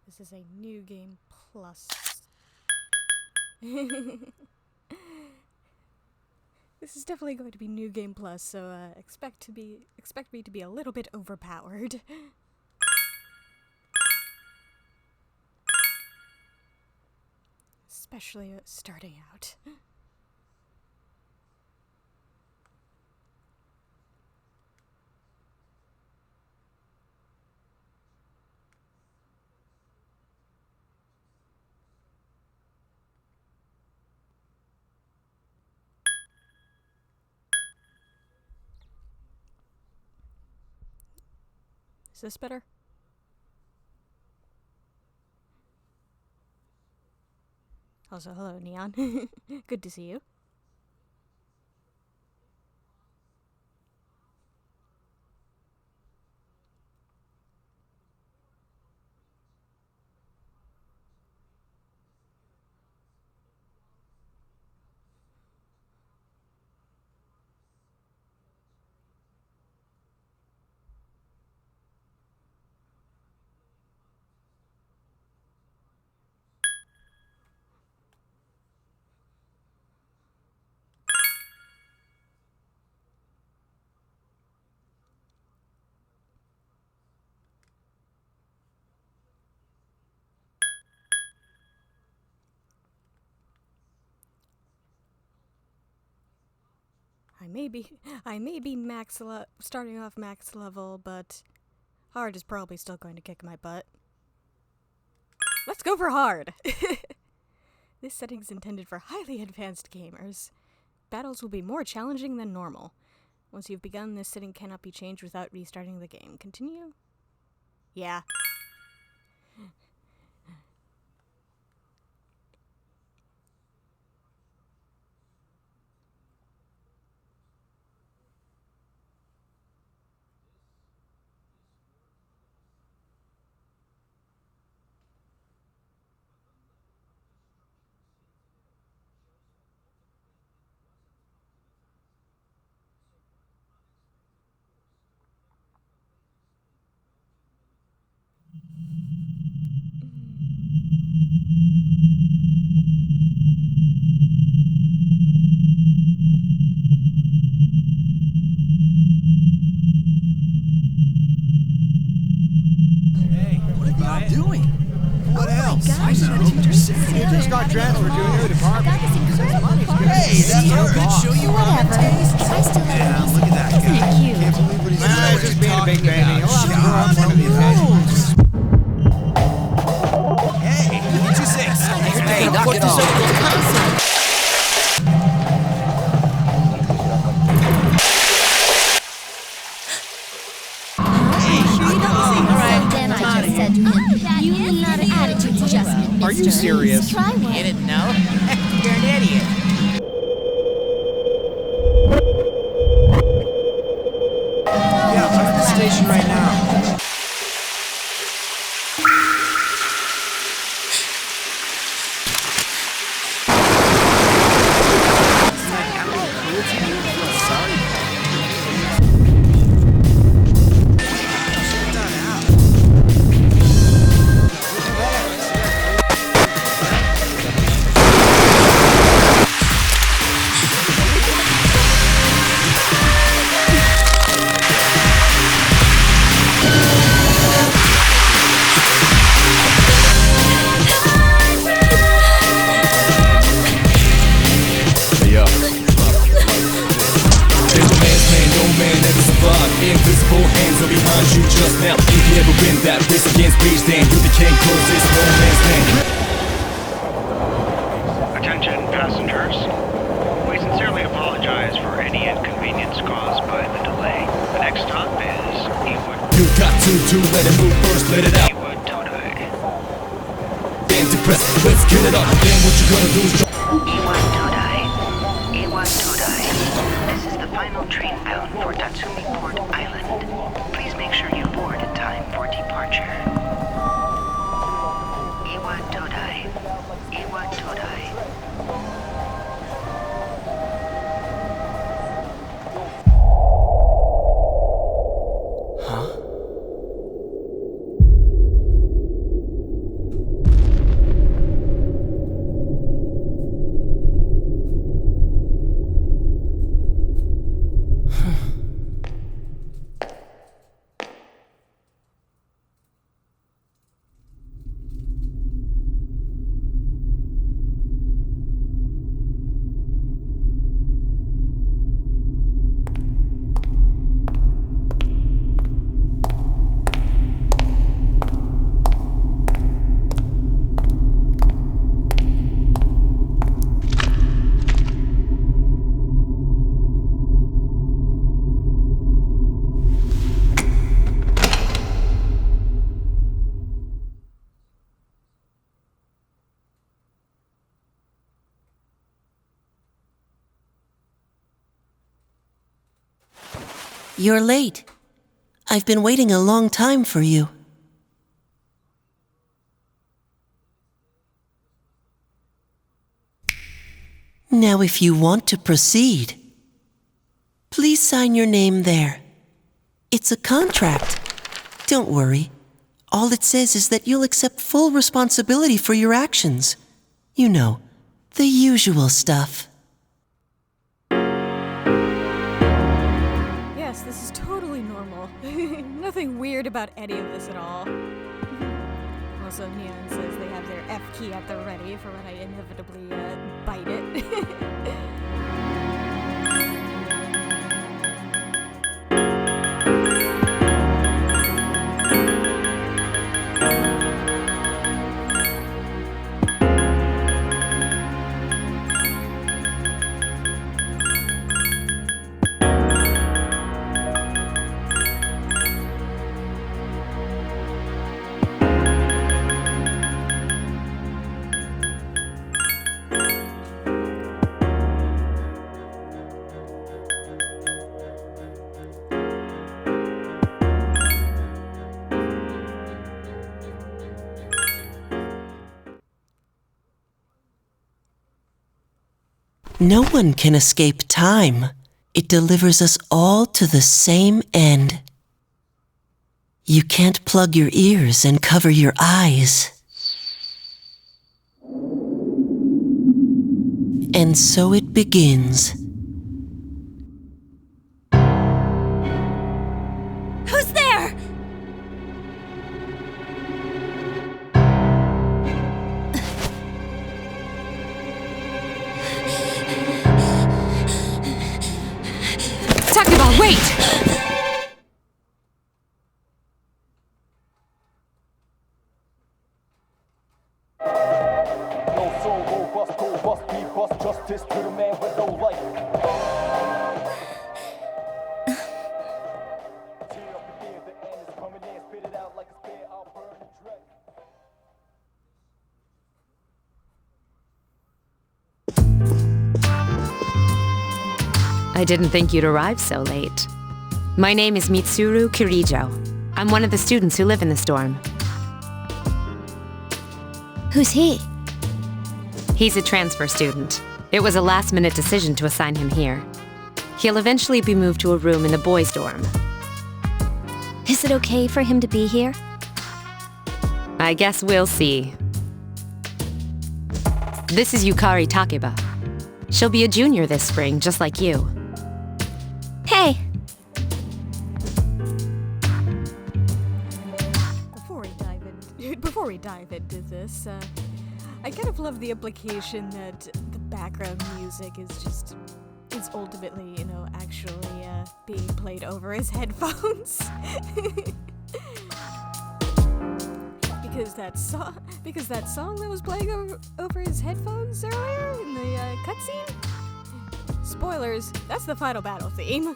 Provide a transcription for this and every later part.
This is a new game plus. This is definitely going to be new game plus, so expect me to be a little bit overpowered. Especially starting out. Is this better? Also, hello, Neon. Good to see you. I may be starting off max level, but hard is probably still going to kick my butt. Let's go for hard! This setting's intended for highly advanced gamers. Battles will be more challenging than normal. Once you've begun, this setting cannot be changed without restarting the game. Continue? Yeah. Doing? What else? I know. You just got transferred to a new department. Hey, that's our boss. Show you whatever. I still have Yeah, look at that guy. Isn't it cute? Can't believe what he's doing. Nah, just being a big baby. He'll have to grow up one of these days. Hey, get you six. Hey, knock it off. Then I just said to him, you need not an attitude adjustment, mister. Are you serious? Try one. You didn't know? You're an idiot. Yeah, I'm at the station right now. Invisible hands are behind you just now. If you ever win that race against rage, then you can't close this no man's land. Attention passengers. We sincerely apologize for any inconvenience caused by the delay. The next stop is Ewood. You got to let it move first, let it out. Ewood Todai. Then depress, let's get it up. Then what you gonna do is Ewood Todai. Ewood Todai. This is the final train bound for Tatsumi Port Island. Please make sure you board in time for departure. Ewood Todai. You're late. I've been waiting a long time for you. Now, if you want to proceed, please sign your name there. It's a contract. Don't worry. All it says is that you'll accept full responsibility for your actions. You know, the usual stuff. Yes, this is totally normal. Nothing weird about any of this at all. Also, Neon says they have their F key at the ready for when I inevitably bite it. No one can escape time. It delivers us all to the same end. You can't plug your ears and cover your eyes. And so it begins. Who's there? Takeba, wait! Justice to the man with no life. I didn't think you'd arrive so late. My name is Mitsuru Kirijo. I'm one of the students who live in this dorm. Who's he? He's a transfer student. It was a last-minute decision to assign him here. He'll eventually be moved to a room in the boys' dorm. Is it okay for him to be here? I guess we'll see. This is Yukari Takeba. She'll be a junior this spring, just like you. Hey! Before we dive into this, I kind of love the implication that the background music is ultimately, actually being played over his headphones. because that song that was playing over his headphones earlier in the cutscene. Spoilers, that's the final battle theme.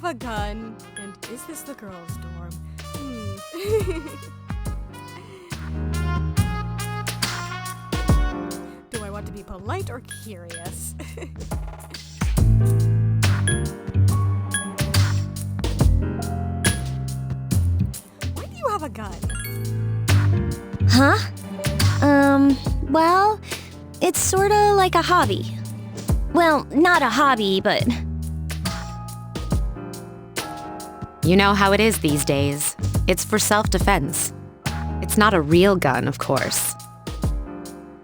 A gun, and is this the girls' dorm? Do I want to be polite or curious? Why do you have a gun? Huh? Well, it's sorta like a hobby. Well, not a hobby, but... You know how it is these days. It's for self-defense. It's not a real gun, of course.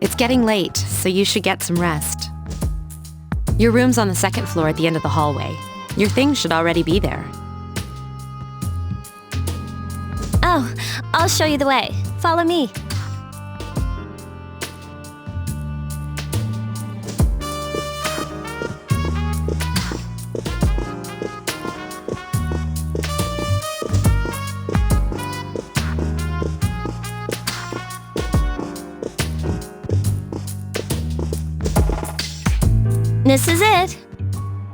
It's getting late, so you should get some rest. Your room's on the second floor at the end of the hallway. Your things should already be there. Oh, I'll show you the way. Follow me. This is it.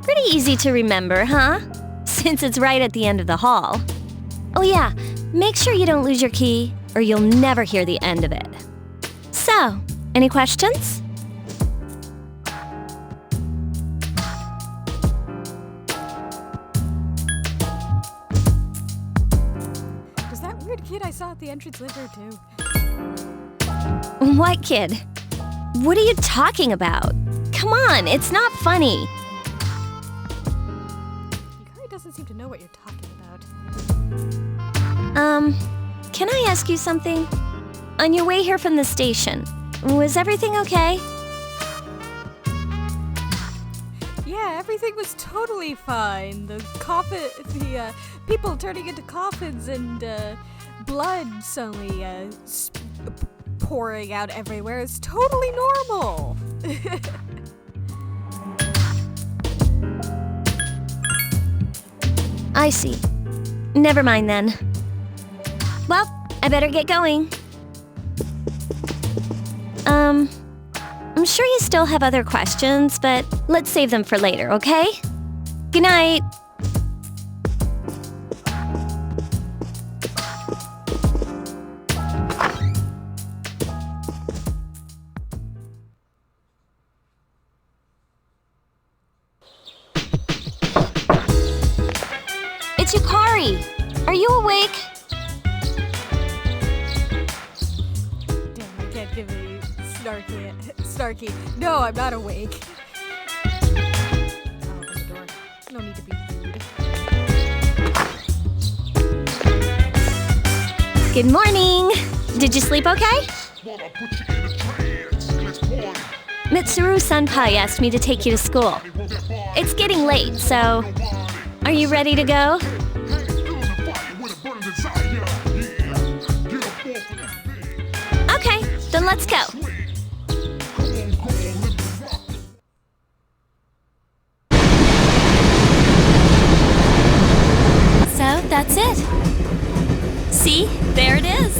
Pretty easy to remember, huh? Since it's right at the end of the hall. Oh yeah, make sure you don't lose your key, or you'll never hear the end of it. So, any questions? Does that weird kid I saw at the entrance live here too? What kid? What are you talking about? Come on, it's not funny. Yukari doesn't seem to know what you're talking about. Can I ask you something? On your way here from the station, was everything okay? Yeah, everything was totally fine. The people turning into coffins and blood suddenly pouring out everywhere is totally normal. I see. Never mind then. Well, I better get going. I'm sure you still have other questions, but let's save them for later, okay? Good night. It's Yukari. Are you awake? Damn, I can't give a snarky. No, I'm not awake. I'll open the door. No need to be rude. Good morning. Did you sleep okay? Mitsuru Senpai asked me to take you to school. It's getting late, so are you ready to go? Okay, then let's go. So that's it. See, there it is.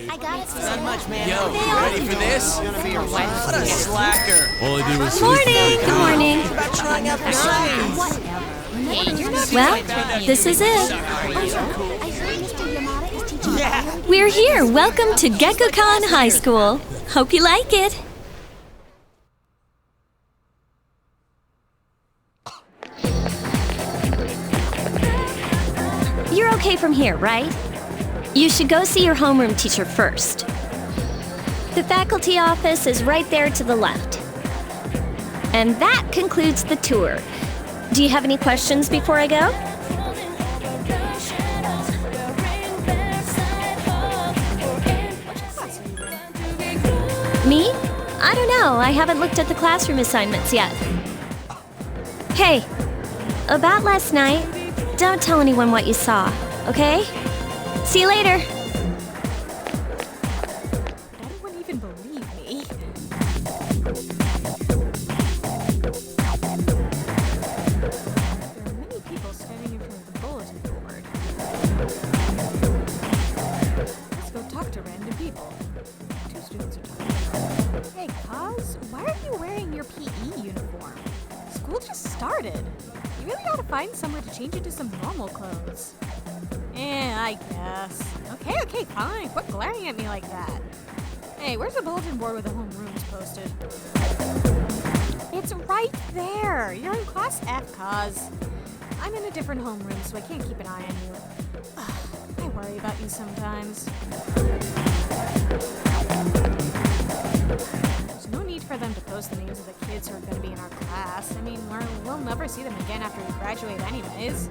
I got it. Not much, man. Yo, you ready for this? What a slacker. All I do is Morning, good morning. About trying out for science. Well, this is it. Oh, We're here. Welcome to Gekukan High School. Hope you like it. You're okay from here, right? You should go see your homeroom teacher first. The faculty office is right there to the left. And that concludes the tour. Do you have any questions before I go? Me? I don't know. I haven't looked at the classroom assignments yet. Hey, about last night, don't tell anyone what you saw, okay? See you later. Would anyone even believe me? There are many people standing in front of the bulletin board. Let's go talk to random people. 2 students are talking. Hey, Kaz, why are you wearing your PE uniform? School just started. You really ought to find somewhere to change into some normal clothes. I guess. Okay, fine. Quit glaring at me like that. Hey, where's the bulletin board with the homerooms posted? It's right there. You're in class F, Kaz. I'm in a different homeroom, so I can't keep an eye on you. I worry about you sometimes. There's no need for them to post the names of the kids who are going to be in our class. I mean, we'll never see them again after we graduate anyways.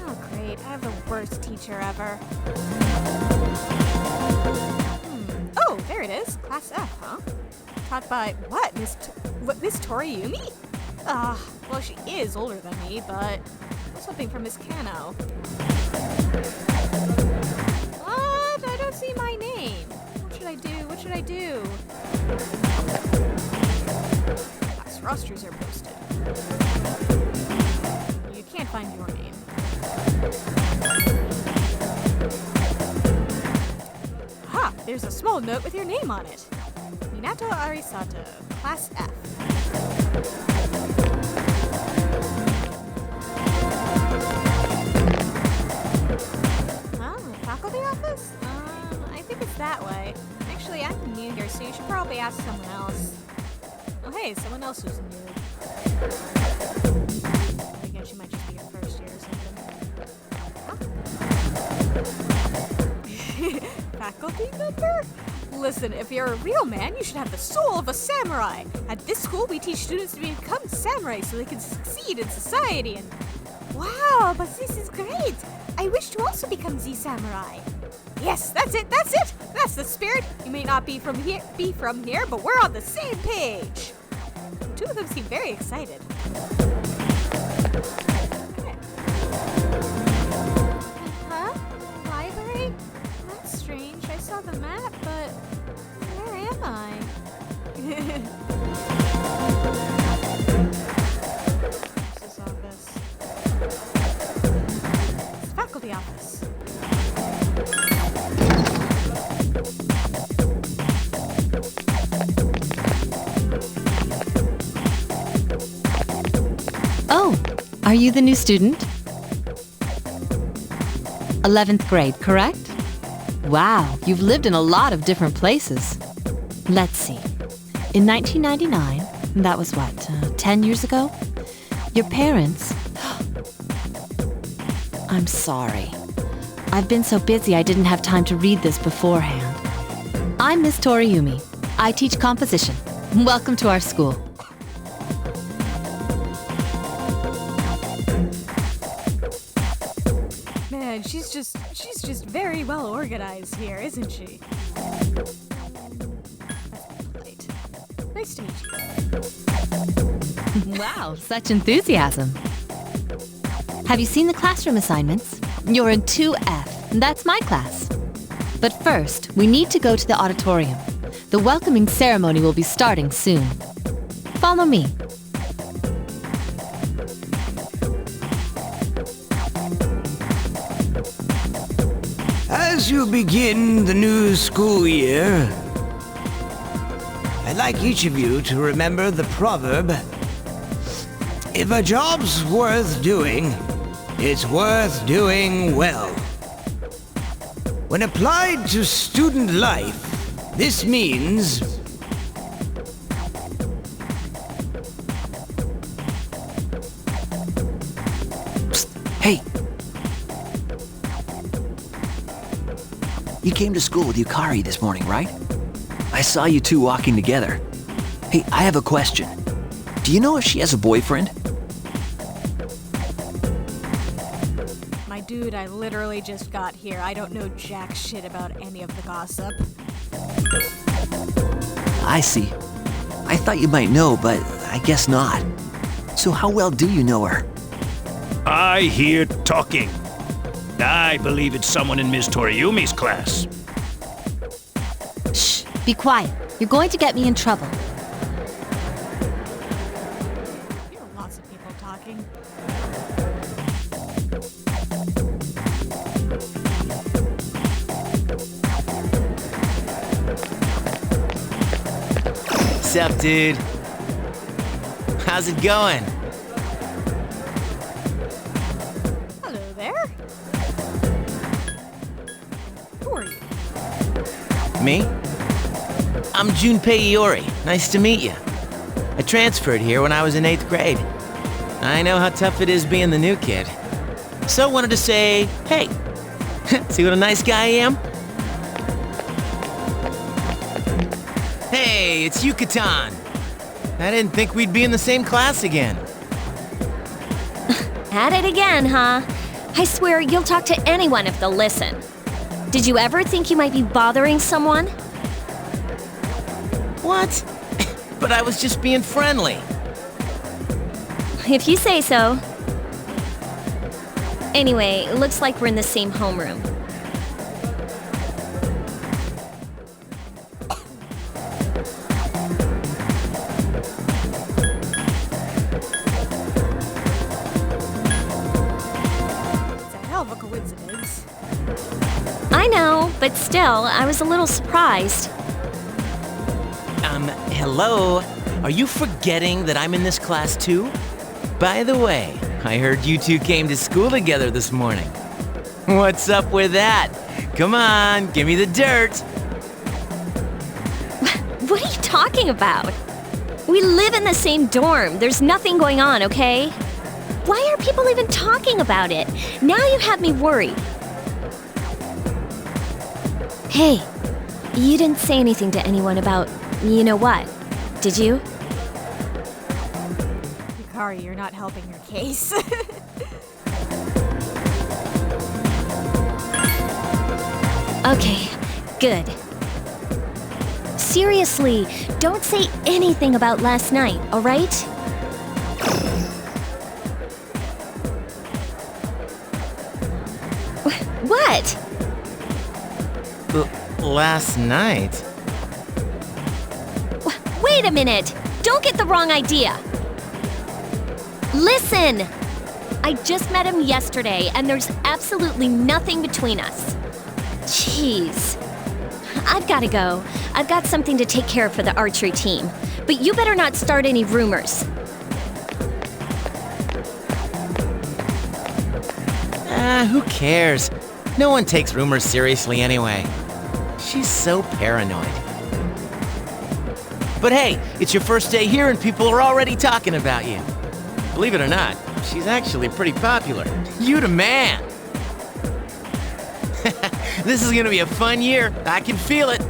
Oh, great. I have the worst teacher ever. Oh, there it is. Class F, huh? Taught by, what, Miss Toriyumi? Well, she is older than me, but something from Miss Kano. What? I don't see my name. What should I do? Class rosters are posted. You can't find your name. there's a small note with your name on it. Minato Arisato, Class F. Faculty office? I think it's that way. Actually, I'm new here, so you should probably ask someone else. Oh, hey, someone else who's new. Again, she might just be your first year or something. Faculty member? Listen, if you're a real man, you should have the soul of a samurai. At this school, we teach students to become samurai so they can succeed in society and... Wow, but this is great! I wish to also become the samurai. Yes, that's it! That's the spirit! You may not be from here, but we're on the same page! The two of them seem very excited. Okay. Huh? Library? That's strange. I saw the map, but where am I? Where's this office? It's faculty office. Oh, are you the new student? 11th grade, correct? Wow, you've lived in a lot of different places. Let's see. In 1999, that was what, 10 years ago? Your parents... I'm sorry. I've been so busy I didn't have time to read this beforehand. I'm Miss Toriumi. I teach composition. Welcome to our school. Man, she's just very well organized here, isn't she? That's polite. Nice to meet you. Wow, such enthusiasm. Have you seen the classroom assignments? You're in 2F. That's my class. But first, we need to go to the auditorium. The welcoming ceremony will be starting soon. Follow me. As you begin the new school year, I'd like each of you to remember the proverb, if a job's worth doing, it's worth doing well. When applied to student life, this means Psst. Hey! You came to school with Yukari this morning, right? I saw you two walking together. Hey, I have a question. Do you know if she has a boyfriend? My dude, I literally just got here. I don't know jack shit about any of the gossip. I see. I thought you might know, but I guess not. So how well do you know her? I hear talking. I believe it's someone in Ms. Toriumi's class. Shh, be quiet. You're going to get me in trouble. You know, lots of people talking. What's up, dude? How's it going? Hello there. Who are you? Me? I'm Junpei Iori. Nice to meet you. I transferred here when I was in 8th grade. I know how tough it is being the new kid. So wanted to say, hey, see what a nice guy I am? Hey, it's Yucatan. I didn't think we'd be in the same class again. At it again, huh? I swear you'll talk to anyone if they'll listen. Did you ever think you might be bothering someone? What? But I was just being friendly. If you say so. Anyway, looks like we're in the same homeroom. It's a hell of a coincidence. I know, but still, I was a little surprised. Hello? Are you forgetting that I'm in this class too? By the way, I heard you two came to school together this morning. What's up with that? Come on, give me the dirt. What are you talking about? We live in the same dorm. There's nothing going on, okay? Why are people even talking about it? Now you have me worried. Hey, you didn't say anything to anyone about you know what, did you? Yukari, you're not helping your case. Okay, good. Seriously, don't say anything about last night, alright? What? Last night? Wait a minute! Don't get the wrong idea! Listen! I just met him yesterday, and there's absolutely nothing between us. Jeez. I've gotta go. I've got something to take care of for the archery team. But you better not start any rumors. Who cares? No one takes rumors seriously anyway. She's so paranoid. But hey, it's your first day here and people are already talking about you. Believe it or not, she's actually pretty popular. You the man! This is gonna be a fun year. I can feel it.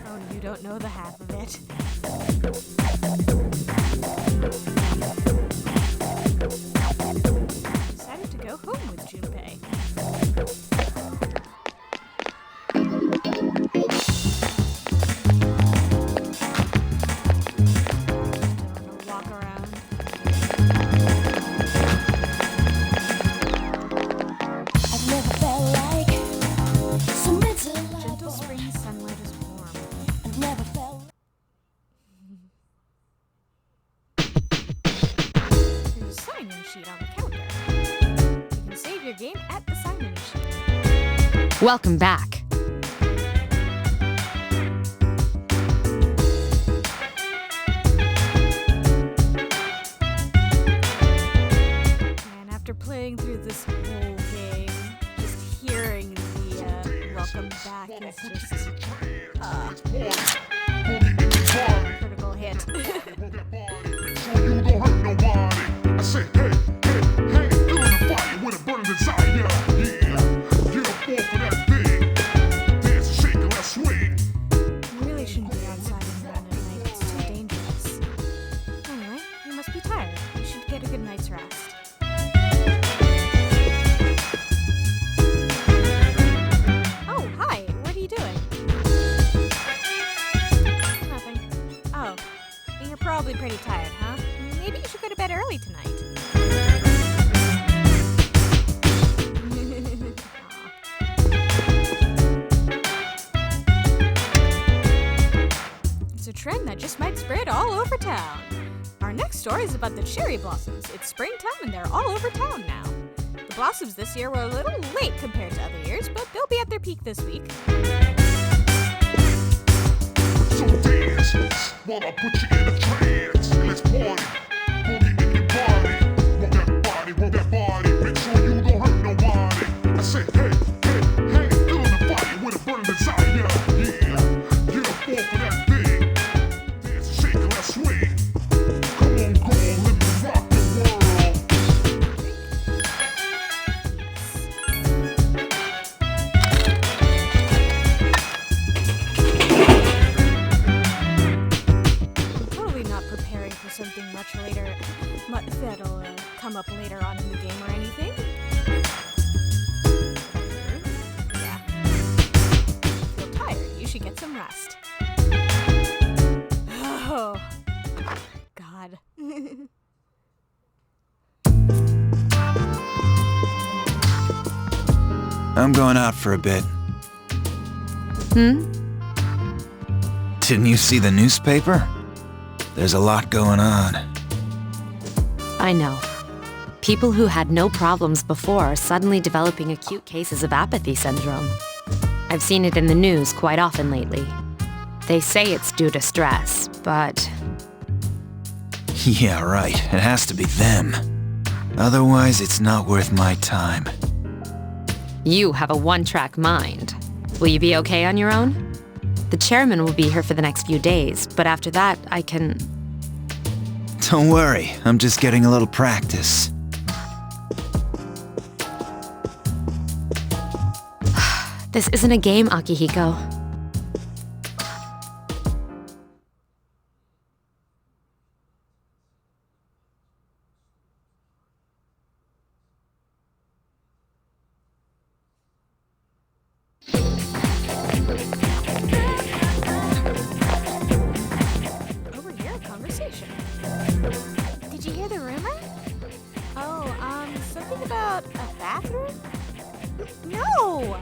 Oh, you don't know the half of it. Decided to go home with Junpei. Walk around. I've never felt like so mental. Gentle spring sunlight is warm. I've never felt. There's a sign-in sheet on the counter. You can save your game at the sign-in sheet. Welcome back. And after playing through this whole game, just hearing the welcome back is just critical hit. You really shouldn't be outside alone at night. It's too dangerous. Anyway, you must be tired. You should get a good night's rest. Oh, hi. What are you doing? Nothing. Oh, you're probably pretty tired, huh? Maybe you should go to bed early tonight. It's a trend that just might spread all over town. Our next story is about the cherry blossoms. It's springtime and they're all over town now. The blossoms this year were a little late compared to other years, but they'll be at their peak this week. So dance while I put you in a trance. Let's party, boogie in your body. Rock that body, make sure you don't hurt nobody. I said, hey, hey, hey, feeling the fire with a burning desire. Yeah, get up off of that thing. Dance and shake and let's swing. Come on, girl, let me rock the world. I'm totally not preparing for something much later, that'll come up later on in the game or anything. Yeah. Feel tired. You should get some rest. Oh, God. I'm going out for a bit. Didn't you see the newspaper? There's a lot going on. I know. People who had no problems before are suddenly developing acute cases of apathy syndrome. I've seen it in the news quite often lately. They say it's due to stress, but... Yeah, right. It has to be them. Otherwise, it's not worth my time. You have a one-track mind. Will you be okay on your own? The chairman will be here for the next few days, but after that, I can... Don't worry, I'm just getting a little practice. This isn't a game, Akihiko. Overhear a conversation. Did you hear the rumor? Oh, something about a bathroom? No!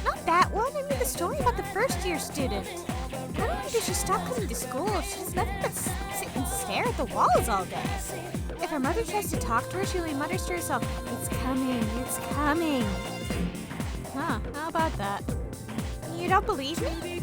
Not that one. I mean the story about the first-year student. Not only does she stop coming to school, she does nothing but sit and stare at the walls all day. If her mother tries to talk to her, she only mutters to herself, "It's coming, it's coming." Huh, how about that? You don't believe me?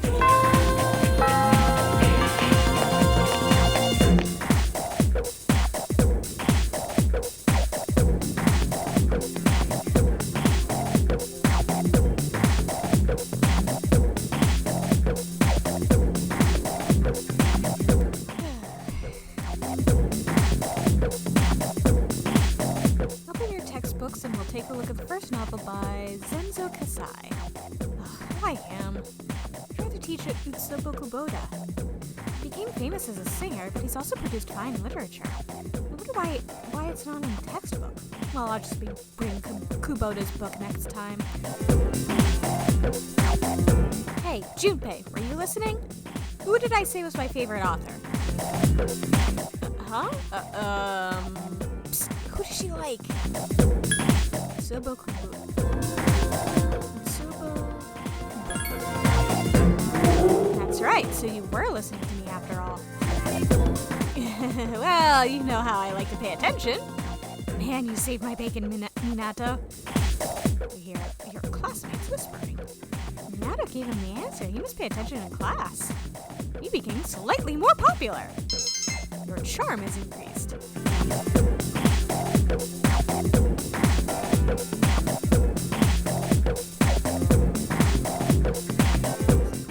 Open your textbooks and we'll take a look at the first novel by Zenzo Kasai. Why him? I'd rather teach at Utsubo Kubota. He became famous as a singer, but he's also produced fine literature. I wonder why it's not in the textbook. Well, I'll just bring Kubota's book next time. Hey, Junpei, were you listening? Who did I say was my favorite author? Psst, who does she like? Utsubo Kubota. That's right, so you were listening to me after all. Well, you know how I like to pay attention. Man, you saved my bacon, Minato. We hear classmates whispering. Minato gave him the answer. He must pay attention in class. You became slightly more popular. Your charm is increased.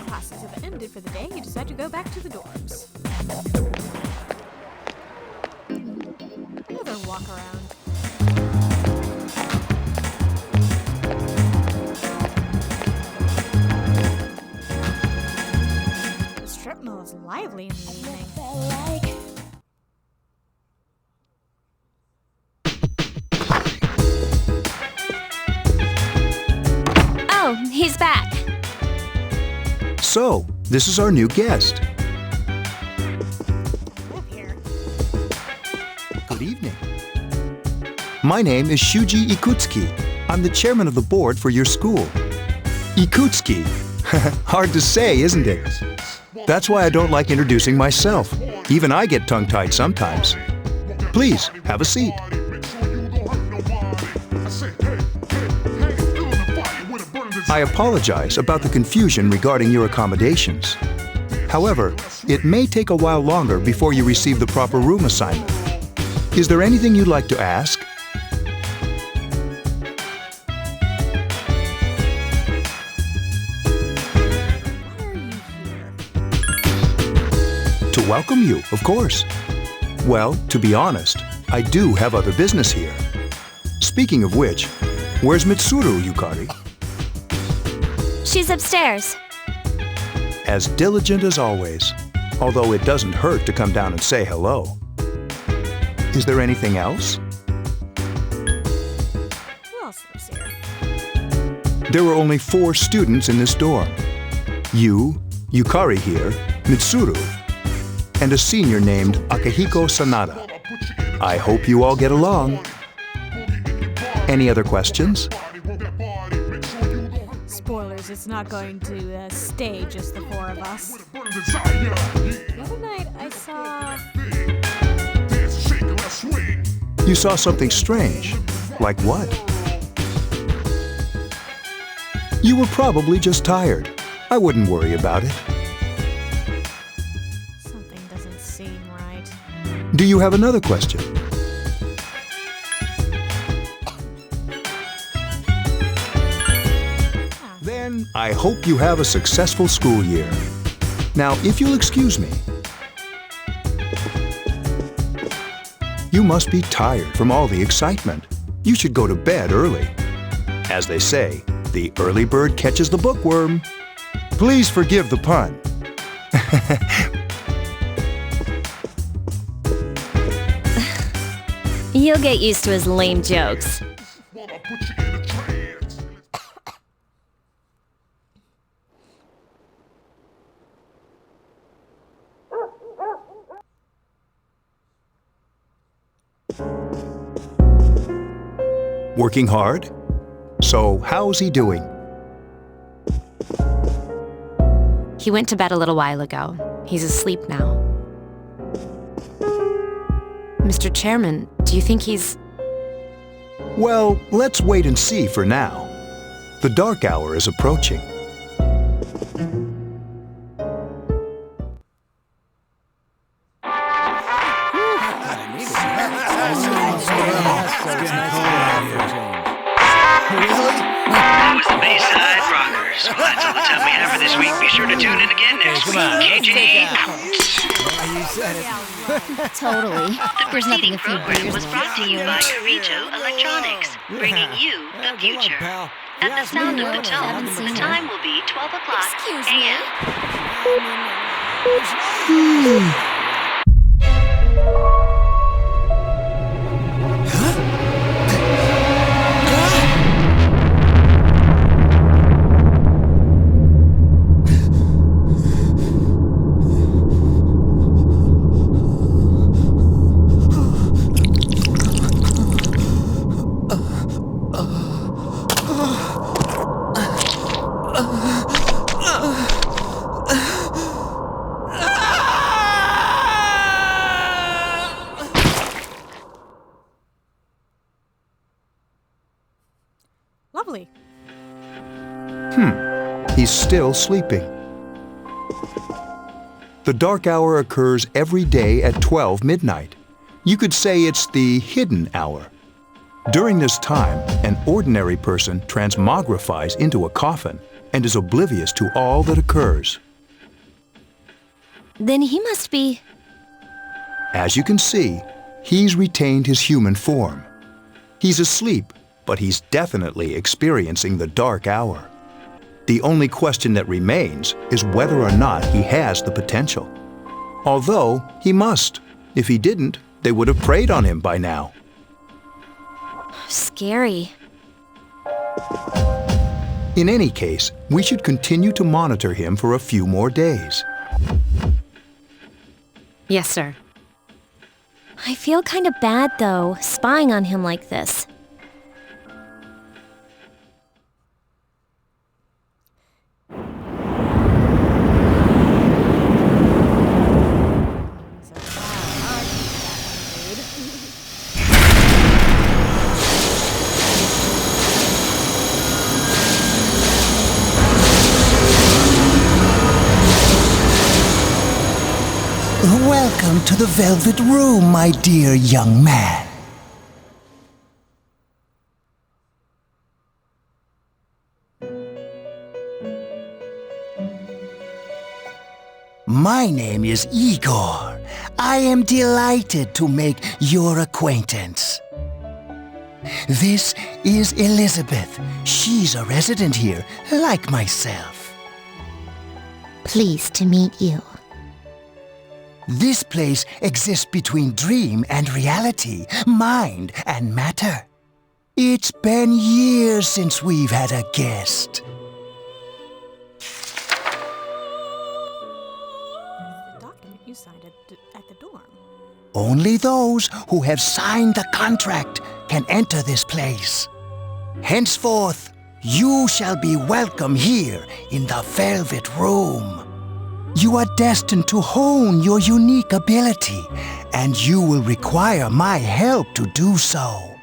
Classes have ended for the day. You decide to go back to the dorms. Another walk around. The strip mall is lively in the evening. Oh, he's back. So, this is our new guest. Live here. Good evening. My name is Shuji Ikutsuki. I'm the chairman of the board for your school. Ikutsuki. Hard to say, isn't it? That's why I don't like introducing myself. Even I get tongue-tied sometimes. Please, have a seat. I apologize about the confusion regarding your accommodations. However, it may take a while longer before you receive the proper room assignment. Is there anything you'd like to ask? Why are you here? To welcome you, of course. Well, to be honest, I do have other business here. Speaking of which, where's Mitsuru, Yukari? She's upstairs. As diligent as always, although it doesn't hurt to come down and say hello. Is there anything else? Who else lives here? There were only 4 students in this dorm. You, Yukari here, Mitsuru, and a senior named Akihiko Sanada. I hope you all get along. Any other questions? Spoilers, it's not going to stay just the 4 of us. The other night I saw... You saw something strange. Like what? You were probably just tired. I wouldn't worry about it. Something doesn't seem right. Do you have another question? Then I hope you have a successful school year. Now, if you'll excuse me. You must be tired from all the excitement. You should go to bed early. As they say, the early bird catches the bookworm. Please forgive the pun. You'll get used to his lame jokes. Wanna put you in a trance. Working hard? So, how's he doing? He went to bed a little while ago. He's asleep now. Mr. Chairman, do you think he's... Well, let's wait and see for now. The dark hour is approaching. That was the Bayside Rockers. Well, that's all the time we have for this week. Be sure to tune in again next week. KJ Totally. The preceding program was brought to you by Carito Electronics, bringing you the future. At the sound of the tone, the time will be 12 o'clock a.m. Lovely. He's still sleeping. The dark hour occurs every day at 12 midnight. You could say it's the hidden hour. During this time, an ordinary person transmogrifies into a coffin and is oblivious to all that occurs. Then he must be... As you can see, he's retained his human form. He's asleep, but he's definitely experiencing the dark hour. The only question that remains is whether or not he has the potential. Although, he must. If he didn't, they would have preyed on him by now. scary. In any case, we should continue to monitor him for a few more days. Yes, sir. I feel kind of bad, though, spying on him like this. Welcome to the Velvet Room, my dear young man. My name is Igor. I am delighted to make your acquaintance. This is Elizabeth. She's a resident here, like myself. Pleased to meet you. This place exists between dream and reality, mind and matter. It's been years since we've had a guest. The document you signed at the dorm. Only those who have signed the contract can enter this place. Henceforth, you shall be welcome here in the Velvet Room. You are destined to hone your unique ability, and you will require my help to do so.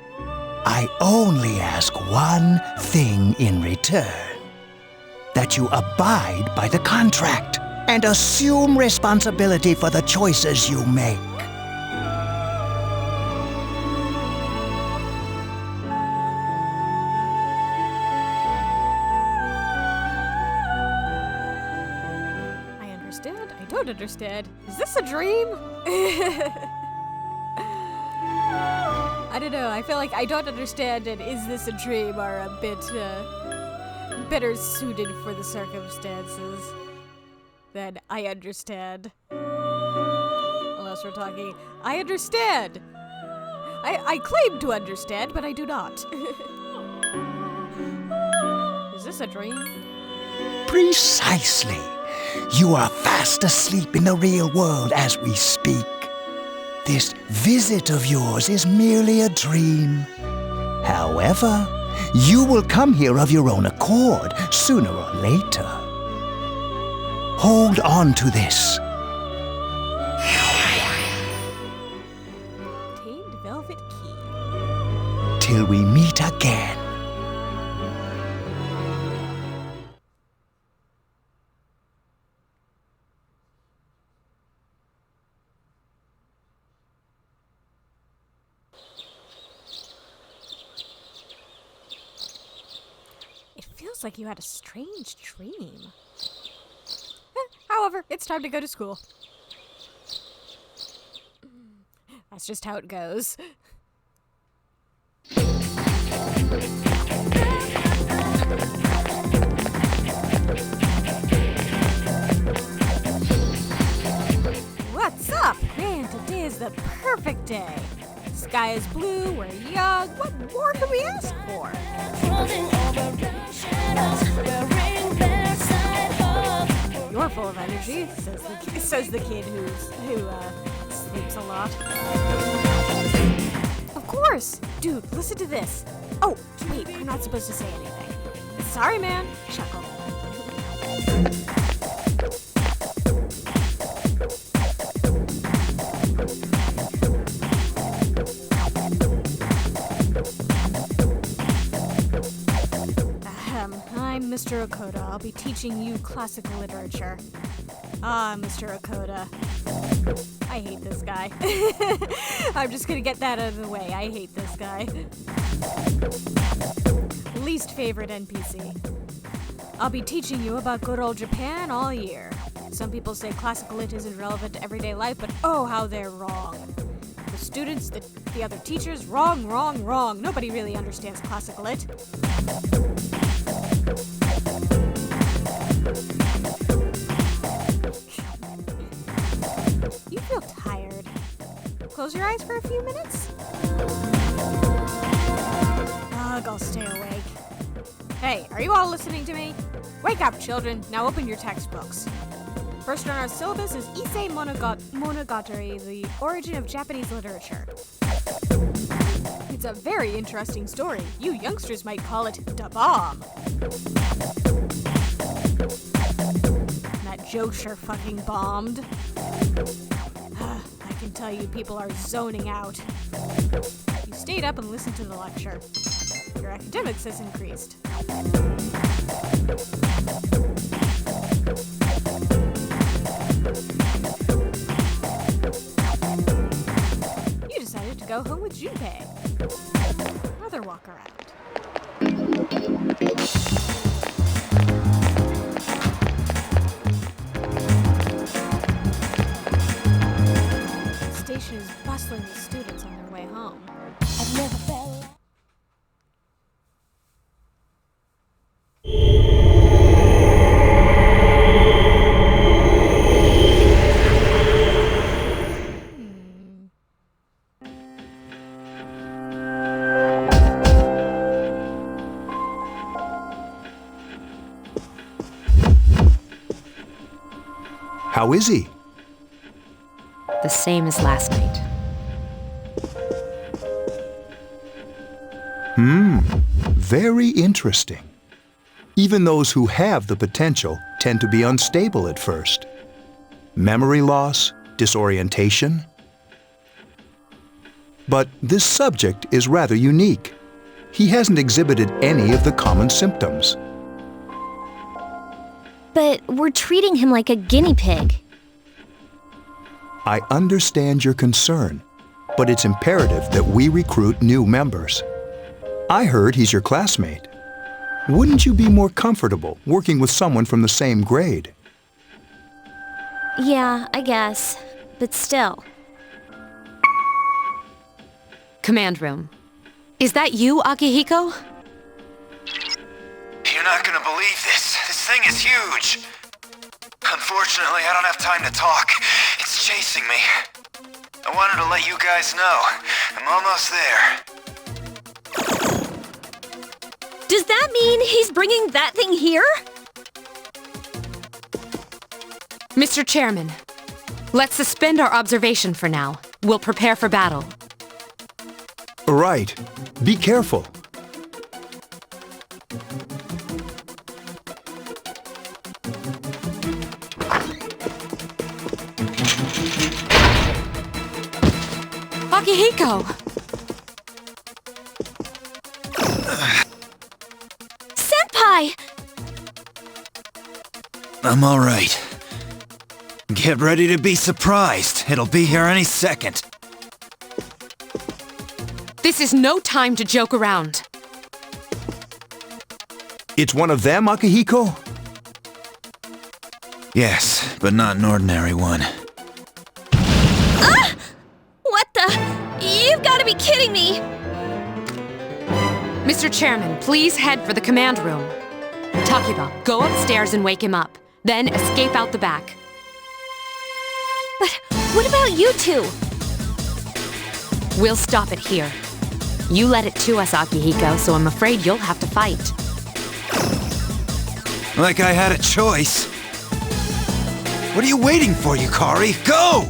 I only ask one thing in return: that you abide by the contract and assume responsibility for the choices you make. I don't understand. Is this a dream? I don't know. I feel like I don't understand and is this a dream are a bit better suited for the circumstances than I understand. Unless we're talking, I understand. I claim to understand, but I do not. Is this a dream? Precisely. You are fast asleep in the real world as we speak. This visit of yours is merely a dream. However, you will come here of your own accord, sooner or later. Hold on to this. Obtained velvet key. Till we meet again. Feels like you had a strange dream. However, it's time to go to school. That's just how it goes. What's up? Man, today is the perfect day. Sky is blue, we're young. What more can we ask for? You're full of energy, says the kid who sleeps a lot. Of course! Dude, listen to this. Oh, wait, I'm not supposed to say anything. Sorry, man. Chuckle. I'm Mr. Okoda. I'll be teaching you classical literature. Ah, Mr. Okoda. I hate this guy. I'm just gonna get that out of the way. I hate this guy. Least favorite NPC. I'll be teaching you about good old Japan all year. Some people say classical lit isn't relevant to everyday life, but oh, how they're wrong. The students, the other teachers, wrong. Nobody really understands classical lit. You feel tired. Close your eyes for a few minutes? Ugh, I'll stay awake. Hey, are you all listening to me? Wake up, children. Now open your textbooks. First on our syllabus is Issei Monogatari, the origin of Japanese literature. It's a very interesting story. You youngsters might call it da bomb. That joke sure fucking bombed. I can tell you people are zoning out. You stayed up and listened to the lecture. Your academics has increased. You decided to go home with Junpei. Another walk around. The station is bustling with students on their way home. I've never felt like How is he? The same as last night. Very interesting. Even those who have the potential tend to be unstable at first. memory loss, disorientation. But this subject is rather unique. He hasn't exhibited any of the common symptoms. But we're treating him like a guinea pig. I understand your concern, but it's imperative that we recruit new members. I heard he's your classmate. Wouldn't you be more comfortable working with someone from the same grade? Yeah, I guess. But still. Command room. Is that you, Akihiko? You're not gonna believe this. This thing is huge. Unfortunately, I don't have time to talk. It's chasing me. I wanted to let you guys know. I'm almost there. Does that mean he's bringing that thing here? Mr. Chairman, let's suspend our observation for now. We'll prepare for battle. Right. Be careful. Akihiko! Senpai! I'm all right. Get ready to be surprised. It'll be here any second. This is no time to joke around. It's one of them, Akihiko? Yes, but not an ordinary one. Ah! What the? You've got to be kidding me! Mr. Chairman, please head for the command room. Takiba, go upstairs and wake him up. Then escape out the back. But what about you two? We'll stop it here. You led it to us, Akihiko, so I'm afraid you'll have to fight. Like I had a choice. What are you waiting for, Yukari? Go!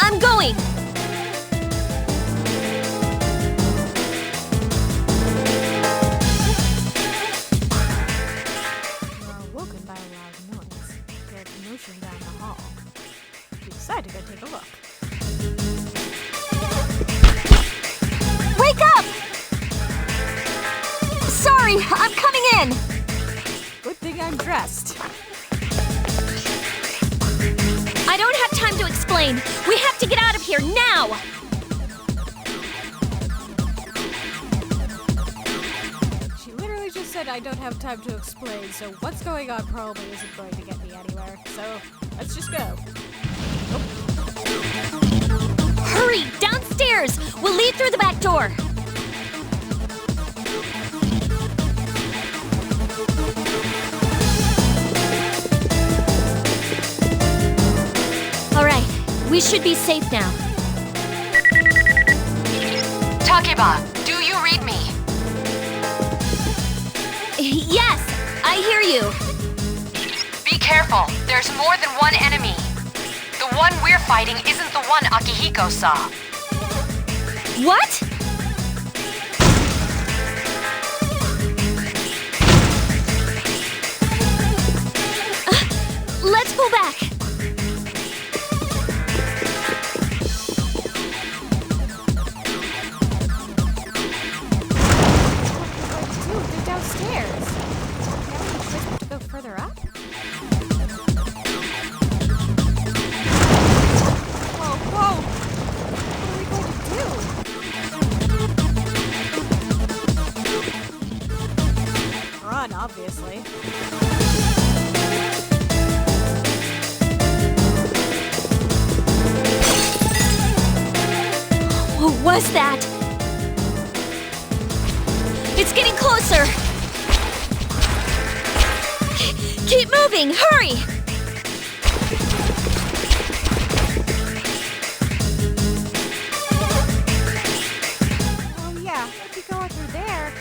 I'm going! You are awoken by a loud noise. Hear a commotion down the hall. You decide to go take a look. Wake up! Sorry, I'm coming in! Good thing I'm dressed. I don't have time to explain. We have to get out of here now! She literally just said I don't have time to explain, so what's going on probably isn't going to get me anywhere. So, let's just go. Hurry, downstairs! We'll leave through the back door. All right, we should be safe now. Takiba, do you read me? Yes, I hear you. Be careful. There's more than one enemy. The one we're fighting isn't the one Akihiko saw. What? Let's pull back. Dude, they're downstairs. Have any choice but to go further up? Whoa, whoa! What are we going to do? Run, obviously. What was that? It's getting closer! Keep moving! Hurry! Oh yeah, if you go through there.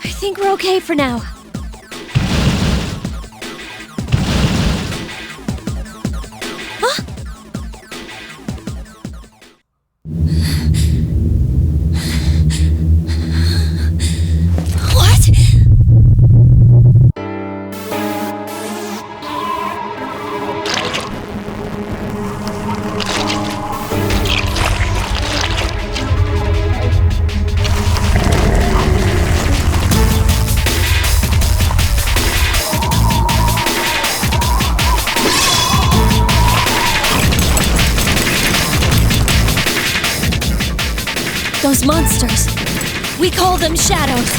I think we're okay for now. Huh? monsters. We call them shadows.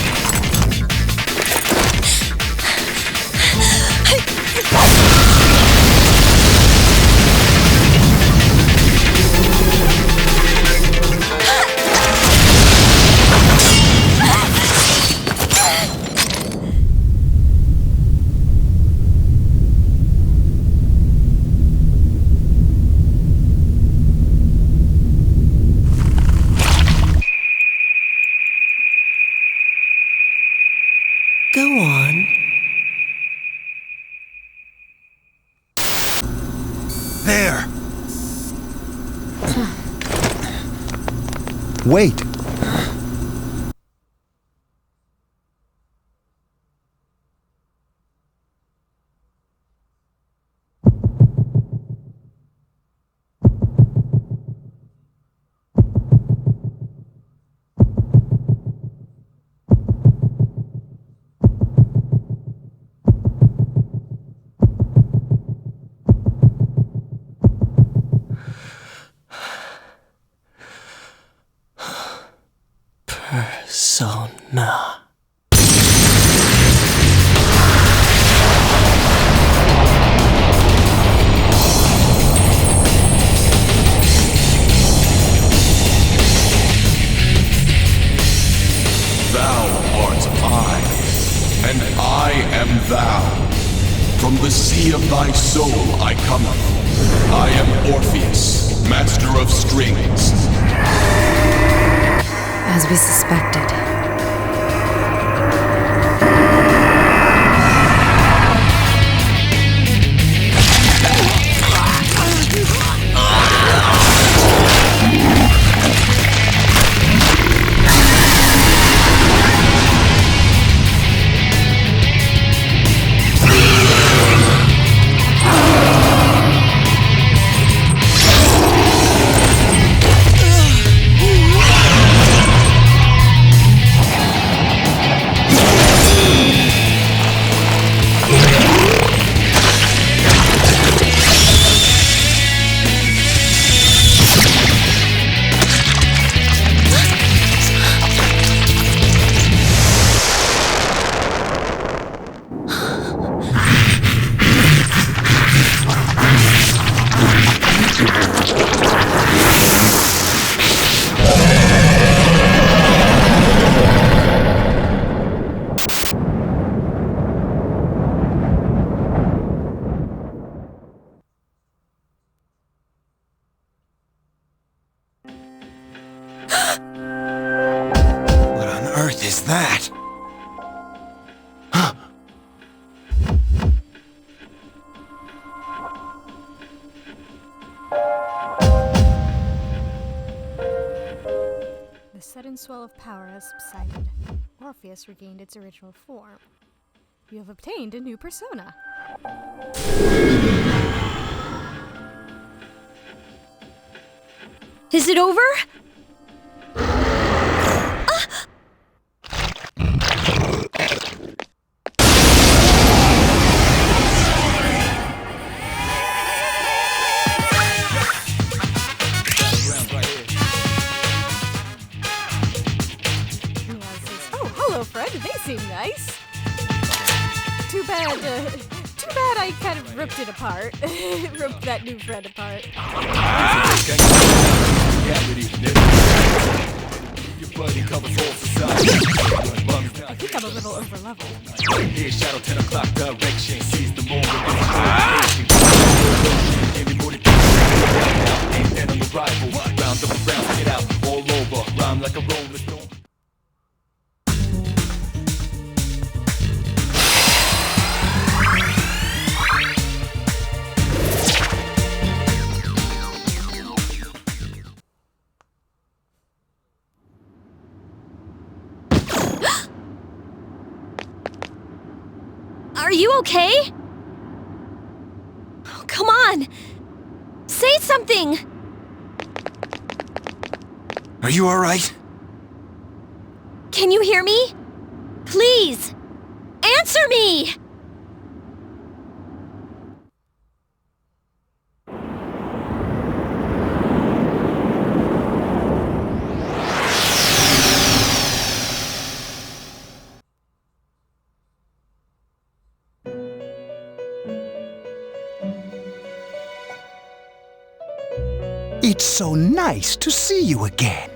Go on. There! Wait! Persona. Thou art I, and I am thou. From the sea of thy soul I cometh. I am Orpheus, master of strings. As we suspected. What on earth is that? The sudden swell of power has subsided. Orpheus regained its original form. You have obtained a new persona. Is it over? Oh, hello, Fred. They seem nice. Too bad I kind of ripped it apart. Ripped that new Fred apart. I think I'm a little over level. Shadow 10 o'clock direction, seize the moment. And on the rival, round up around, get out, all over, rhyme like a rolling stone. Are you okay? Oh, come on! Say something! Are you alright? Can you hear me? Please! Answer me! It's so nice to see you again.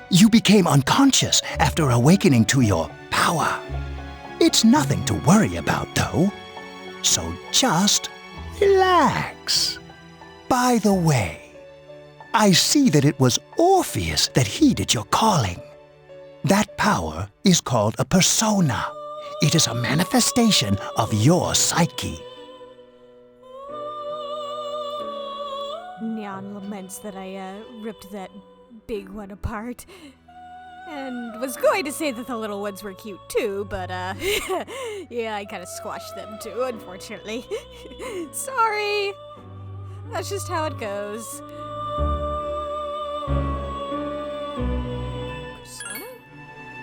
You became unconscious after awakening to your power. It's nothing to worry about, though. So just relax. By the way, I see that it was Orpheus that heeded your calling. That power is called a persona. It is a manifestation of your psyche. Neon laments that I ripped that big one apart. And was going to say that the little ones were cute too, but yeah, I kind of squashed them too, unfortunately. Sorry. That's just how it goes. Persona?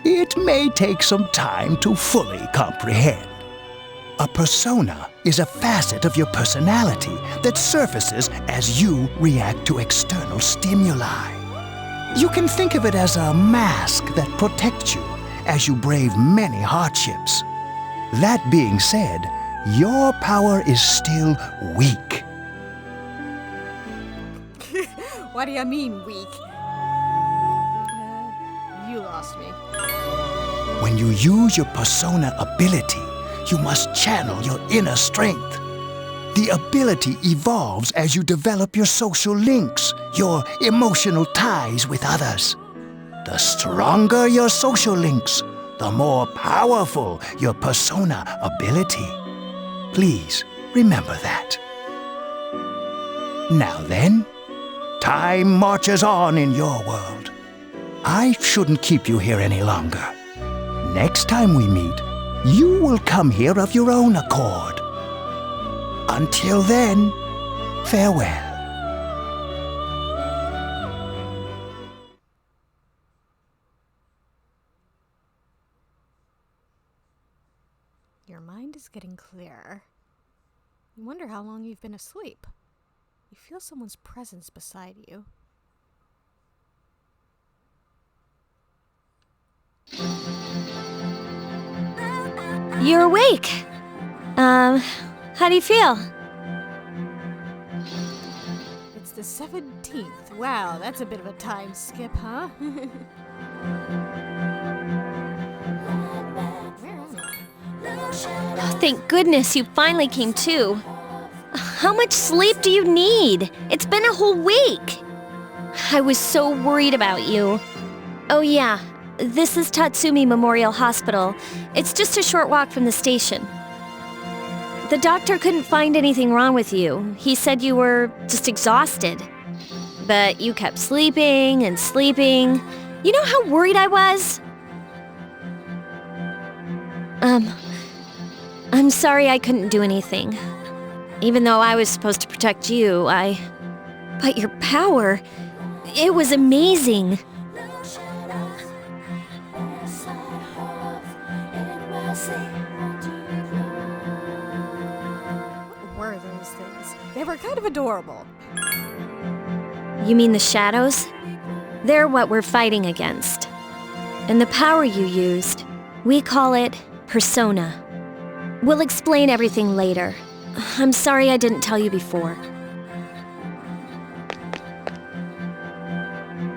It may take some time to fully comprehend. A persona is a facet of your personality that surfaces as you react to external stimuli. You can think of it as a mask that protects you as you brave many hardships. That being said, your power is still weak. What do you mean, weak? You lost me. When you use your persona ability, you must channel your inner strength. The ability evolves as you develop your social links, your emotional ties with others. The stronger your social links, the more powerful your persona ability. Please remember that. Now then, time marches on in your world. I shouldn't keep you here any longer. Next time we meet, you will come here of your own accord. Until then, farewell. Your mind is getting clearer. You wonder how long you've been asleep. You feel someone's presence beside you. You're awake. How do you feel? It's the 17th. Wow, that's a bit of a time skip, huh? Oh, thank goodness you finally came to. How much sleep do you need? It's been a whole week. I was so worried about you. Oh yeah, this is Tatsumi Memorial Hospital. It's just a short walk from the station. The doctor couldn't find anything wrong with you. He said you were just exhausted. But you kept sleeping and sleeping. You know how worried I was? I'm sorry I couldn't do anything. Even though I was supposed to protect you, But your power, it was amazing. What were those things? They were kind of adorable. You mean the shadows? They're what we're fighting against. And the power you used, we call it persona. We'll explain everything later. I'm sorry I didn't tell you before.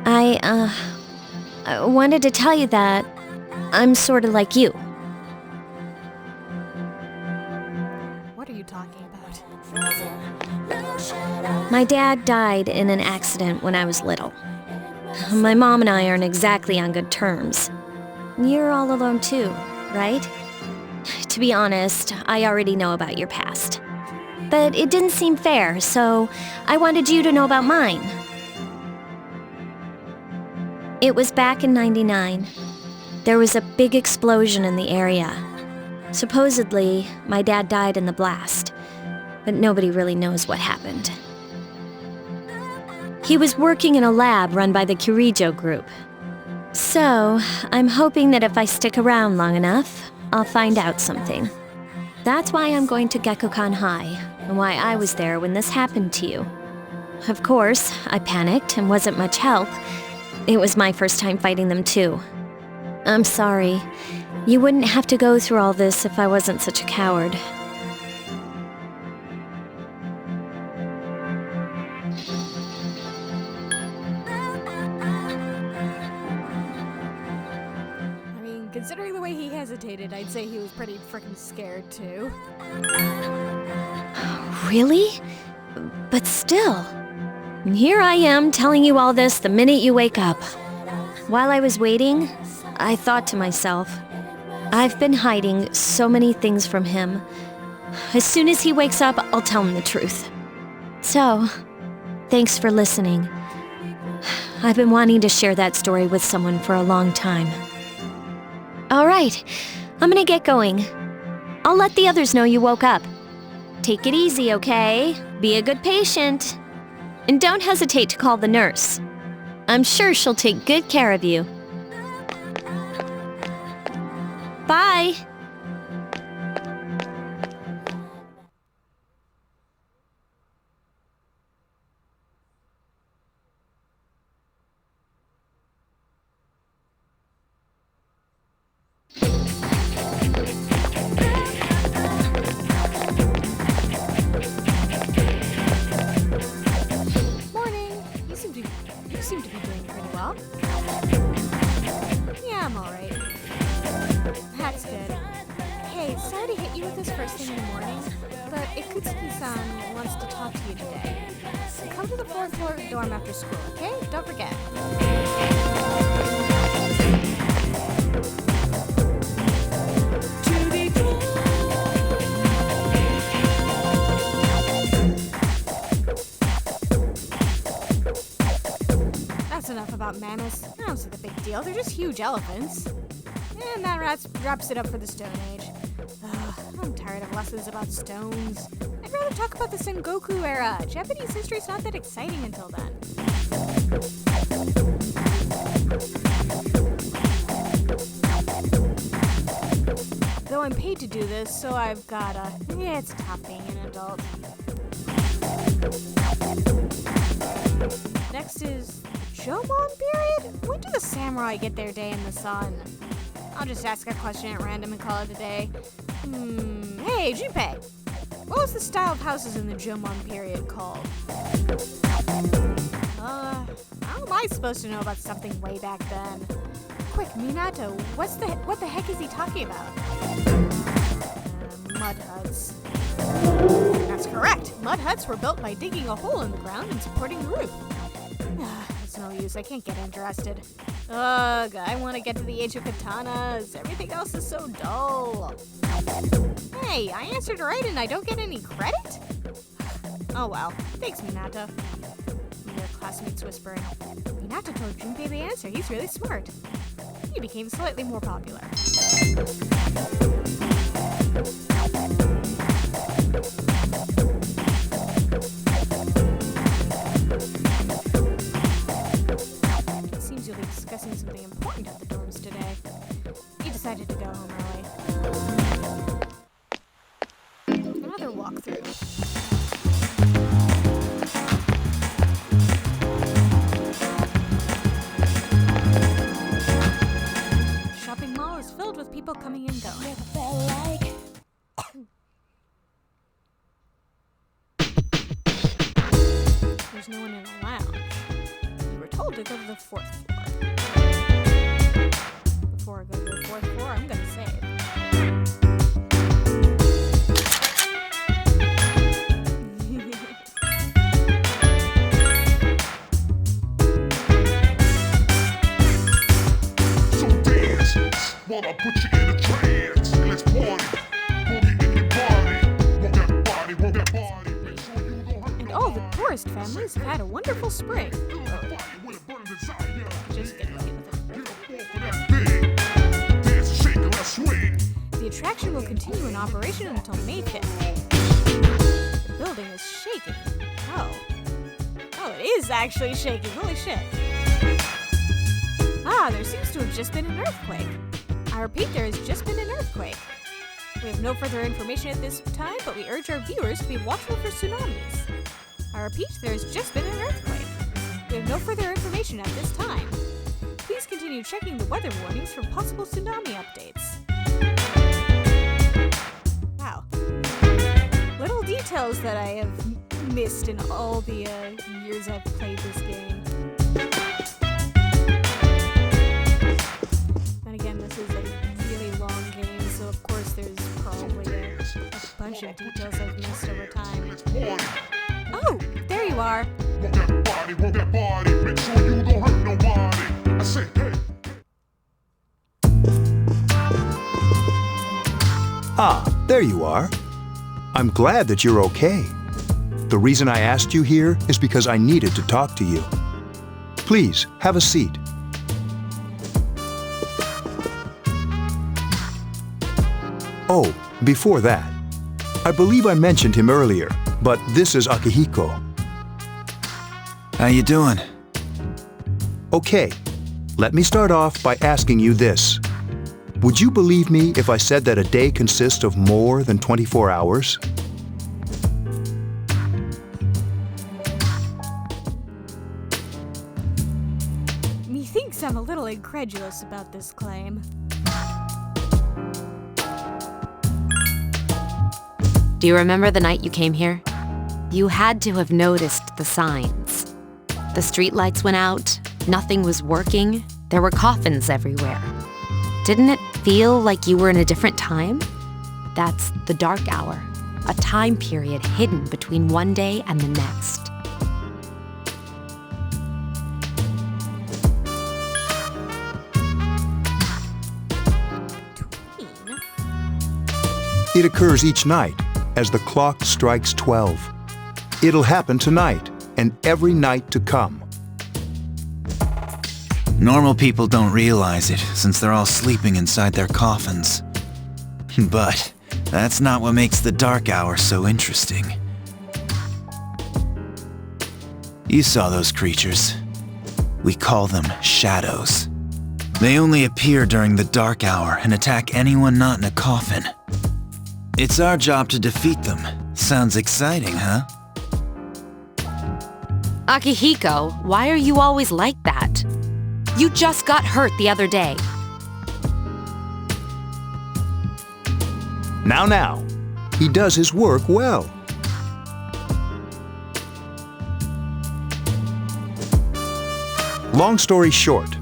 I wanted to tell you that I'm sort of like you. What are you talking about? My dad died in an accident when I was little. My mom and I aren't exactly on good terms. You're all alone too, right? To be honest, I already know about your past. But it didn't seem fair, so I wanted you to know about mine. It was back in '99. There was a big explosion in the area. Supposedly, my dad died in the blast, but nobody really knows what happened. He was working in a lab run by the Kirijo group. So, I'm hoping that if I stick around long enough, I'll find out something. That's why I'm going to Gekukan High, and why I was there when this happened to you. Of course, I panicked and wasn't much help. It was my first time fighting them too. I'm sorry. You wouldn't have to go through all this if I wasn't such a coward. hesitated, I'd say he was pretty frickin' scared too. Really? But still. Here I am telling you all this the minute you wake up. While I was waiting, I thought to myself, I've been hiding so many things from him. As soon as he wakes up, I'll tell him the truth. So, thanks for listening. I've been wanting to share that story with someone for a long time. All right, I'm gonna get going. I'll let the others know you woke up. Take it easy, okay? Be a good patient. And don't hesitate to call the nurse. I'm sure she'll take good care of you. Bye! Morning! You seem to be doing pretty well. Yeah, I'm alright. That's good. Hey, sorry to hit you with this first thing in the morning, but Ikutsuki-san wants to talk to you today. Come to the 4th floor dorm after school, okay? Don't forget. That's enough about mammoths. I don't see the big deal. They're just huge elephants. And that wraps it up for the Stone Age. Ugh, I'm tired of lessons about stones. I'd rather talk about the Sengoku era. Japanese history's not that exciting until then. Though I'm paid to do this, so I've gotta... Yeah, it's tough being an adult. Next is Jomon period? When do the samurai get their day in the sun? I'll just ask a question at random and call it a day. Hey, Junpei! What was the style of houses in the Jomon period called? How am I supposed to know about something way back then? Quick, Minato, what the heck is he talking about? Mud huts. That's correct! Mud huts were built by digging a hole in the ground and supporting the roof. It's no use, I can't get interested. Ugh, I want to get to the age of katanas. Everything else is so dull. Hey, I answered right and I don't get any credit? Oh well, thanks Minato. Your classmates whispering. Minato told Junpei the answer, he's really smart. He became slightly more popular. Seems you'll be discussing something important at the dorms today. You decided to go home early. Another walkthrough. Shopping mall is filled with people coming and going. There's no one in the lounge. You were told to go to the 4th floor. Before I go to the 4th floor, I'm gonna save. So dance while I put you in a trance. Let's party. Boogie in your body. Work that body, work that body. Make sure you don't hurt And all the tourist families have had a wonderful spring. Just get away with it. The attraction will continue in operation until May 5th. The building is shaking. Oh, it is actually shaking. Holy shit. There seems to have just been an earthquake. I repeat, there has just been an earthquake. We have no further information at this time, but we urge our viewers to be watchful for tsunamis. I repeat, there has just been an earthquake. We have no further information at this time. Please continue checking the weather warnings for possible tsunami updates. Wow. Little details that I have missed in all the years I've played this game. Then again, this is a really long bunch of details I've missed over time. Oh, there you are. Work that body, make sure you don't hurt nobody. I say, hey. Ah, there you are. I'm glad that you're okay. The reason I asked you here is because I needed to talk to you. Please, have a seat. Oh, before that, I believe I mentioned him earlier, but this is Akihiko. How you doing? Okay, let me start off by asking you this. Would you believe me if I said that a day consists of more than 24 hours? Methinks I'm a little incredulous about this claim. Do you remember the night you came here? You had to have noticed the signs. The streetlights went out, nothing was working, there were coffins everywhere. Didn't it feel like you were in a different time? That's the dark hour, a time period hidden between one day and the next. It occurs each night as the clock strikes 12. It'll happen tonight and every night to come. Normal people don't realize it, since they're all sleeping inside their coffins. But that's not what makes the dark hour so interesting. You saw those creatures. We call them shadows. They only appear during the dark hour and attack anyone not in a coffin. It's our job to defeat them. Sounds exciting, huh? Akihiko, why are you always like that? You just got hurt the other day. Now, he does his work well. Long story short,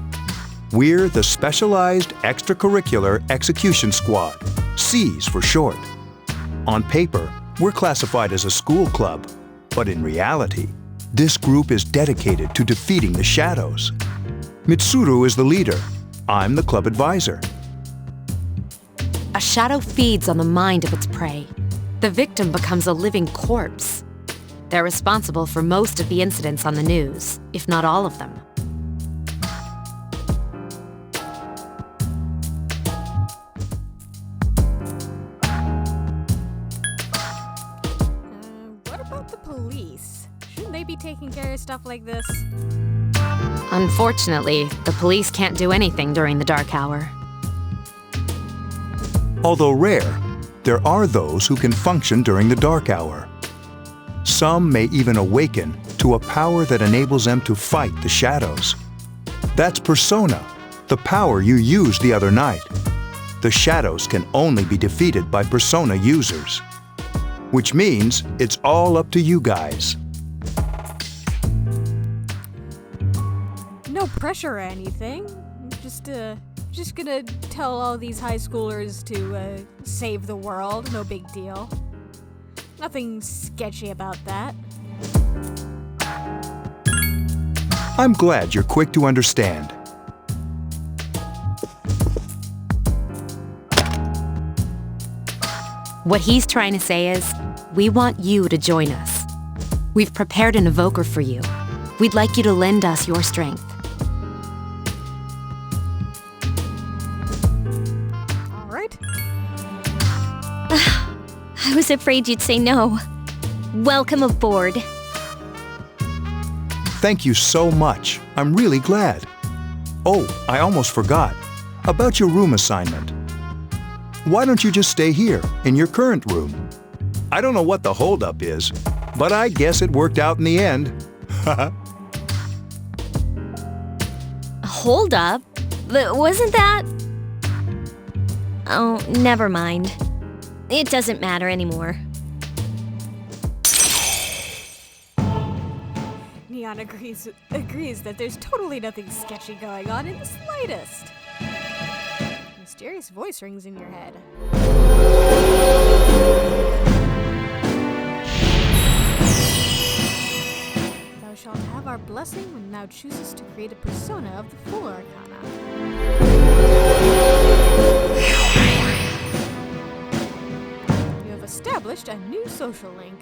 we're the Specialized Extracurricular Execution Squad, SEAS for short. On paper, we're classified as a school club, but in reality, this group is dedicated to defeating the shadows. Mitsuru is the leader. I'm the club advisor. A shadow feeds on the mind of its prey. The victim becomes a living corpse. They're responsible for most of the incidents on the news, if not all of them. What about the police? Shouldn't they be taking care of stuff like this? Unfortunately, the police can't do anything during the dark hour. Although rare, there are those who can function during the dark hour. Some may even awaken to a power that enables them to fight the shadows. That's Persona, the power you used the other night. The shadows can only be defeated by Persona users. Which means it's all up to you guys. No pressure or anything. Just gonna tell all these high schoolers to save the world. No big deal. Nothing sketchy about that. I'm glad you're quick to understand. What he's trying to say is, we want you to join us. We've prepared an evoker for you. We'd like you to lend us your strength. All right. I was afraid you'd say no. Welcome aboard. Thank you so much. I'm really glad. Oh, I almost forgot. About your room assignment. Why don't you just stay here, in your current room? I don't know what the holdup is, but I guess it worked out in the end. Hold up. Wasn't that... Oh, never mind. It doesn't matter anymore. Neon agrees that there's totally nothing sketchy going on in the slightest. Mysterious voice rings in your head. our blessing and now chooses to create a persona of the full arcana. You have established a new social link.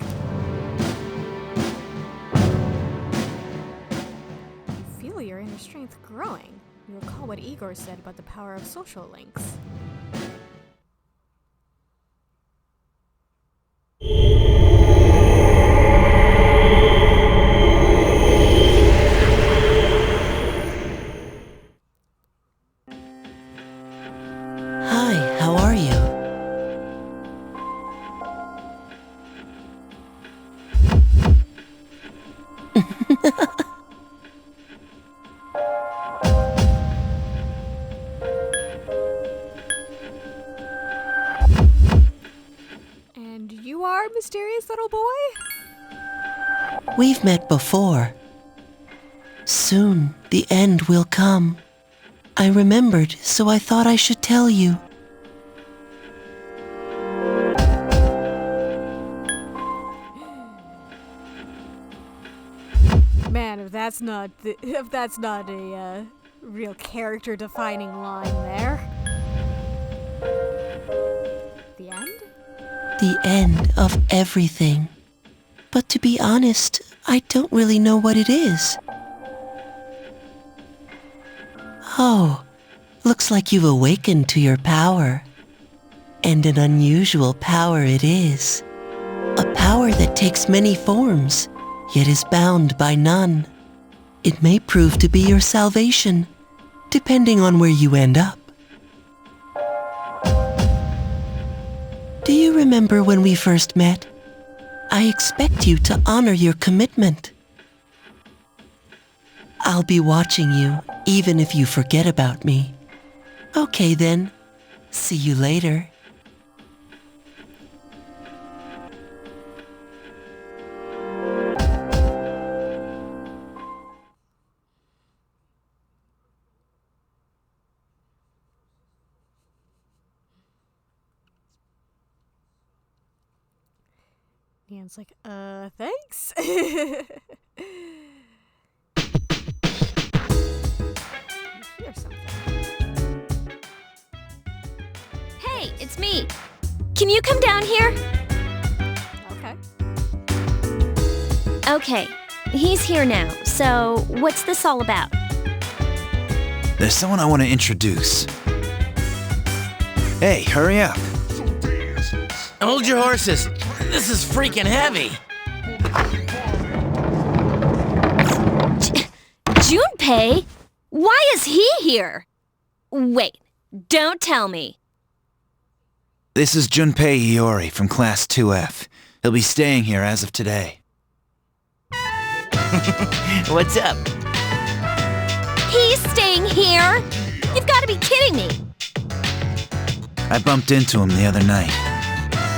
You feel your inner strength growing. You recall what Igor said about the power of social links. Hi, how are you? And you are, mysterious little boy? We've met before. Soon, the end will come. I remembered, so I thought I should tell you. Man, if that's not a real character-defining line there. The end? The end of everything. But to be honest, I don't really know what it is. Oh, looks like you've awakened to your power. And an unusual power it is. A power that takes many forms, yet is bound by none. It may prove to be your salvation, depending on where you end up. Do you remember when we first met? I expect you to honor your commitment. I'll be watching you, even if you forget about me. Okay then, see you later. Ian's like, thanks? Hear something. Hey, it's me. Can you come down here? Okay. Okay, he's here now. So, what's this all about? There's someone I want to introduce. Hey, hurry up. Hold your horses. This is freaking heavy. Junpei? Why is he here? Wait, don't tell me. This is Junpei Iori from Class 2F. He'll be staying here as of today. What's up? He's staying here? You've got to be kidding me. I bumped into him the other night.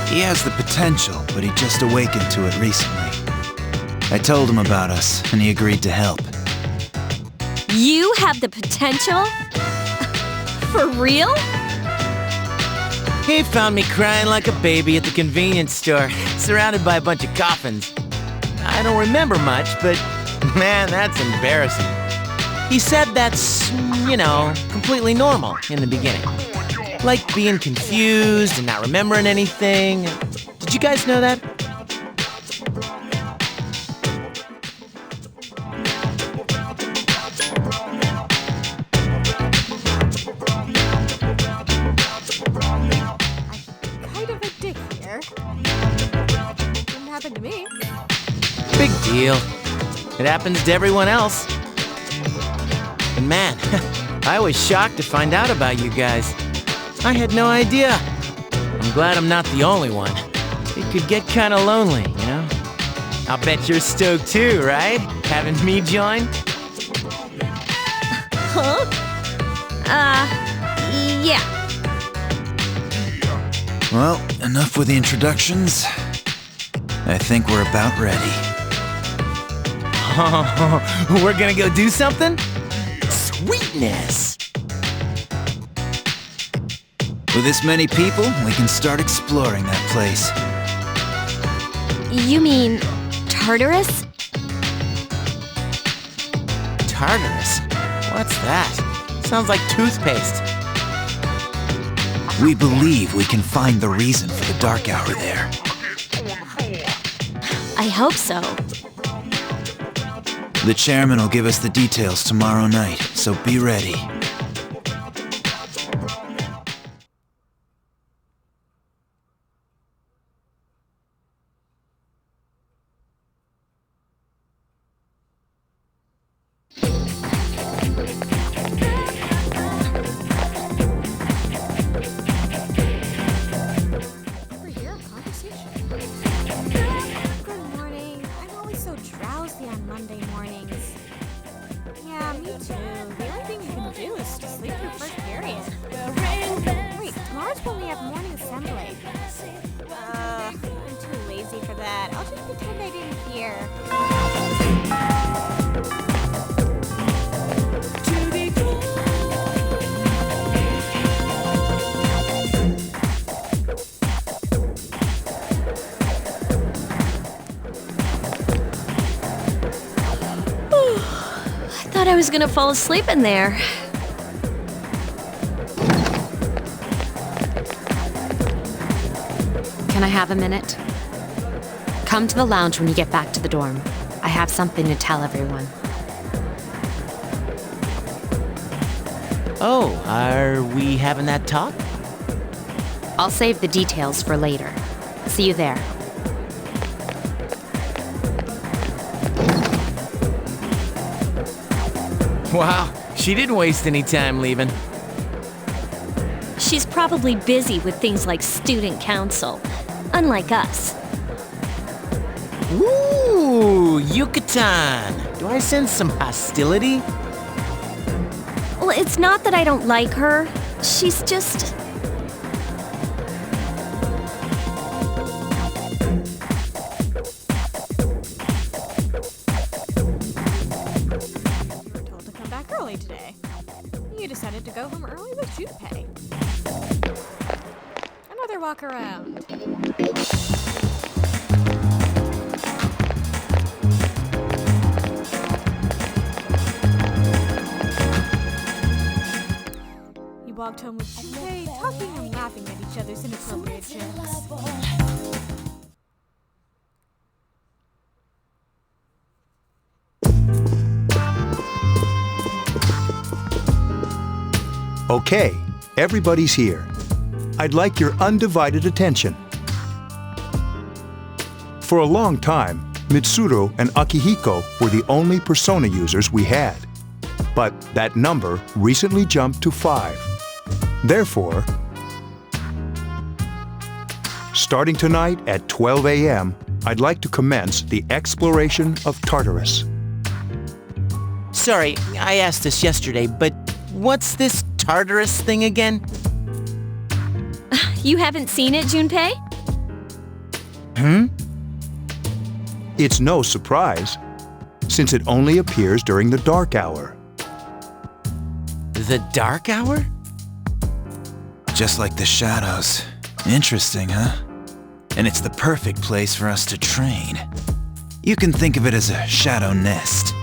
He has the potential, but he just awakened to it recently. I told him about us, and he agreed to help. You have the potential? For real? He found me crying like a baby at the convenience store, surrounded by a bunch of coffins. I don't remember much, but man, that's embarrassing. He said that's, completely normal in the beginning. Like being confused and not remembering anything. Did you guys know that? Kind of a dick here. Didn't happen to me. Big deal. It happens to everyone else. And man, I was shocked to find out about you guys. I had no idea. I'm glad I'm not the only one. It could get kind of lonely, I'll bet you're stoked too, right? Having me join? Huh? Yeah. Well, enough with the introductions. I think we're about ready. Oh, we're gonna go do something? Sweetness! With this many people, we can start exploring that place. You mean Tartarus? Tartarus? What's that? Sounds like toothpaste. We believe we can find the reason for the dark hour there. I hope so. The chairman will give us the details tomorrow night, so be ready. Overhear a conversation. Good morning. I'm always so drowsy on Monday mornings. Yeah, me too. The only thing you can do is to sleep through first period. Wait, tomorrow's when we have morning assembly. I'm too lazy for that. I'll just pretend I didn't hear. I thought I was gonna fall asleep in there. Can I have a minute? Come to the lounge when you get back to the dorm. I have something to tell everyone. Oh, are we having that talk? I'll save the details for later. See you there. Wow, she didn't waste any time leaving. She's probably busy with things like student council, unlike us. Ooh, Yucatan. Do I sense some hostility? Well, it's not that I don't like her. She's just... You were told to come back early today. You decided to go home early with Junpei. Another walk around. You walked home with Junpei, talking and laughing at each other's inappropriate jokes. Okay, everybody's here. I'd like your undivided attention. For a long time, Mitsuru and Akihiko were the only persona users we had. But that number recently jumped to 5. Therefore, starting tonight at 12 a.m., I'd like to commence the exploration of Tartarus. Sorry, I asked this yesterday, but what's this Tartarus thing again? You haven't seen it, Junpei? It's no surprise, since it only appears during the dark hour. The dark hour? Just like the shadows. Interesting, huh? And it's the perfect place for us to train. You can think of it as a shadow nest.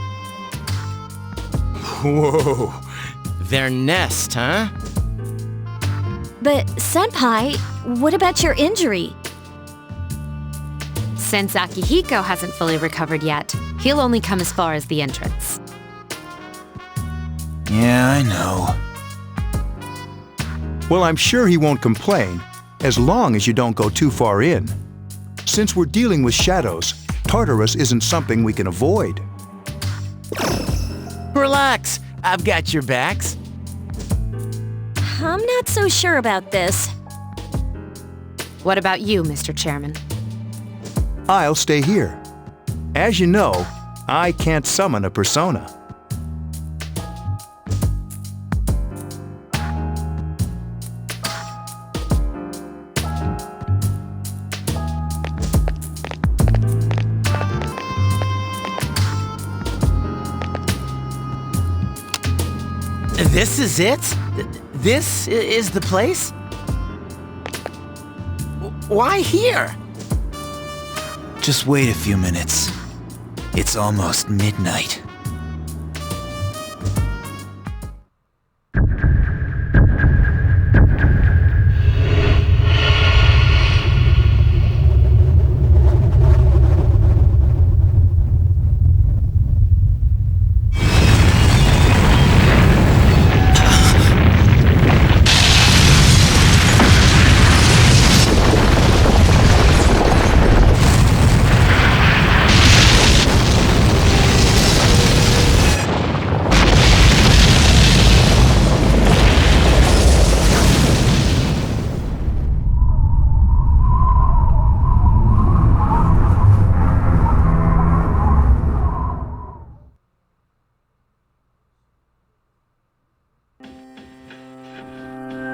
Whoa. Their nest, huh? But, Senpai, what about your injury? Since Akihiko hasn't fully recovered yet, he'll only come as far as the entrance. Yeah, I know. Well, I'm sure he won't complain, as long as you don't go too far in. Since we're dealing with shadows, Tartarus isn't something we can avoid. Relax, I've got your backs. I'm not so sure about this. What about you, Mr. Chairman? I'll stay here. As you know, I can't summon a persona. This is it? This is the place? Why here? Just wait a few minutes. It's almost midnight.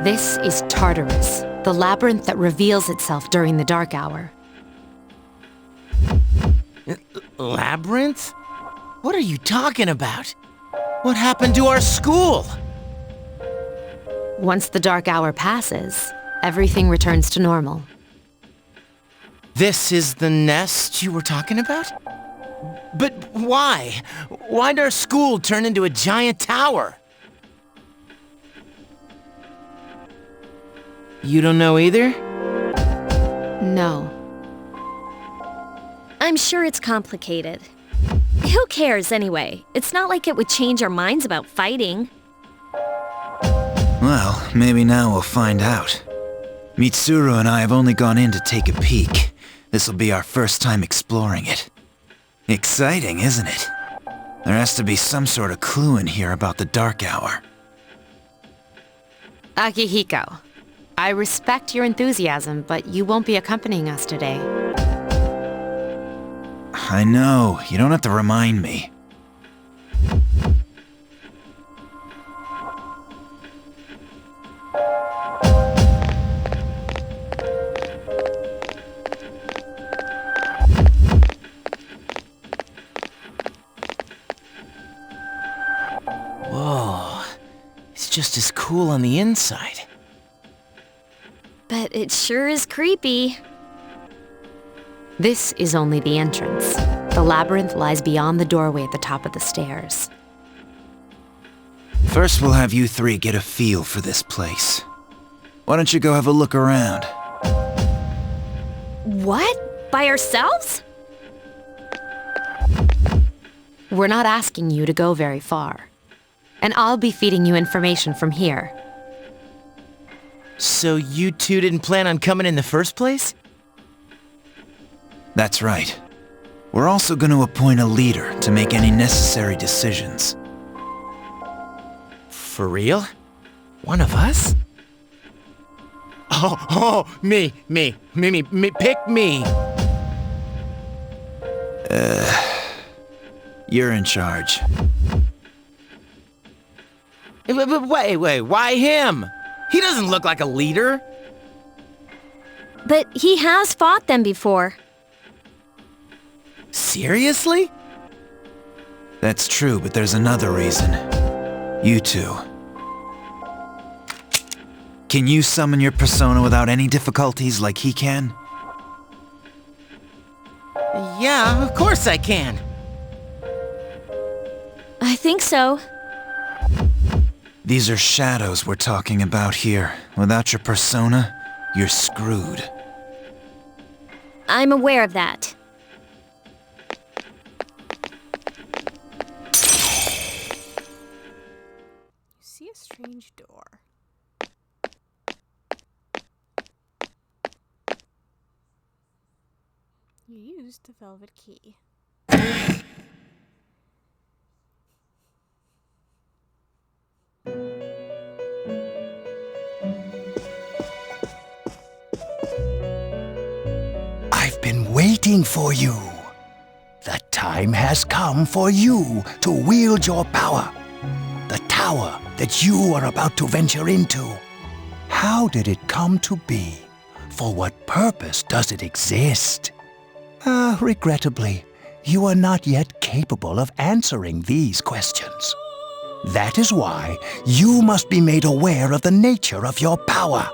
This is Tartarus, the labyrinth that reveals itself during the dark hour. Labyrinth? What are you talking about? What happened to our school? Once the dark hour passes, everything returns to normal. This is the nest you were talking about? But why? Why'd our school turn into a giant tower? You don't know either? No. I'm sure it's complicated. Who cares anyway? It's not like it would change our minds about fighting. Well, maybe now we'll find out. Mitsuru and I have only gone in to take a peek. This'll be our first time exploring it. Exciting, isn't it? There has to be some sort of clue in here about the dark hour. Akihiko, I respect your enthusiasm, but you won't be accompanying us today. I know, you don't have to remind me. Whoa, it's just as cool on the inside. But it sure is creepy. This is only the entrance. The labyrinth lies beyond the doorway at the top of the stairs. First, we'll have you three get a feel for this place. Why don't you go have a look around? What? By ourselves? We're not asking you to go very far. And I'll be feeding you information from here. So you two didn't plan on coming in the first place? That's right. We're also going to appoint a leader to make any necessary decisions. For real? One of us? Me, pick me! You're in charge. Wait, why him? He doesn't look like a leader. But he has fought them before. Seriously? That's true, but there's another reason. You two. Can you summon your persona without any difficulties like he can? Yeah, of course I can. I think so. These are shadows we're talking about here. Without your persona, you're screwed. I'm aware of that. You see a strange door. You used the velvet key. I've been waiting for you. The time has come for you to wield your power. The tower that you are about to venture into. How did it come to be? For what purpose does it exist? Regrettably, you are not yet capable of answering these questions. That is why you must be made aware of the nature of your power.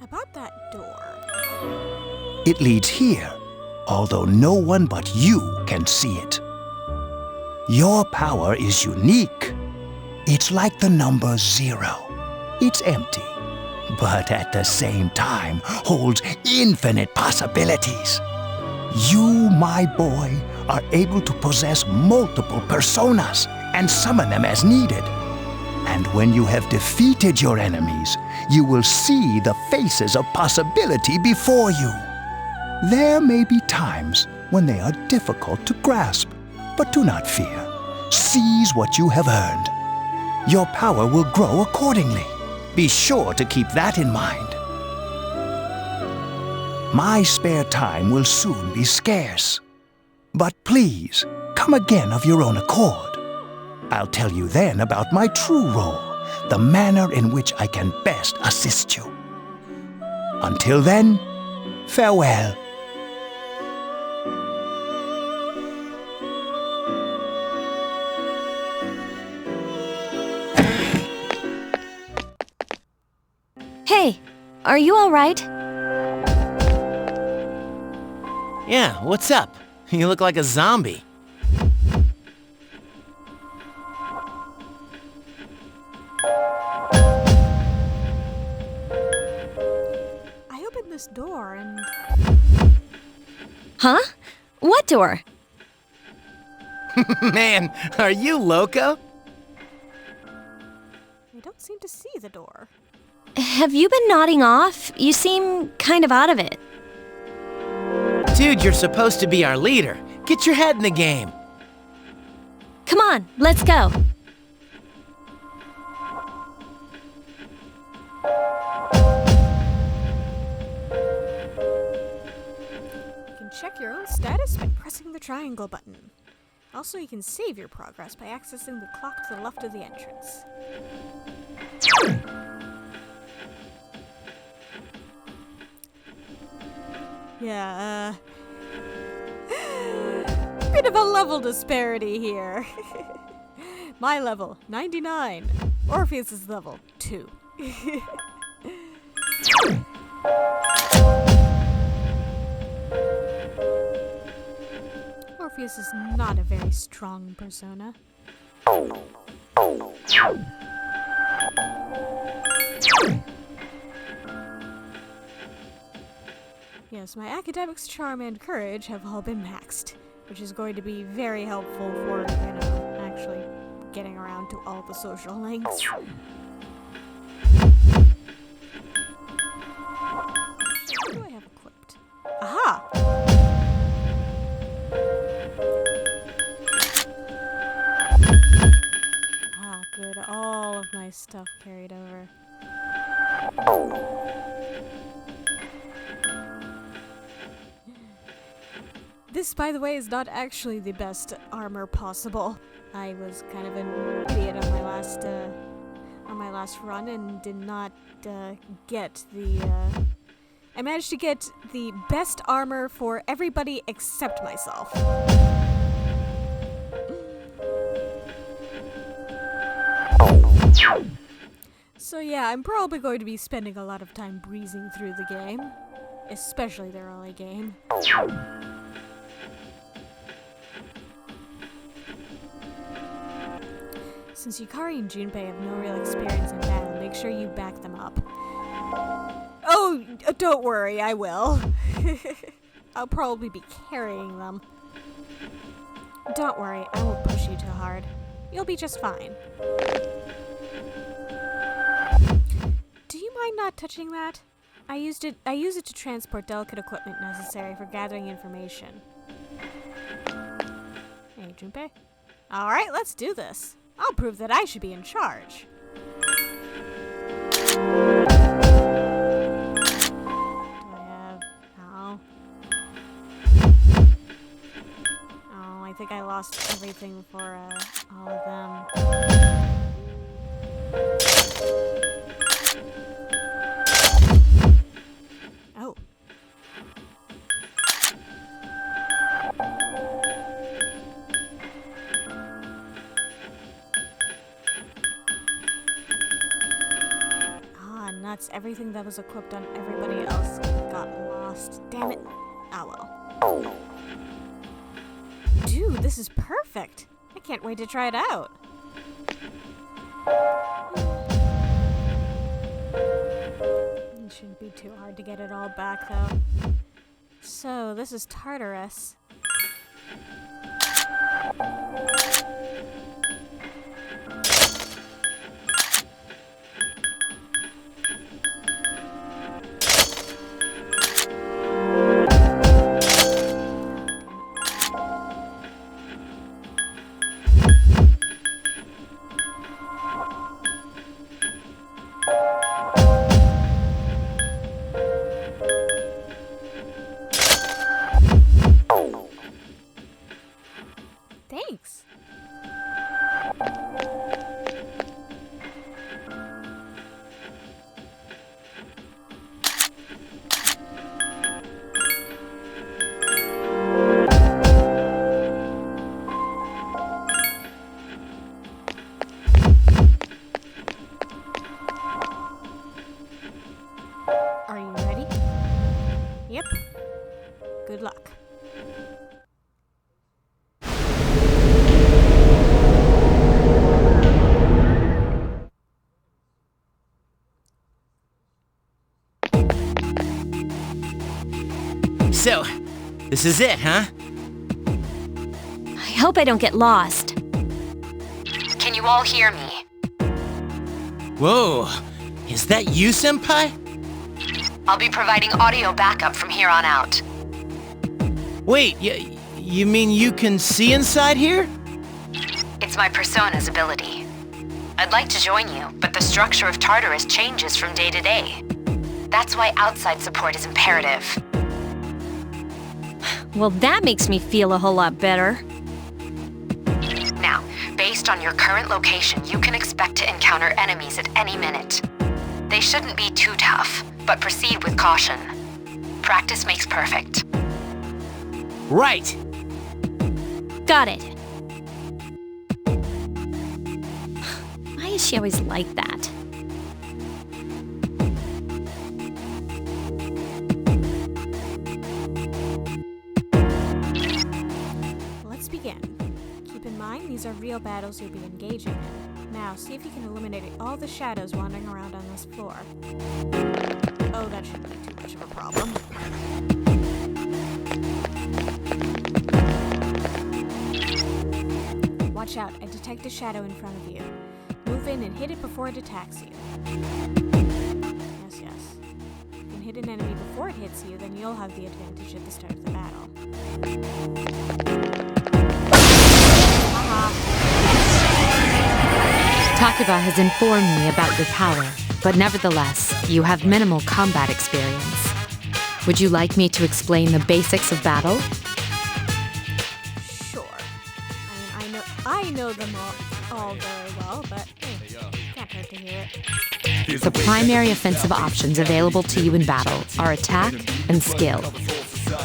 About that door. It leads here, although no one but you can see it. Your power is unique. It's like the number 0. It's empty, but at the same time holds infinite possibilities. You, my boy, are able to possess multiple personas and summon them as needed. And when you have defeated your enemies, you will see the faces of possibility before you. There may be times when they are difficult to grasp, but do not fear. Seize what you have earned. Your power will grow accordingly. Be sure to keep that in mind. My spare time will soon be scarce. But please, come again of your own accord. I'll tell you then about my true role, the manner in which I can best assist you. Until then, farewell. Hey, are you all right? Yeah, what's up? You look like a zombie. I opened this door and... Huh? What door? Man, are you loco? I don't seem to see the door. Have you been nodding off? You seem kind of out of it. Dude, you're supposed to be our leader. Get your head in the game. Come on, let's go. You can check your own status by pressing the triangle button. Also, you can save your progress by accessing the clock to the left of the entrance. Yeah, bit of a level disparity here. My level, 99. Orpheus's level, 2. Orpheus is not a very strong persona. Yes, my academics, charm, and courage have all been maxed, which is going to be very helpful for, actually getting around to all the social links. What do I have equipped? Aha! Ah, good. All of my stuff carried over. This, by the way, is not actually the best armor possible. I was kind of an idiot on my last run and did not get the. I managed to get the best armor for everybody except myself. So yeah, I'm probably going to be spending a lot of time breezing through the game, especially the early game. Since Yukari and Junpei have no real experience in battle, make sure you back them up. Oh, don't worry, I will. I'll probably be carrying them. Don't worry, I won't push you too hard. You'll be just fine. Do you mind not touching that? I use it to transport delicate equipment necessary for gathering information. Hey, Junpei. Alright, let's do this. I'll prove that I should be in charge. Do I have... Oh. Oh, I think I lost everything for, all of them. Oh. Nuts. Everything that was equipped on everybody else got lost. Damn it. Ah, well. Dude, this is perfect. I can't wait to try it out. It shouldn't be too hard to get it all back, though. So, this is Tartarus. Thanks. Are you ready? Yep. Good luck. So, this is it, huh? I hope I don't get lost. Can you all hear me? Whoa, is that you, Senpai? I'll be providing audio backup from here on out. Wait, you mean you can see inside here? It's my persona's ability. I'd like to join you, but the structure of Tartarus changes from day to day. That's why outside support is imperative. Well, that makes me feel a whole lot better. Now, based on your current location, you can expect to encounter enemies at any minute. They shouldn't be too tough, but proceed with caution. Practice makes perfect. Right! Got it. Why is she always like that? Let's begin. Keep in mind, these are real battles you'll be engaging in. Now, see if you can eliminate all the shadows wandering around on this floor. Oh, that shouldn't be too much of a problem. Watch out, I detect a shadow in front of you. Move in and hit it before it attacks you. Yes, yes. If you can hit an enemy before it hits you, then you'll have the advantage at the start of the battle. Takuba has informed me about your power, but nevertheless, you have minimal combat experience. Would you like me to explain the basics of battle? Sure. I know them all very well, but hey, can't hurt to hear it. The primary offensive options available to you in battle are attack and skill.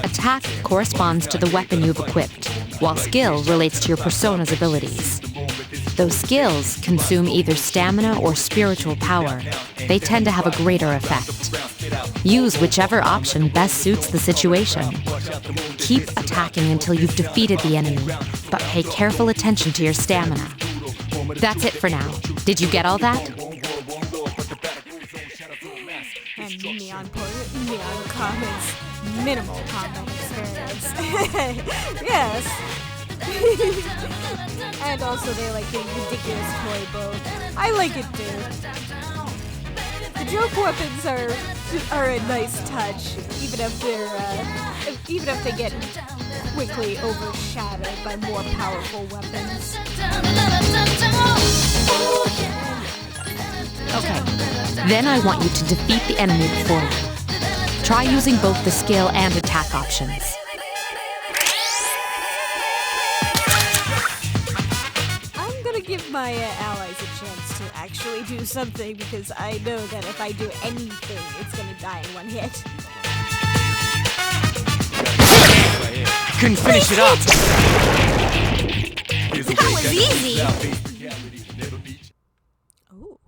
Attack corresponds to the weapon you've equipped, while skill relates to your persona's abilities. Those skills consume either stamina or spiritual power. They tend to have a greater effect. Use whichever option best suits the situation. Keep attacking until you've defeated the enemy, but pay careful attention to your stamina. That's it for now. Did you get all that? And neon comments, minimal combat experience. Yes. And also they like getting ridiculous toy bow. I like it too. The joke weapons are a nice touch, even if they get quickly overshadowed by more powerful weapons. Okay. Then I want you to defeat the enemy before you. Try using both the skill and attack options. Give my allies a chance to actually do something, because I know that if I do anything, it's gonna die in one hit. I couldn't finish it up! That was easy! Ooh.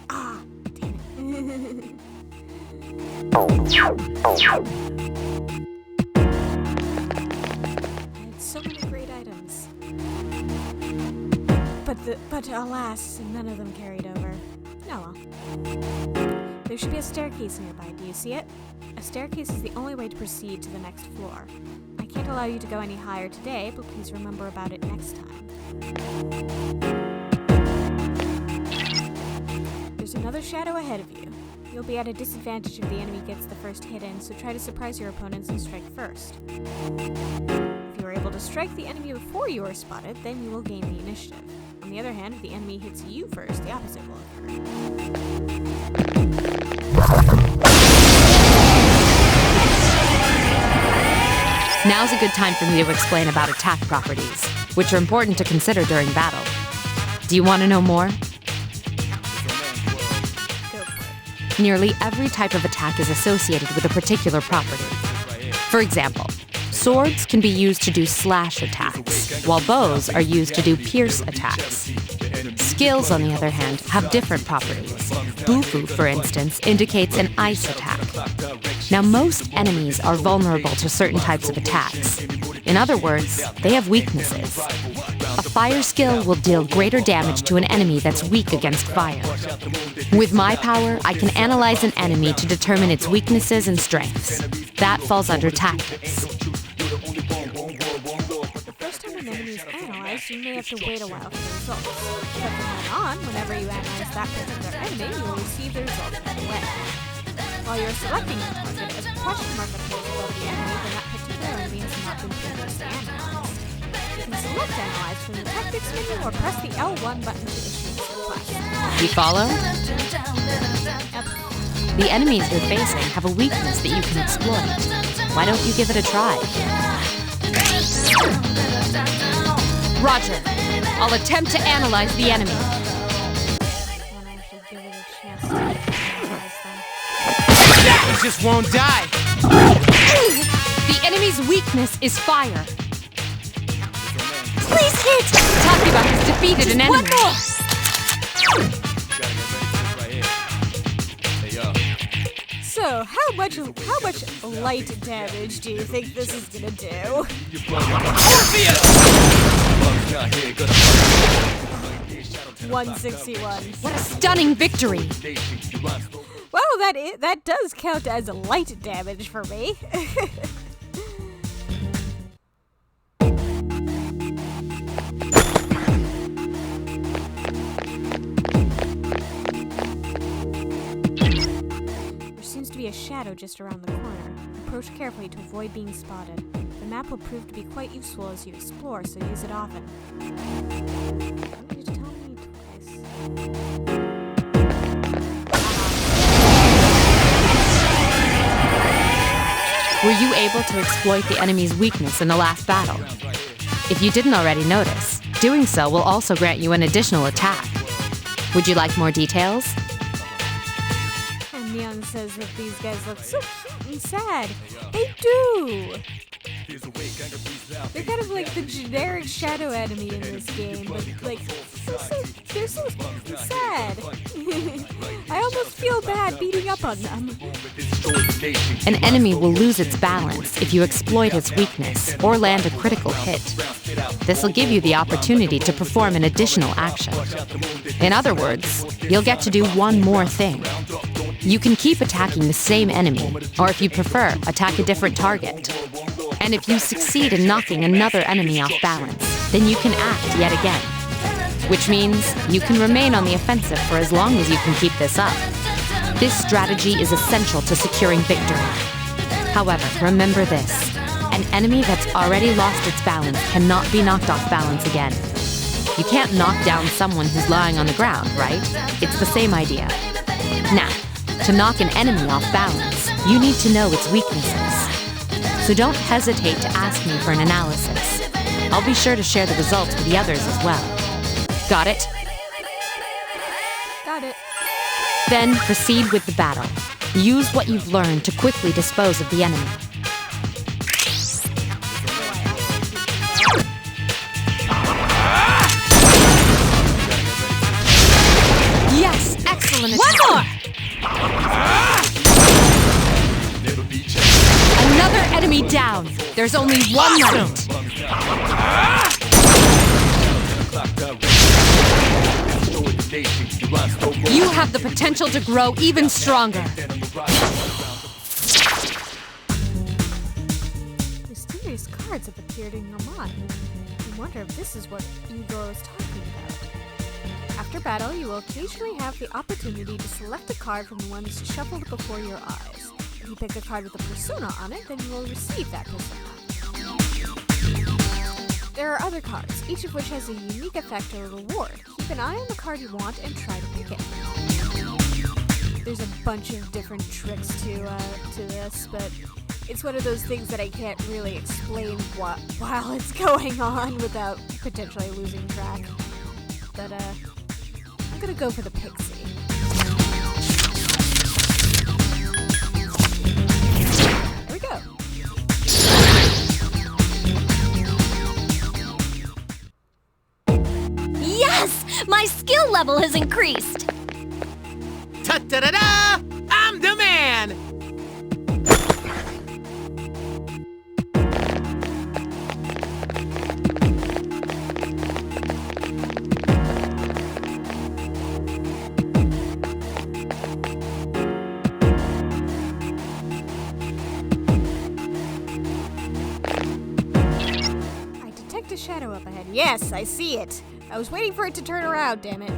Ah, damn it. I had so many great items. But alas, none of them carried over. Oh well. There should be a staircase nearby. Do you see it? A staircase is the only way to proceed to the next floor. I can't allow you to go any higher today, but please remember about it next time. There's another shadow ahead of you. You'll be at a disadvantage if the enemy gets the first hit in, so try to surprise your opponents and strike first. If you are able to strike the enemy before you are spotted, then you will gain the initiative. On the other hand, if the enemy hits you first, the opposite will occur. Now's a good time for me to explain about attack properties, which are important to consider during battle. Do you want to know more? Nearly every type of attack is associated with a particular property. For example, swords can be used to do slash attacks, while bows are used to do pierce attacks. Skills, on the other hand, have different properties. Bufu, for instance, indicates an ice attack. Now, most enemies are vulnerable to certain types of attacks. In other words, they have weaknesses. A fire skill will deal greater damage to an enemy that's weak against fire. With my power, I can analyze an enemy to determine its weaknesses and strengths. That falls under tactics. The first time an enemy is analyzed, you may have to wait a while for the results. But from then on, whenever you analyze that particular enemy, you will receive the results right away. While you're selecting your target, as a question mark appears above the enemy, then that particular enemy has not been previously analyzed. You can select Analyze from the Tactics menu or press the L1 button to issue this request. You follow? Yep. The enemies you're facing have a weakness that you can exploit. Why don't you give it a try? Roger. I'll attempt to analyze the enemy. He just won't die. The enemy's weakness is fire. Please hit! Takiba has defeated an enemy. One more! So, how much light damage do you think this is gonna do? 161. What a stunning victory! Well, that does count as light damage for me. There seems to be a shadow just around the corner. Approach carefully to avoid being spotted. The map will prove to be quite useful as you explore, so use it often. Why did you tell me twice? Were you able to exploit the enemy's weakness in the last battle? If you didn't already notice, doing so will also grant you an additional attack. Would you like more details? And Neon says that these guys look so cute and sad. They do! They're kind of like the generic shadow enemy in this game, but like, they're so sad. I almost feel bad beating up on them. An enemy will lose its balance if you exploit its weakness or land a critical hit. This will give you the opportunity to perform an additional action. In other words, you'll get to do one more thing. You can keep attacking the same enemy, or if you prefer, attack a different target. And if you succeed in knocking another enemy off balance, then you can act yet again. Which means you can remain on the offensive for as long as you can keep this up. This strategy is essential to securing victory. However, remember this. An enemy that's already lost its balance cannot be knocked off balance again. You can't knock down someone who's lying on the ground, right? It's the same idea. Now, to knock an enemy off balance, you need to know its weaknesses. So don't hesitate to ask me for an analysis. I'll be sure to share the results with the others as well. Got it? Got it. Then proceed with the battle. Use what you've learned to quickly dispose of the enemy. Yes, excellent attack. One more! Another enemy down. There's only one left. You have the potential to grow even stronger. Mysterious cards have appeared in your mind. I wonder if this is what Igor was talking about. After battle, you will occasionally have the opportunity to select a card from the ones shuffled before your eyes. If you pick a card with a persona on it, then you will receive that persona. There are other cards, each of which has a unique effect or reward. Keep an eye on the card you want and try to pick it. There's a bunch of different tricks to this, but It's one of those things that I can't really explain while it's going on without potentially losing track. But, I'm gonna go for the pixie. There we go. Yes! My skill level has increased! Ta-da-da-da! I'm the man! I detect a shadow up ahead. Yes, I see it. I was waiting for it to turn around, damn it.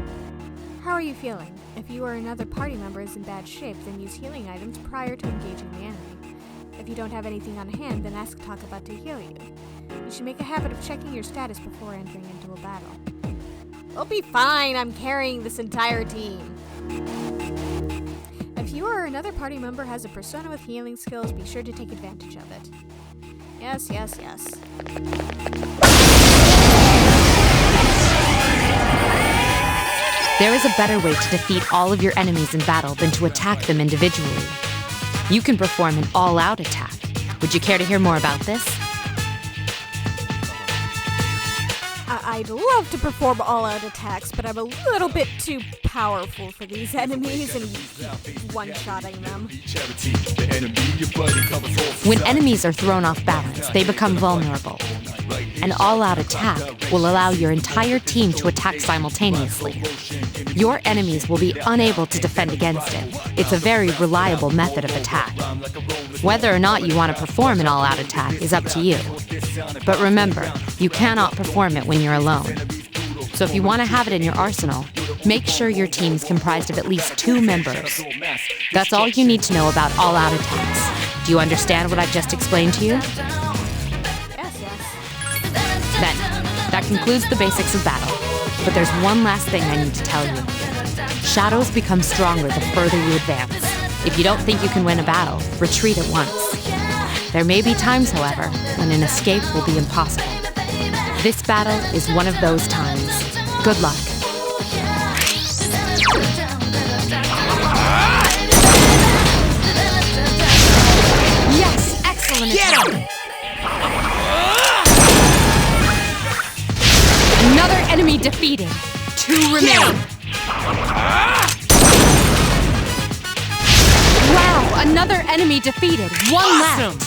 How are you feeling? If you or another party member is in bad shape, then use healing items prior to engaging the enemy. If you don't have anything on hand, then ask Talkabout to heal you. You should make a habit of checking your status before entering into a battle. We'll be fine, I'm carrying this entire team. If you or another party member has a persona with healing skills, be sure to take advantage of it. Yes, yes, yes. There is a better way to defeat all of your enemies in battle than to attack them individually. You can perform an all-out attack. Would you care to hear more about this? I'd love to perform all-out attacks, but I'm a little bit too powerful for these enemies and one-shotting them. When enemies are thrown off balance, they become vulnerable. An all-out attack will allow your entire team to attack simultaneously. Your enemies will be unable to defend against it. It's a very reliable method of attack. Whether or not you want to perform an all-out attack is up to you. But remember, you cannot perform it when you're alone. So if you want to have it in your arsenal, make sure your team is comprised of at least 2 members. That's all you need to know about all-out attacks. Do you understand what I've just explained to you? Yes, yes. Then, that concludes the basics of battle. But there's one last thing I need to tell you. Shadows become stronger the further you advance. If you don't think you can win a battle, retreat at once. There may be times, however, when an escape will be impossible. This battle is one of those times. Good luck. Yes, excellent attack. Another enemy defeated. 2 remain. Wow, another enemy defeated. 1 left.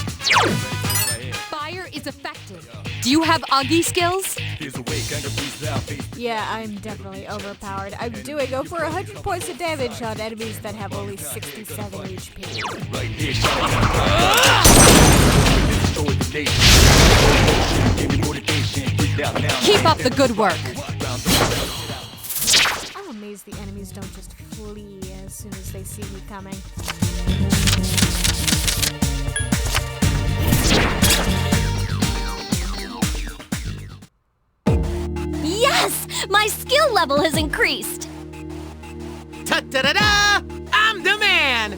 Fire is effective. Do you have Augie skills? Yeah, I'm definitely overpowered. I'm doing over 100 points of damage on enemies that have only 67 HP. Keep up the good work. I'm amazed the enemies don't just flee as soon as they see me coming. Yes! My skill level has increased! Ta-da-da-da! I'm the man!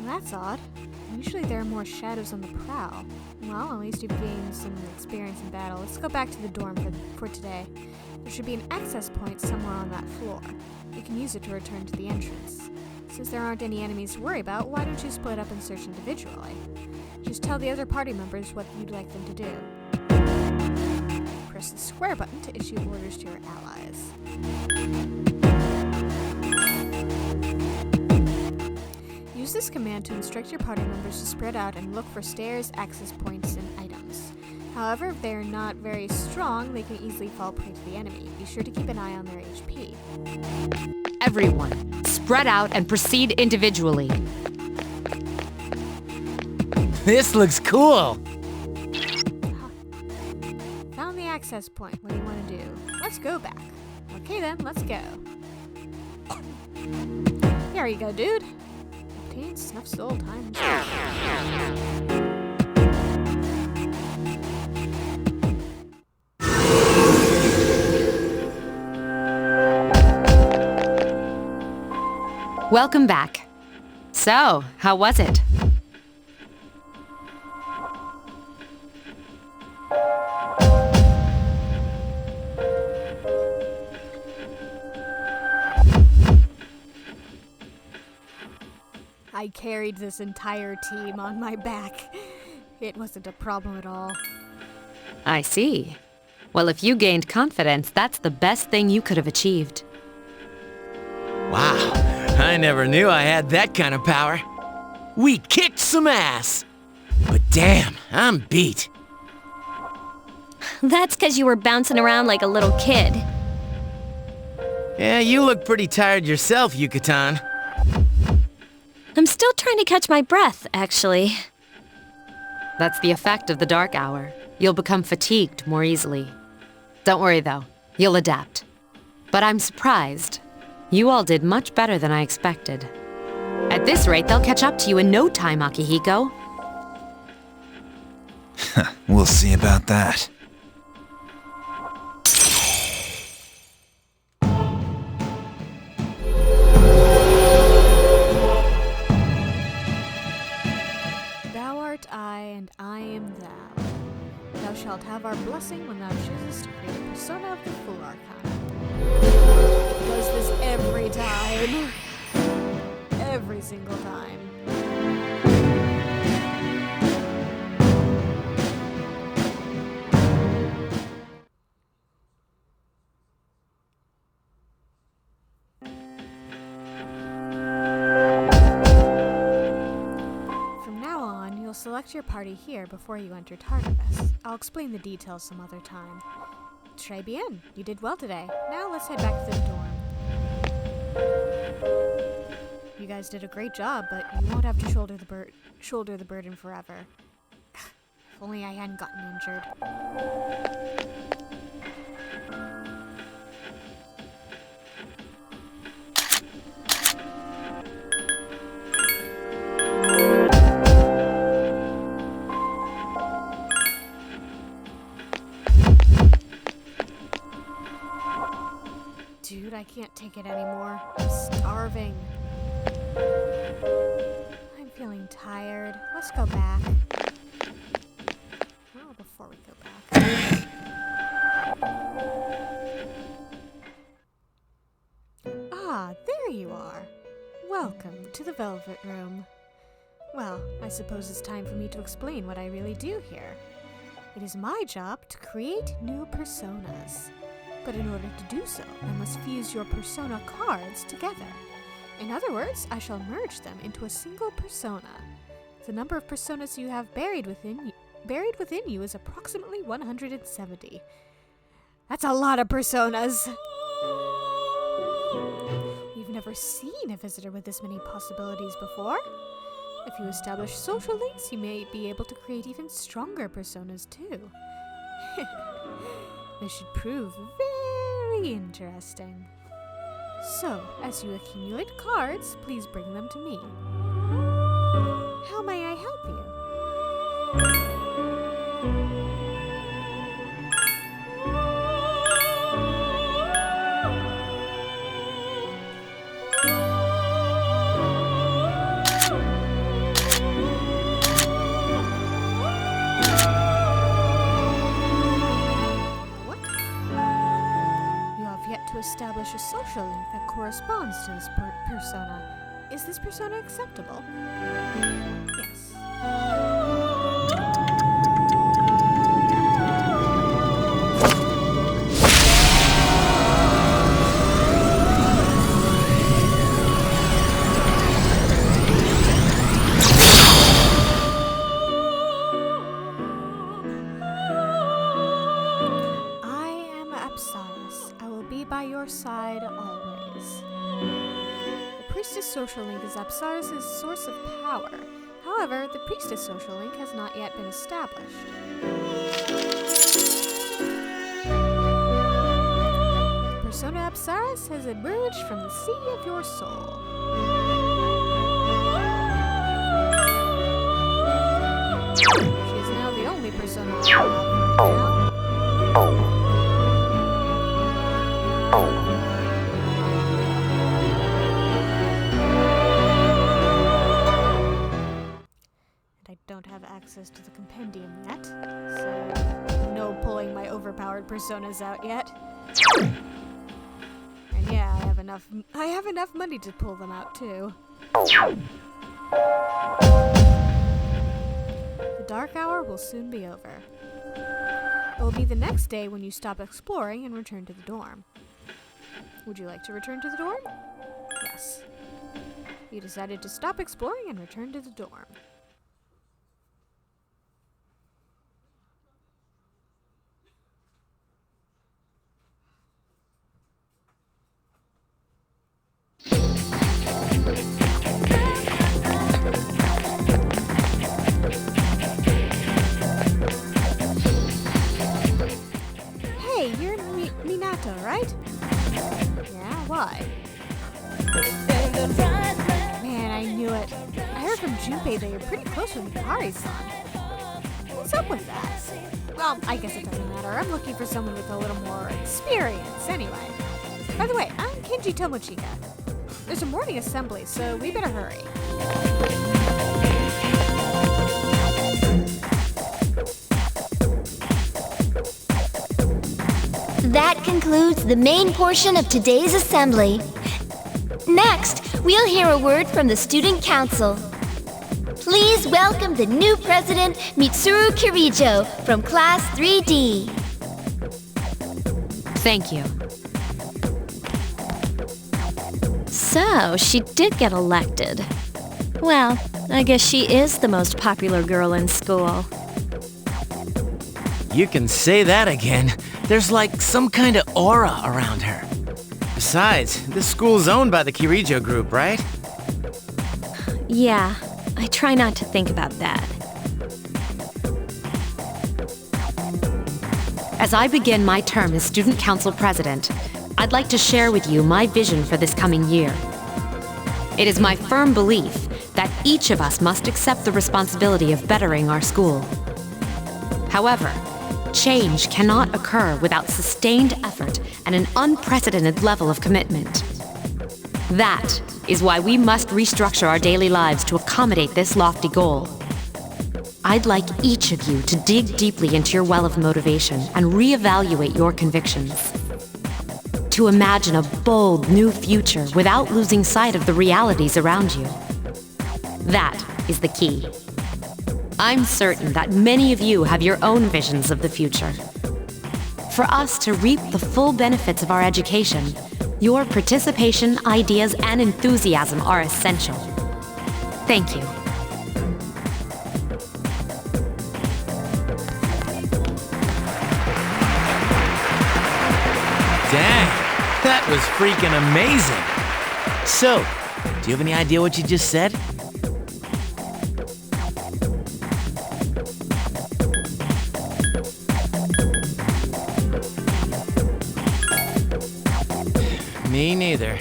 That's odd. Usually there are more shadows on the prowl. Well, at least you've gained some experience in battle. Let's go back to the dorm for today. There should be an access point somewhere on that floor. You can use it to return to the entrance. Since there aren't any enemies to worry about, why don't you split up and search individually? Just tell the other party members what you'd like them to do. Press the square button to issue orders to your allies. Use this command to instruct your party members to spread out and look for stairs, access points, and items. However, if they are not very strong, they can easily fall prey to the enemy. Be sure to keep an eye on their HP. Everyone, spread out and proceed individually. This looks cool. Found the access point. What do you want to do? Let's go back. Okay then, let's go. Here you go, dude. Obtain snuff soul times. Welcome back. So, how was it? I carried this entire team on my back. It wasn't a problem at all. I see. Well, if you gained confidence, that's the best thing you could have achieved. Wow, I never knew I had that kind of power. We kicked some ass. But damn, I'm beat. That's 'cause you were bouncing around like a little kid. Yeah, you look pretty tired yourself, Yucatan. I'm still trying to catch my breath, actually. That's the effect of the dark hour. You'll become fatigued more easily. Don't worry, though. You'll adapt. But I'm surprised. You all did much better than I expected. At this rate, they'll catch up to you in no time, Akihiko. We'll see about that. Thou art I, and I am thou. Thou shalt have our blessing when thou choosest to create a persona of the full arcana. It does this every time. Every single time. From now on, you'll select your party here before you enter Tartarus. I'll explain the details some other time. Très bien. You did well today. Now let's head back to the dorm. You guys did a great job, but you won't have to shoulder the burden forever. If only I hadn't gotten injured. Dude, I can't take it anymore. I'm starving. I'm feeling tired. Let's go back. Oh, before we go back. Ah, there you are. Welcome to the Velvet Room. Well, I suppose it's time for me to explain what I really do here. It is my job to create new personas. But in order to do so, I must fuse your persona cards together. In other words, I shall merge them into a single persona. The number of personas you have buried within you is approximately 170. That's a lot of personas! We've never seen a visitor with this many possibilities before. If you establish social links, you may be able to create even stronger personas too. This should prove very interesting. So, as you accumulate cards, please bring them to me. How may I help you? To establish a social link that corresponds to this persona. Is this persona acceptable? Yes. By your side always. The Priestess social link is Apsaris' source of power. However, the Priestess social link has not yet been established. Persona Apsaris has emerged from the sea of your soul. She is now the only persona you have. access to the compendium yet, so no pulling my overpowered personas out yet. And yeah, I have enough money to pull them out too. The dark hour will soon be over. It will be the next day when you stop exploring and return to the dorm. Would you like to return to the dorm? Yes. You decided to stop exploring and return to the dorm. Hey, you're Minato, right? Yeah, why? Man, I knew it. I heard from Junpei that you're pretty close with Mikari-san. What's up with that? Well, I guess it doesn't matter. I'm looking for someone with a little more experience anyway. By the way, I'm Kenji Tomochika. There's a morning assembly, so we better hurry. That concludes the main portion of today's assembly. Next, we'll hear a word from the Student Council. Please welcome the new president, Mitsuru Kirijo, from Class 3D. Thank you. So, she did get elected. Well, I guess she is the most popular girl in school. You can say that again. There's like some kind of aura around her. Besides, this school's owned by the Kirijo group, right? Yeah, I try not to think about that. As I begin my term as Student Council President, I'd like to share with you my vision for this coming year. It is my firm belief that each of us must accept the responsibility of bettering our school. However, change cannot occur without sustained effort and an unprecedented level of commitment. That is why we must restructure our daily lives to accommodate this lofty goal. I'd like each of you to dig deeply into your well of motivation and reevaluate your convictions. To imagine a bold new future without losing sight of the realities around you. That is the key. I'm certain that many of you have your own visions of the future. For us to reap the full benefits of our education, your participation, ideas, and enthusiasm are essential. Thank you. Dang, that was freaking amazing. So, do you have any idea what you just said? Me neither.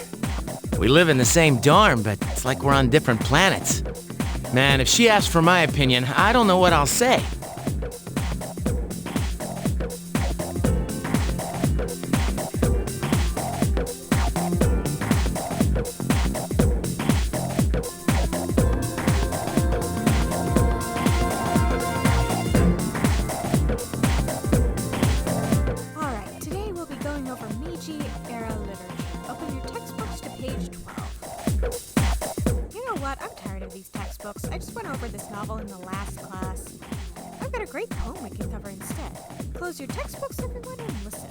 We live in the same dorm, but it's like we're on different planets. Man, if she asks for my opinion, I don't know what I'll say. Alright, today we'll be going over Meiji-era literature. Open your textbooks to page 12. You know what? I'm tired of these textbooks. I just went over this novel in the last class. I've got a great poem we can cover instead. Close your textbooks, everyone, and listen.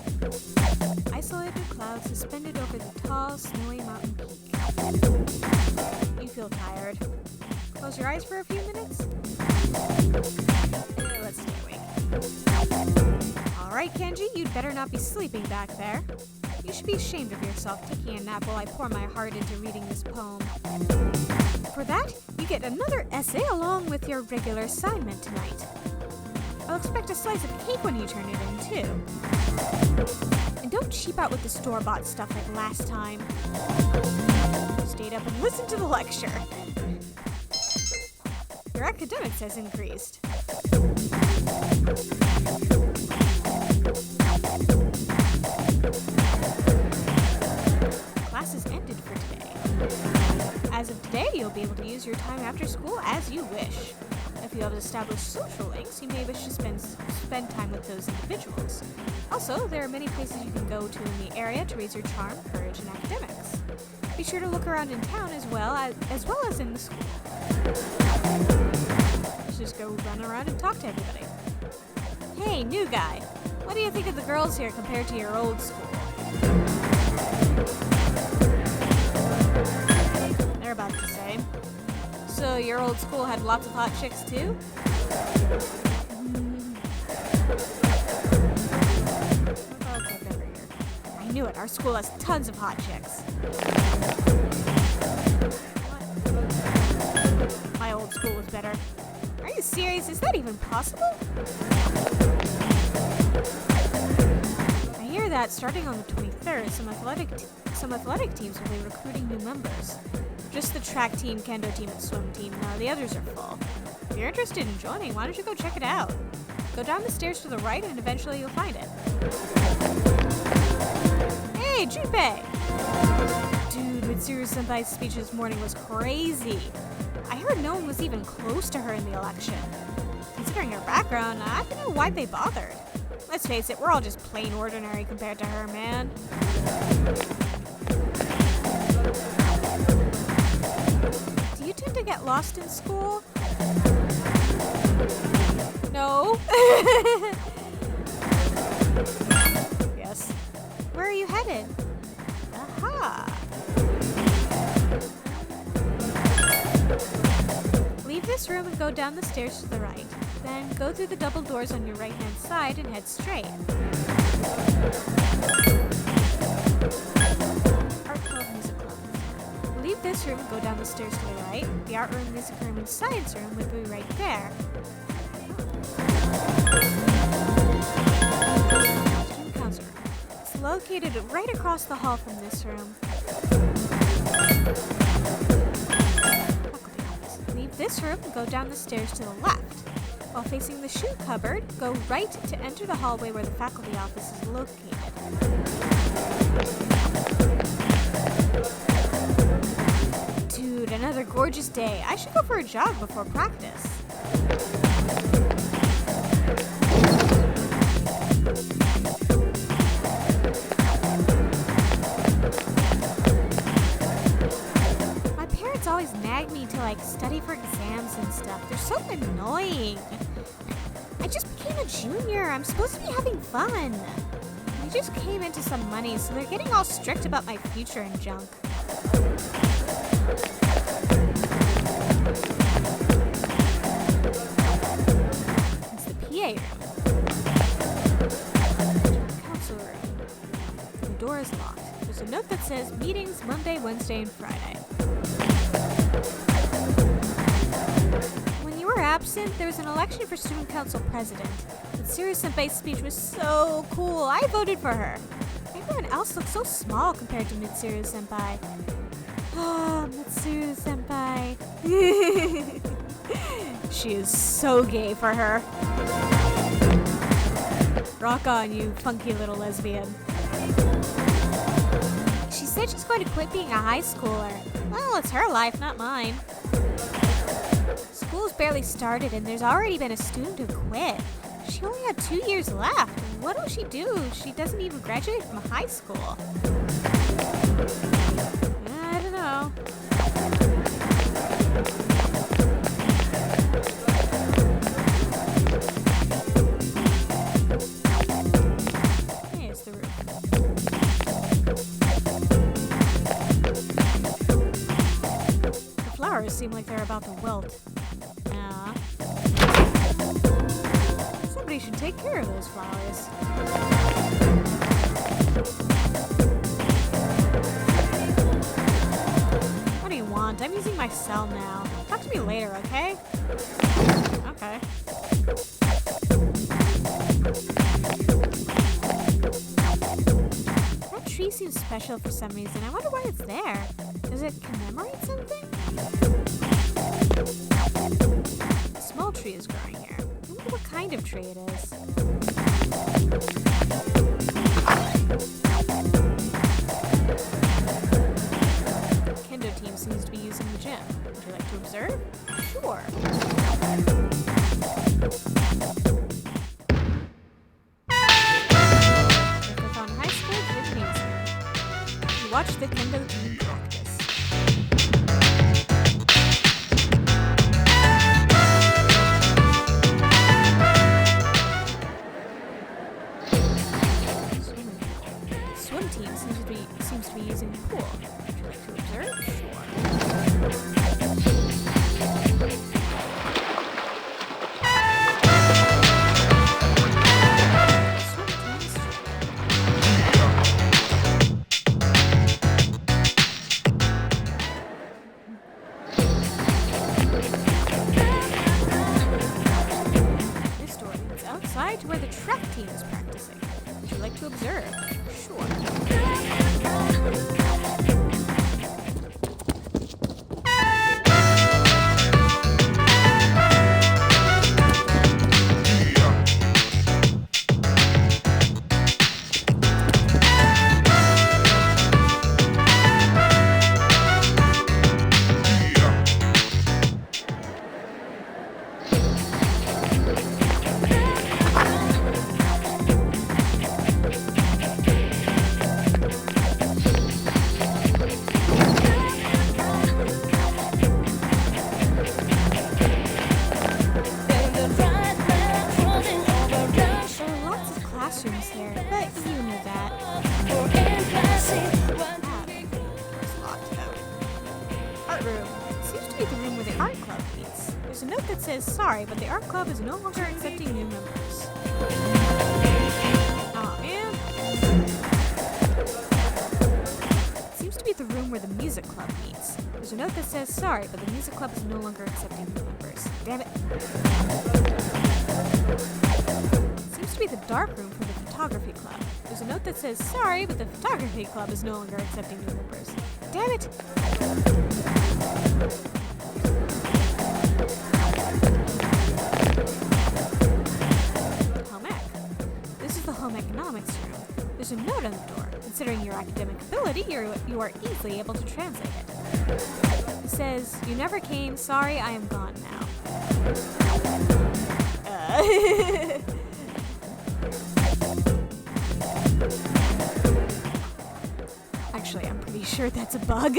Isolated clouds suspended over the tall, snowy mountain peak. You feel tired. Close your eyes for a few minutes. Let's stay awake. Alright, Kenji, you'd better not be sleeping back there. You should be ashamed of yourself taking a nap while I pour my heart into reading this poem. For that, you get another essay along with your regular assignment tonight. I'll expect a slice of cake when you turn it in, too. And don't cheap out with the store-bought stuff like last time. You stayed up and listened to the lecture. Your academics has increased. Class is ended for today. As of today, you'll be able to use your time after school as you wish. If you have established social links, you may wish to spend time with those individuals. Also, there are many places you can go to in the area to raise your charm, courage, and academics. Be sure to look around in town as well as in the school. Let's just go run around and talk to everybody. Hey, new guy. What do you think of the girls here compared to your old school? They're about the same. So your old school had lots of hot chicks too? I knew it. Our school has tons of hot chicks. What? My old school was better. Are you serious? Is that even possible? I hear that starting on the 23rd, some athletic teams will be recruiting new members. Just the track team, kendo team, and swim team. Now the others are full. If you're interested in joining, why don't you go check it out? Go down the stairs to the right and eventually you'll find it. Hey, Junpei! Dude, Mitsuru-senpai's speech this morning was crazy. I heard no one was even close to her in the election. Considering her background, I don't know why they bothered. Let's face it, we're all just plain ordinary compared to her, man. Do you tend to get lost in school? No. Yes. Where are you headed? Aha. Leave this room and go down the stairs to the right. Then go through the double doors on your right-hand side and head straight. Art Club, Music Club. Leave this room and go down the stairs to the right. The art room, music room, and science room would be right there. Student council room. It's located right across the hall from this room. Faculty office. Leave this room and go down the stairs to the left. While facing the shoe cupboard, go right to enter the hallway where the faculty office is located. Dude, another gorgeous day. I should go for a jog before practice. My parents always nag me to study for exams and stuff. They're so annoying. I just became a junior. I'm supposed to be having fun. We just came into some money, so they're getting all strict about my future and junk. It's the PA room. Council room. The door is locked. There's a note that says meetings Monday, Wednesday, and Friday. When you were absent, there was an election for student council president. Mitsuru-senpai's speech was so cool. I voted for her. Everyone else looks so small compared to Mitsuru-senpai. Ah, Mitsuru-senpai. She is so gay for her. Rock on, you funky little lesbian. She said she's going to quit being a high schooler. Well, it's her life, not mine. School's barely started and there's already been a student who quit. She only had 2 years left. What will she do? She doesn't even graduate from high school. I don't know. Here's the roof. The flowers seem like they're about to wilt. Yeah. Somebody should take care of those flowers. What do you want? I'm using my cell now. Talk to me later, okay? Okay. That tree seems special for some reason. I wonder why it's there. Does it commemorate something? A small tree is growing here. I wonder what kind of tree it is. Kendo team seems seems to be using the gym. Would you like to observe? Sure. Microphone High School Gymnasium. You watch the kendo team practice. Swim team seems to be using the pool. Would you like to observe? Sure. This door leads outside to where the track team is practicing. Would you like to observe? Sure. There's a note that says, sorry, but the art club is no longer accepting new members. Aw, man. It seems to be the room where the music club meets. There's a note that says, sorry, but the music club is no longer accepting new members. Damn it. It seems to be the dark room for the photography club. There's a note that says, sorry, but the photography club is no longer accepting new members. Damn it. Home economics room. There's a note on the door. Considering your academic ability, you are easily able to translate it. It says, you never came, sorry, I am gone now. Actually, I'm pretty sure that's a bug.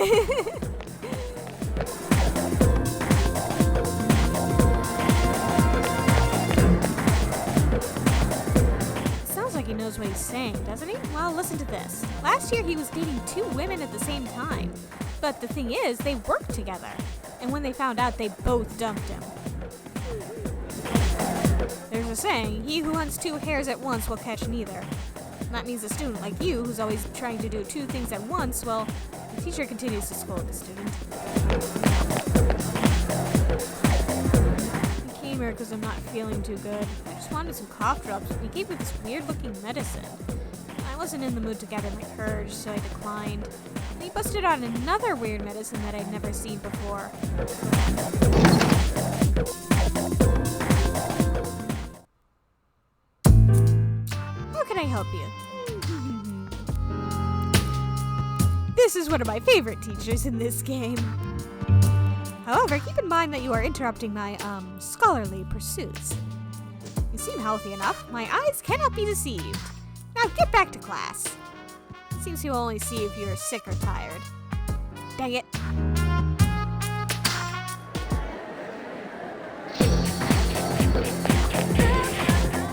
He knows what he's saying, doesn't he? Well, listen to this. Last year he was dating 2 women at the same time. But the thing is, they worked together. And when they found out, they both dumped him. There's a saying, he who hunts 2 hares at once will catch neither. And that means a student like you, who's always trying to do 2 things at once, well, the teacher continues to scold the student. Because I'm not feeling too good. I just wanted some cough drops, but he gave me this weird-looking medicine. I wasn't in the mood to gather my courage, so I declined. And he busted out another weird medicine that I'd never seen before. How can I help you? This is one of my favorite teachers in this game. However, keep in mind that you are interrupting my, scholarly pursuits. You seem healthy enough. My eyes cannot be deceived. Now get back to class. It seems he will only see if you're sick or tired. Dang it. The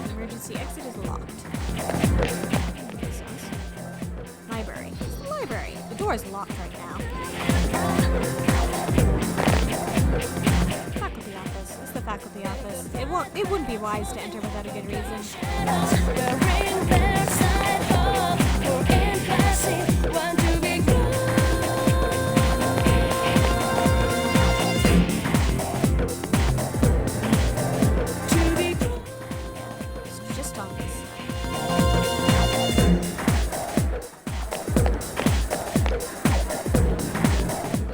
emergency exit is locked. Makes sense. Library. It's the library. The door is locked right now. Faculty office. It wouldn't be wise to enter without a good reason. It's just on this side.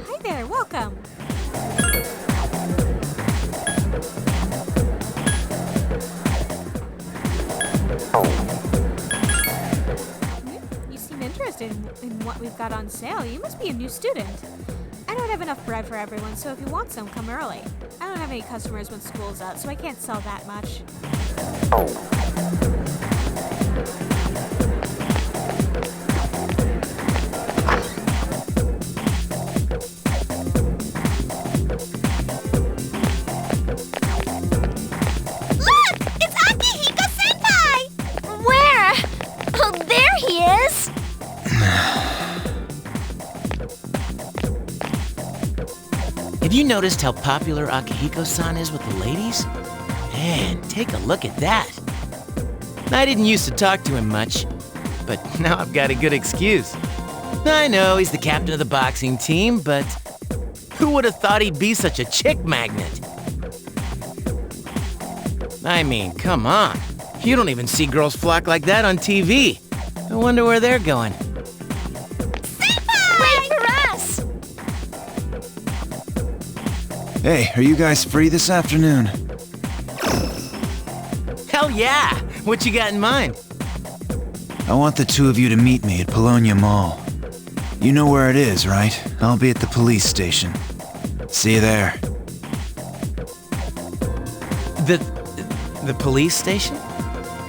Hi there, welcome. You seem interested in what we've got on sale. You must be a new student. I don't have enough bread for everyone, so if you want some, come early. I don't have any customers when school's out, so I can't sell that much. Look! It's Akihiko-senpai! Where? Oh, there he is! Have you noticed how popular Akihiko-san is with the ladies? Man, take a look at that. I didn't used to talk to him much, but now I've got a good excuse. I know he's the captain of the boxing team, but who would have thought he'd be such a chick magnet? I mean, come on. You don't even see girls flock like that on TV. I wonder where they're going. Wait for us! Hey, are you guys free this afternoon? Hell yeah! What you got in mind? I want the two of you to meet me at Polonia Mall. You know where it is, right? I'll be at the police station. See you there. The police station?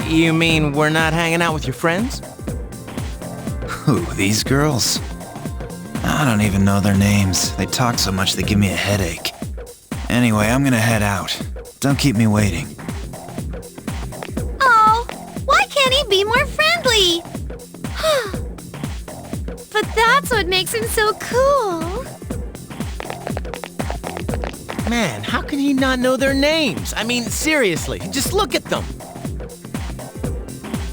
You mean we're not hanging out with your friends? Who, these girls? I don't even know their names. They talk so much they give me a headache. Anyway, I'm gonna head out. Don't keep me waiting. Oh, why can't he be more friendly? But that's what makes him so cool. Man, how can he not know their names? I mean, seriously, just look at them.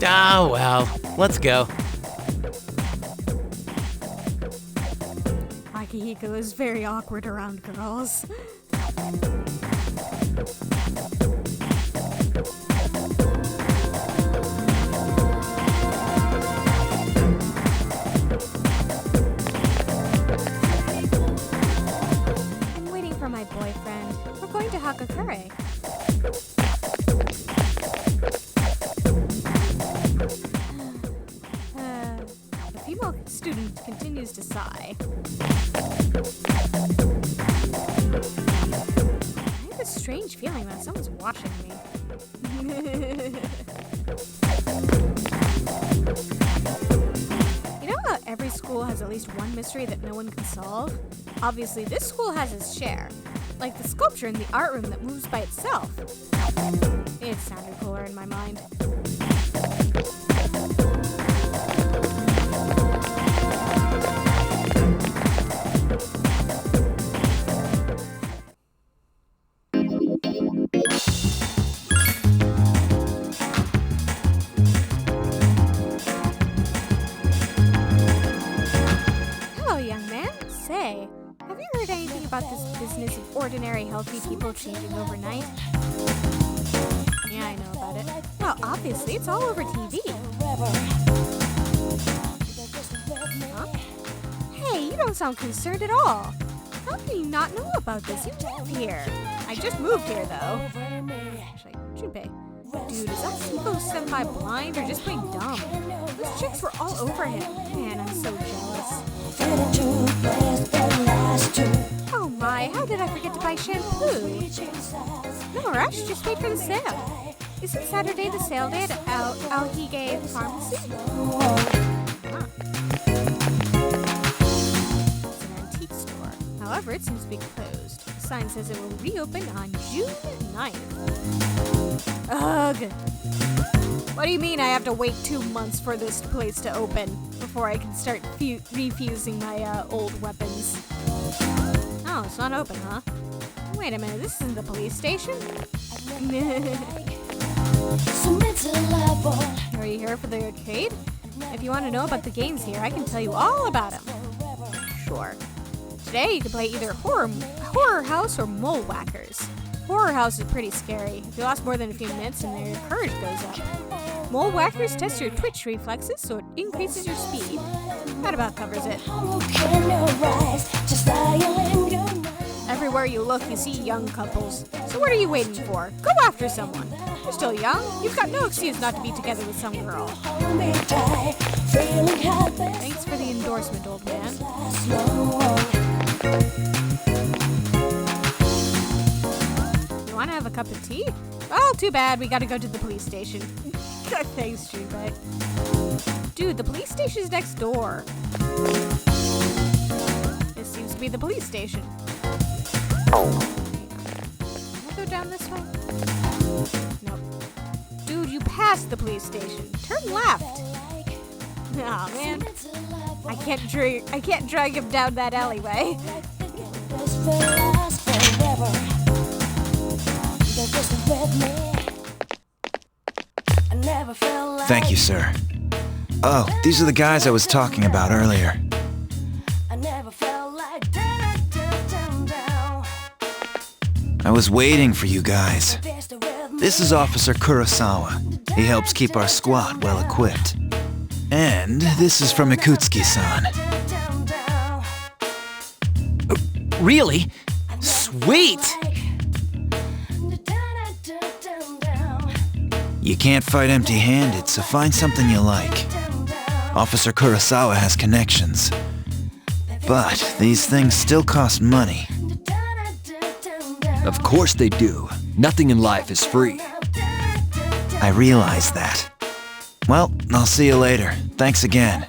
Ah, well, let's go. Akihiko is very awkward around girls. I'm waiting for my boyfriend. We're going to Hakakure. The female student continues to sigh. I have a strange feeling that someone's watching me. You know how every school has at least one mystery that no one can solve? Obviously, this school has its share. Like the sculpture in the art room that moves by itself. It sounded cooler in my mind. Hello, young man. Say, have you heard anything about this business of ordinary healthy people changing overnight? Yeah, I know about it. Well, obviously, it's all over TV. Huh? Hey, you don't sound concerned at all. How can you not know about this? You live here. I just moved here, though. Actually, Junpei. Dude, is Akihiko-senpai blind or just plain dumb? Those chicks were all over him. Man, I'm so jealous. Oh my, how did I forget to buy shampoo? No rush, just wait for the sale. Isn't Saturday the sale day at Aohige Pharmacy? Huh. It's an antique store. However, it seems to be closed. The sign says it will reopen on June 9th. Ugh. What do you mean I have to wait 2 months for this place to open before I can start refusing my old weapons? Oh, it's not open, huh? Wait a minute, this isn't the police station? Are you here for the arcade? If you want to know about the games here, I can tell you all about them. Sure. Today you can play either Horror House or Mole Whackers. Horror House is pretty scary. If you last more than a few minutes and your courage goes up. Mole Whackers test your twitch reflexes so it increases your speed. That about covers it. Everywhere you look, you see young couples. So what are you waiting for? Go after someone. You're still young. You've got no excuse not to be together with some girl. Thanks for the endorsement, old man. You want to have a cup of tea? Oh, too bad. We gotta go to the police station. Thanks, Junpei. Dude, the police station's next door. This seems to be the police station. Can I go down this way? Nope. Dude, you passed the police station. Turn left. Aw, man. I can't drag him down that alleyway. Thank you, sir. Oh, these are the guys I was talking about earlier. I was waiting for you guys. This is Officer Kurosawa. He helps keep our squad well equipped. And this is from Ikutsuki-san. Really? Sweet! You can't fight empty-handed, so find something you like. Officer Kurosawa has connections. But these things still cost money. Of course they do. Nothing in life is free. I realize that. Well, I'll see you later. Thanks again.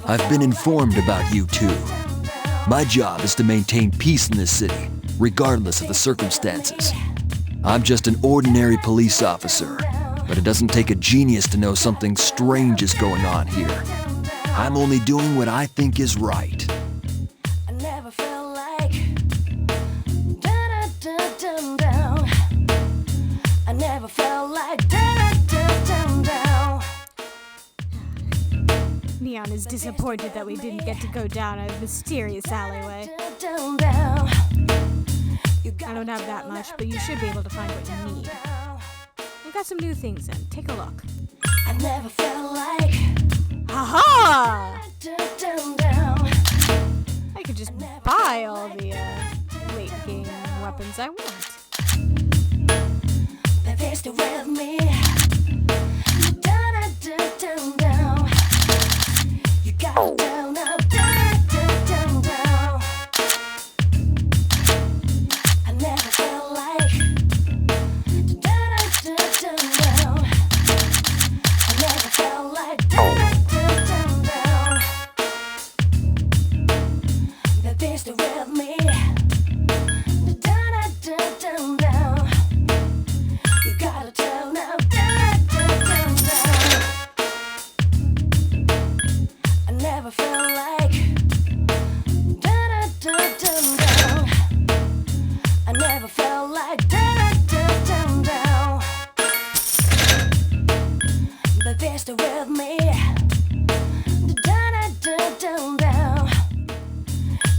I've been informed about you two. My job is to maintain peace in this city, regardless of the circumstances. I'm just an ordinary police officer, but it doesn't take a genius to know something strange is going on here. I'm only doing what I think is right. Neon is disappointed that we didn't get to go down a mysterious alleyway. I don't have that much, but you should be able to find what you need. I got some new things in. Take a look. I never felt like Haha! I could just buy all the late game weapons I want. Baby, stay with me. You got down, up, down, down, down. I never felt like down, down, down. I never felt like down, down, down. Baby, stay with me. Down, down, down, down. You gotta turn up, down, down, down. I never felt like down, down, down, down. I never felt like down, down, down, down. Baby, stay with me. Down, down, down, down.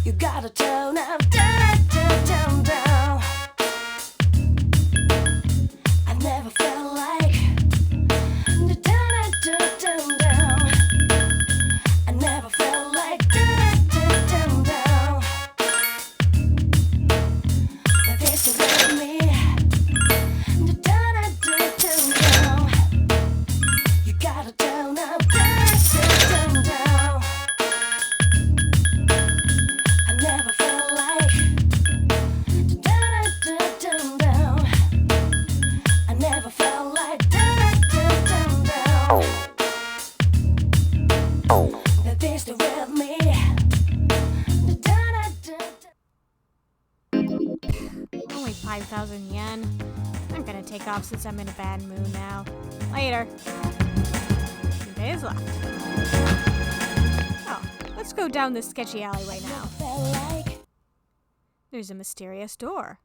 You gotta turn up, down, down, down, down. I never felt like down, down, down, down. I never felt like down, down, down, down. Baby, stay with me. Down, down, down, down. You gotta turn up, down, down, down. I never felt like down, down, down, down. I never felt like down, down, down, down. Baby, stay with me. Down, down, Only 5,000 yen. I'm gonna take off since I'm in a bad mood now. Later. 2 days left. Oh, let's go down this sketchy alleyway now. There's a mysterious door.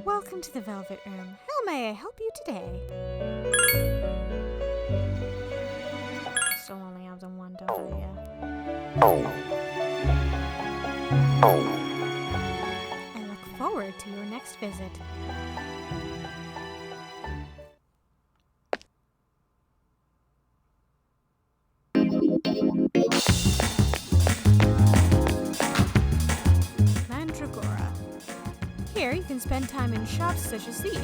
Welcome to the Velvet Room. How may I help you today? Still only have the one, don't I? Yeah. I look forward to your next visit. Mandragora. Here, Here, you can spend time in shops such as these.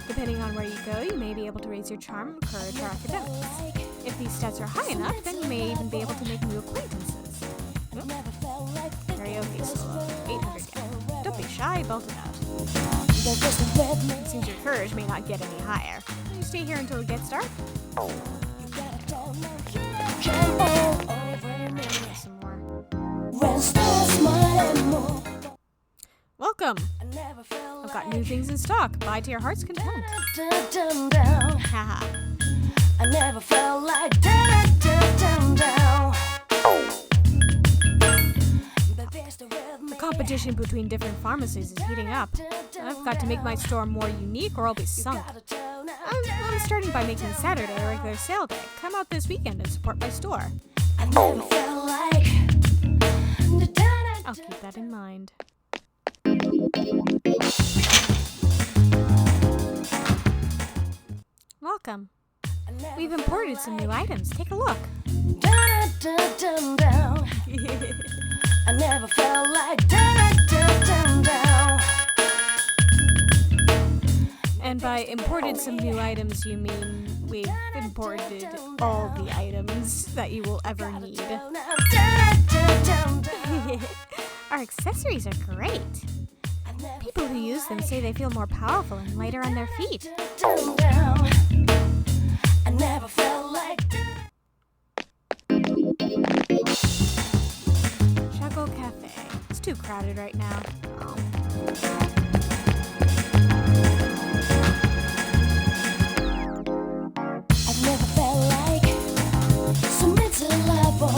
Depending on where you go, you may be able to raise your charm, courage, or academics. If these stats are high enough, then you may even be able to make new acquaintances. Karaoke solo, 800 yen. Don't be shy, belt it out. It seems your courage may not get any higher. Will you stay here until it gets dark? Some more. Welcome! I've got new things in stock. Buy to your heart's content. Haha. I never felt like down. The competition between different pharmacies is heating up. I've got to make my store more unique or I'll be sunk. I'm starting by making Saturday a regular sale day. Come out this weekend and support my store. I never felt like I'll keep that in mind. Welcome. We've imported some new items. Take a look. I never felt like down. And by imported some new items, you mean we've imported all the items that you will ever need. Our accessories are great. People who use them say they feel more powerful and lighter on their feet. I never felt like Choco Cafe. It's too crowded right now. I've never felt like submitted level.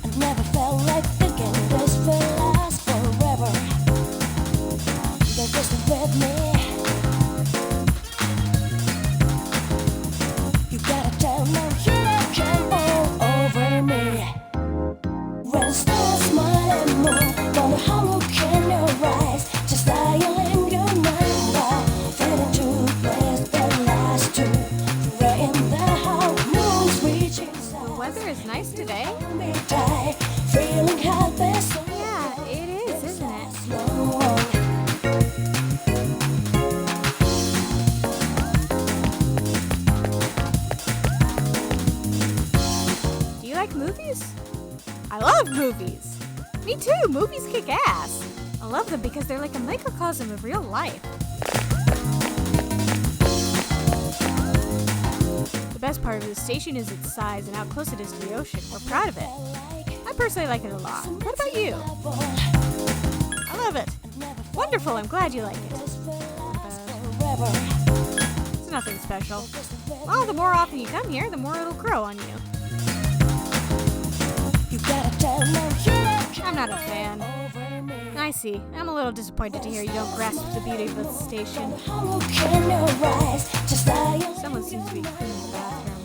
I've never felt like thinking this will last forever. They're just with me. You gotta tell now you can all over me. When stars smile and move, wonder how look in your eyes, just dialing your number, fading to place that last two. Right in the whole moon's reaching. The weather is nice today. Feeling helpless. Yeah, it is, isn't it? Do you like movies? I love movies. Me too. Movies kick ass. I love them because they're like a microcosm of real life. The best part of this station is its size and how close it is to the ocean. We're proud of it. I personally like it a lot. What about you? I love it. Wonderful. I'm glad you like it. It's nothing special. Well, the more often you come here, the more it'll grow on you. I'm not a fan. I see. I'm a little disappointed to hear you don't grasp the beauty of this station. Someone seems to be cleaning the bathroom.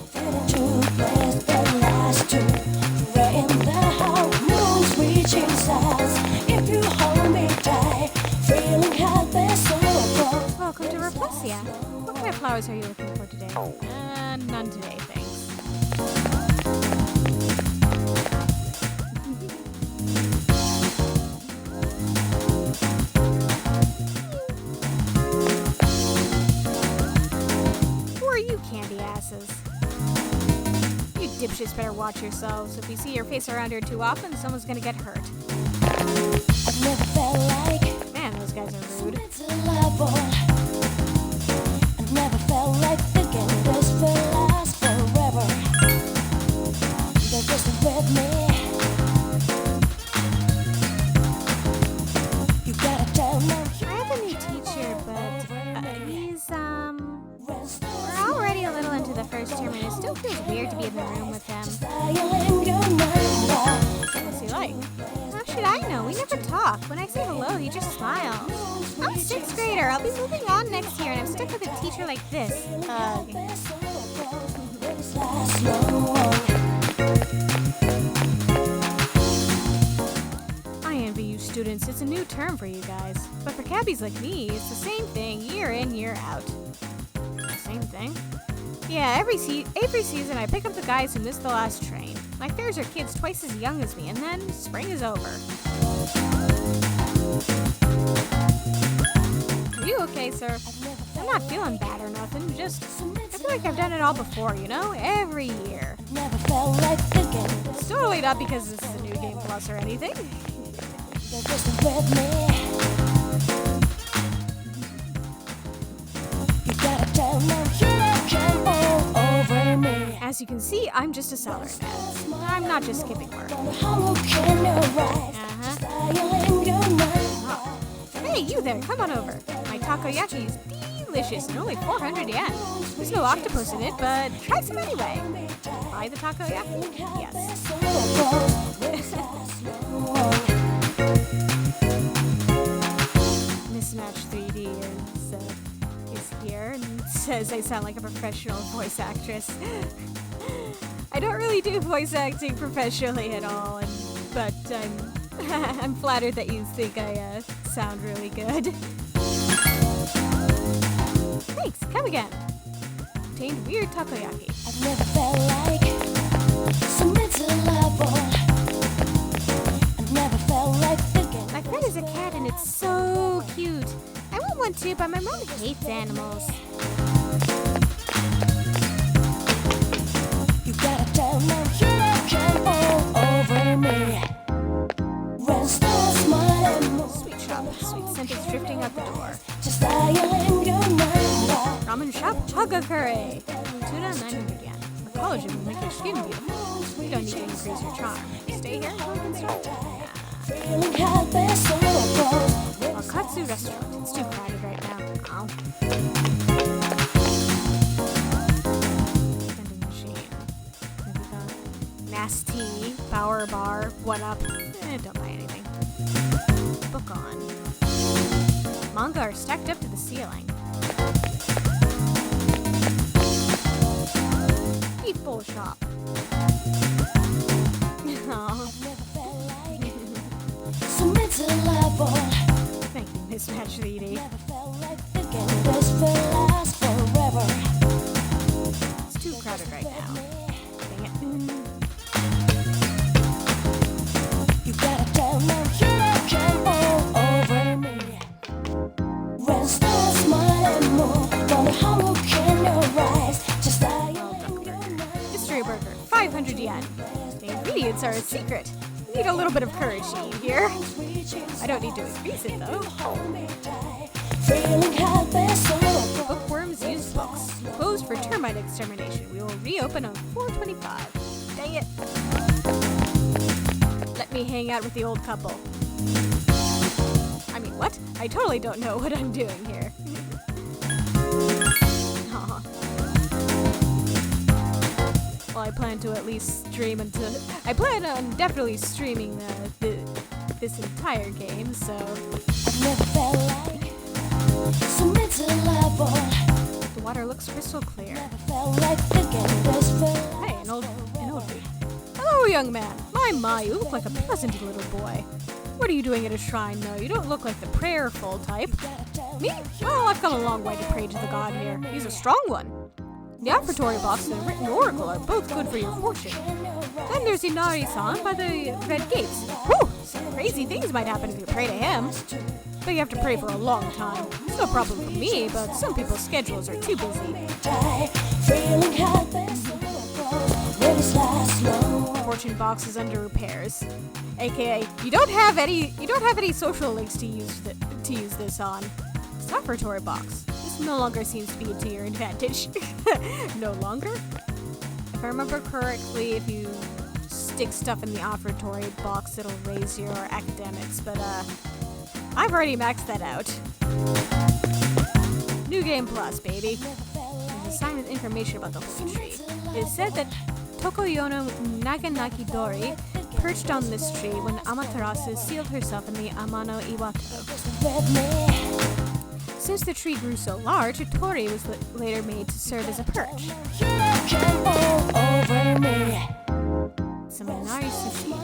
Welcome to Rafflesia. What kind of flowers are you looking for today? None today, thanks. Who are you, candy asses? You dipshits better watch yourselves. If you see your face around here too often, someone's gonna get hurt. I've never felt like Man, those guys are rude. I've never felt like thinking this will last forever. They're just with me. You gotta tell me. I have a new teacher, but he's, we're already a little into the first term, and it still feels weird to be in the room with him. What's he like? How should I know? We never talk. When I say hello, he just smiles. I'm a 6th grader. I'll be moving on next year, and I'm stuck with a teacher like this. Ugh. I envy you students. It's a new term for you guys. But for cabbies like me, it's the same thing year in, year out. Same thing? Yeah, every season I pick up the guys who missed the last train. Like theirs are kids twice as young as me, and then spring is over. Are you okay, sir? I'm not feeling bad or nothing. Just, I feel like I've done it all before, you know? Every year. It's totally not because this is a new game plus or anything. As you can see, I'm just a salary man. I'm not just skipping work. Hey, you there, come on over. My takoyaki is delicious and only 400 yen. There's no octopus in it, but try some anyway. Buy the takoyaki? Yes. Mismatch 3D is here and says I sound like a professional voice actress. I don't really do voice acting professionally at all, but I'm flattered that you think I sound really good. Thanks, come again. Obtained weird takoyaki. I've never felt like I've never felt like thinking. My friend is a cat and it's so cute. I want one too, but my mom hates animals. You gotta tell now here come all over me. When stars smile and move. Sweet shop, sweet scent is drifting out the door. Just dialing your number. Ramen shop, Haga Curry. Tuna, 900 yen. A collagen will make your skin beautiful. You don't need to increase your charm. Stay here until we can start. Wakatsu restaurant. It's too crowded right now. Ow. Vending machine. Nasty. Power bar. 1-up. Don't buy anything. Book on. Manga are stacked up to the ceiling. People shop. Thank you, Mismatch 3D. It's too crowded right now. Dang it. You gotta tell now here come all over me. When stars smile and move, wonder how can your rise? Just Mystery burger, 500 yen. The ingredients are a secret. Need a little bit of courage to eat here. I don't need to increase it though. Bookworms use books. Closed for termite extermination. We will reopen on 4/25. Dang it. Let me hang out with the old couple. I mean, what? I totally don't know what I'm doing here. Aw. Well, I plan to at least stream until... I plan on definitely streaming this entire game, so... The water looks crystal clear. Hey, an old dude. Hello, young man. My, you look like a pleasant little boy. What are you doing at a shrine, though? You don't look like the prayerful type. Me? Well, I've come a long way to pray to the god here. He's a strong one. The offertory box and the written oracle are both good for your fortune. Then there's Inari-san by the red gates. Whew! Some crazy things might happen if you pray to him. But you have to pray for a long time. It's no problem for me, but some people's schedules are too busy. Fortune box is under repairs. AKA, you don't have any social links to use this on. This offertory box. This no longer seems to be to your advantage. No longer? If I remember correctly, if you stick stuff in the offertory box, it'll raise your academics, but I've already maxed that out. New Game Plus, baby. There's a sign with information about the holy tree. It is said that Tokoyono Naganaki Dori perched on this tree when Amaterasu sealed herself in the Amano Iwato. Since the tree grew so large, a torii was later made to serve as a perch. Some Inari sushi.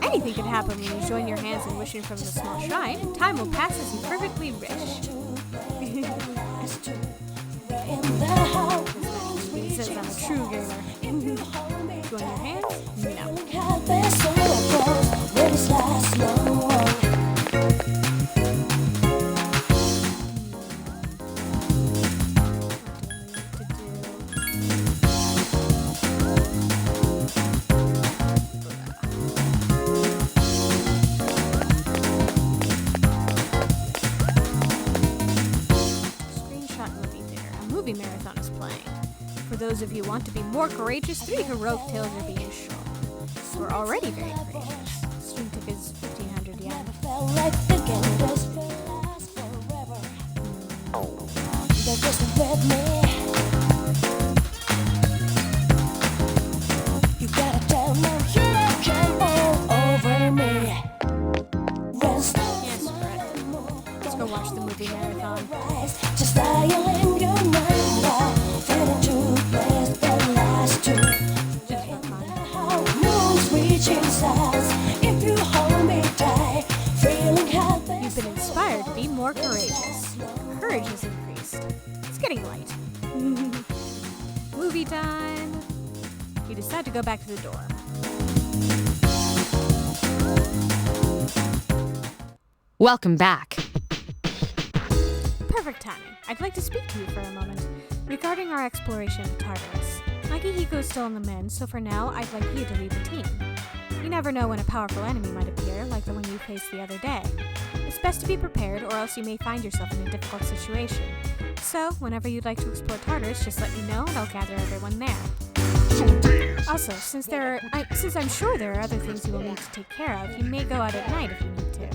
Anything can happen when you join your hands in wishing from the small shrine. Time will pass as you perfectly rich. It says I'm a true gamer. Join your hands? No. movie marathon is playing. For those of you who want to be more courageous, 3 heroic tales are being shown. We're already very courageous. Student ticket is 1,500 yen. You gotta tell me you can all over me. Yes, Brett. Let's go watch the movie marathon. Just dial in your number. Fitting to place the last two. How moons reaching stars. If you hold me tight, feeling happy. You've been inspired to be more courageous. Courage has increased. It's getting light. Movie time. You decide to go back to the door. Welcome back. Perfect timing. I'd like to speak to you for a moment regarding our exploration of Tartarus. Akihiko is still in the men, so for now, I'd like you to lead the team. You never know when a powerful enemy might appear, like the one you faced the other day. It's best to be prepared, or else you may find yourself in a difficult situation. So, whenever you'd like to explore Tartarus, just let me know and I'll gather everyone there. Also, since I'm sure there are other things you will need to take care of, you may go out at night if you need to.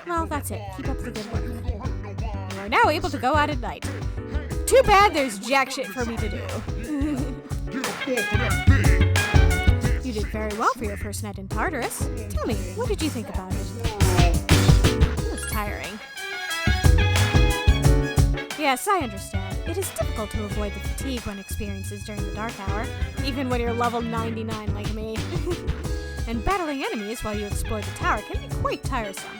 Well, that's it. Keep up the good work. You are now able to go out at night. Too bad there's jack shit for me to do. You did very well for your first night in Tartarus. Tell me, what did you think about it? It was tiring. Yes, I understand. It is difficult to avoid the fatigue one experiences during the dark hour, even when you're level 99 like me. And battling enemies while you explore the tower can be quite tiresome.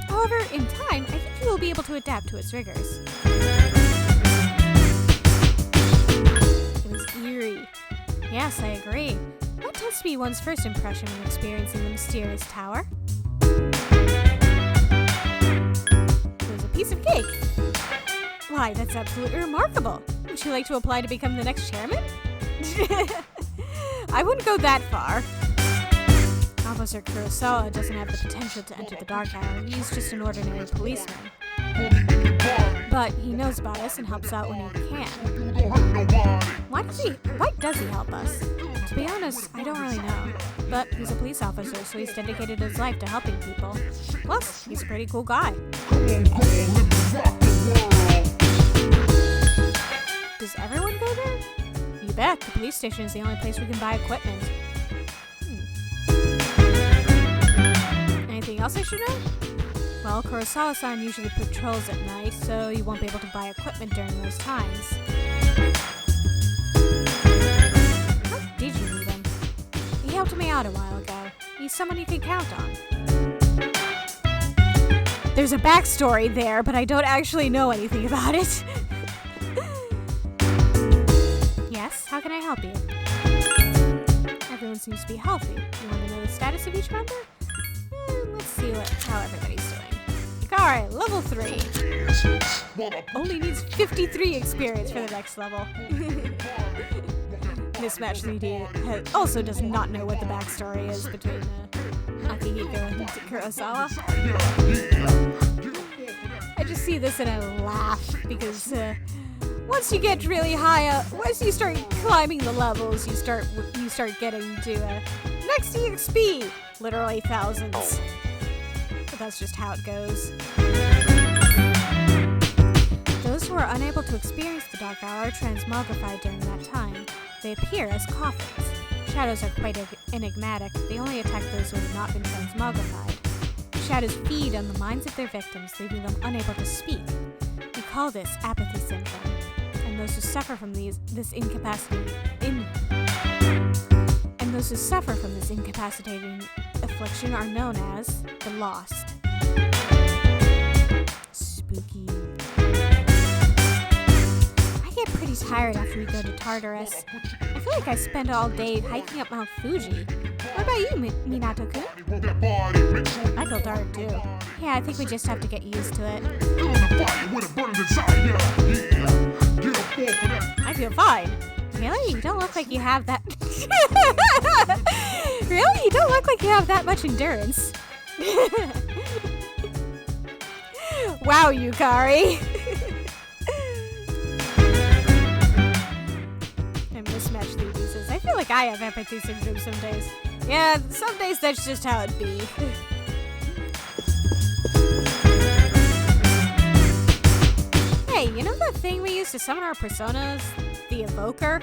However, in time, I think you will be able to adapt to its rigors. It was eerie. Yes, I agree. What tends to be one's first impression when experiencing the mysterious tower? It was a piece of cake. Why, that's absolutely remarkable. Would you like to apply to become the next chairman? I wouldn't go that far. Officer Kurosawa doesn't have the potential to enter the Dark Hour. He's just an ordinary policeman. But he knows about us and helps out when he can. Why does he help us? To be honest, I don't really know. But he's a police officer, so he's dedicated his life to helping people. Plus, he's a pretty cool guy. Does everyone go there? You bet. The police station is the only place we can buy equipment. Anything else I should know? Well, Kurosawa-san usually patrols at night, so you won't be able to buy equipment during those times. How did you meet him? He helped me out a while ago. He's someone you can count on. There's a backstory there, but I don't actually know anything about it. Yes, how can I help you? Everyone seems to be healthy. You want to know the status of each member? Let's see how everybody's doing. Alright, level 3. Only needs 53 experience for the next level. Mismatch CD also does not know what the backstory is between Akihiko and Kurosawa. I just see this and I laugh because once you get really high up, once you start climbing the levels, you start getting to next EXP, literally thousands. But that's just how it goes. Those who are unable to experience the Dark Hour are transmogrified during that time. They appear as coffins. Shadows are quite enigmatic. They only attack those who have not been transmogrified. Shadows feed on the minds of their victims, leaving them unable to speak. We call this apathy syndrome. And those who suffer from this incapacitating affliction are known as the Lost. Spooky. I get pretty tired after we go to Tartarus. I feel like I spend all day hiking up Mount Fuji. What about you, Minato-kun? I feel tired too. Yeah, I think we just have to get used to it. I feel fine. Really? You don't look like you have that... Really? You don't look like you have that much endurance. Wow, Yukari. like I have empathy syndrome some days. Yeah, some days that's just how it be. Hey, you know that thing we used to summon our personas? The evoker?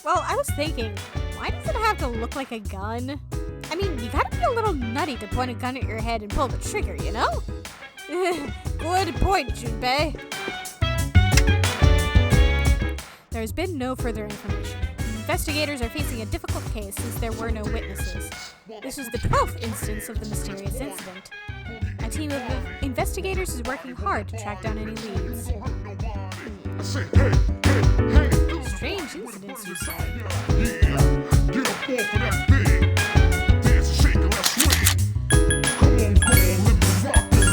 Well, I was thinking, why does it have to look like a gun? I mean, you gotta be a little nutty to point a gun at your head and pull the trigger, you know? Good point, Junpei. There's been no further information. Investigators are facing a difficult case since there were no witnesses. This was the 12th instance of the mysterious incident. A team of investigators is working hard to track down any leads. Strange incidents, you say? Get up off of that thing. Dance and shake and let's swing. Come on, live the rockin' world.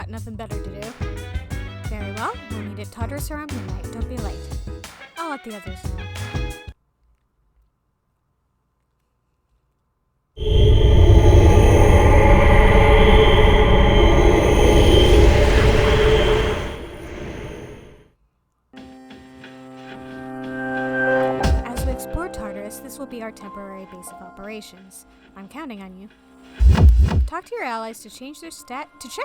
Nothing better to do. Very well, we'll meet at Tartarus around midnight. Don't be late. I'll let the others know. As we explore Tartarus, this will be our temporary base of operations. I'm counting on you. Talk to your allies to check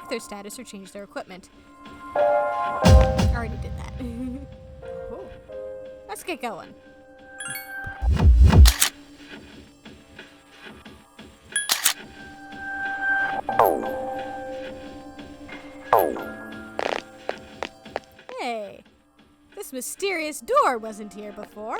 their status or change their equipment. Already did that. Cool. Let's get going. Hey, this mysterious door wasn't here before.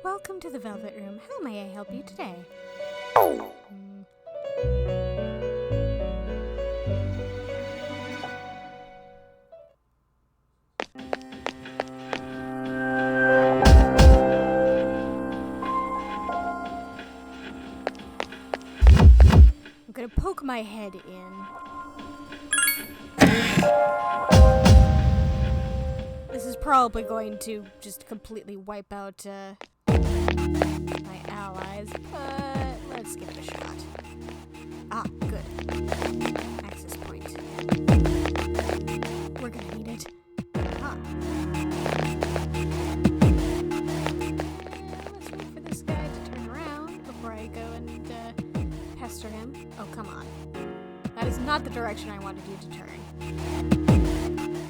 Welcome to the Velvet Room. How may I help you today? I'm gonna poke my head in. This is probably going to just completely wipe out my allies, but let's give it a shot. Ah, good. Access point. We're gonna need it. Huh. Let's wait for this guy to turn around before I go and pester him. Oh, come on. That is not the direction I wanted you to turn.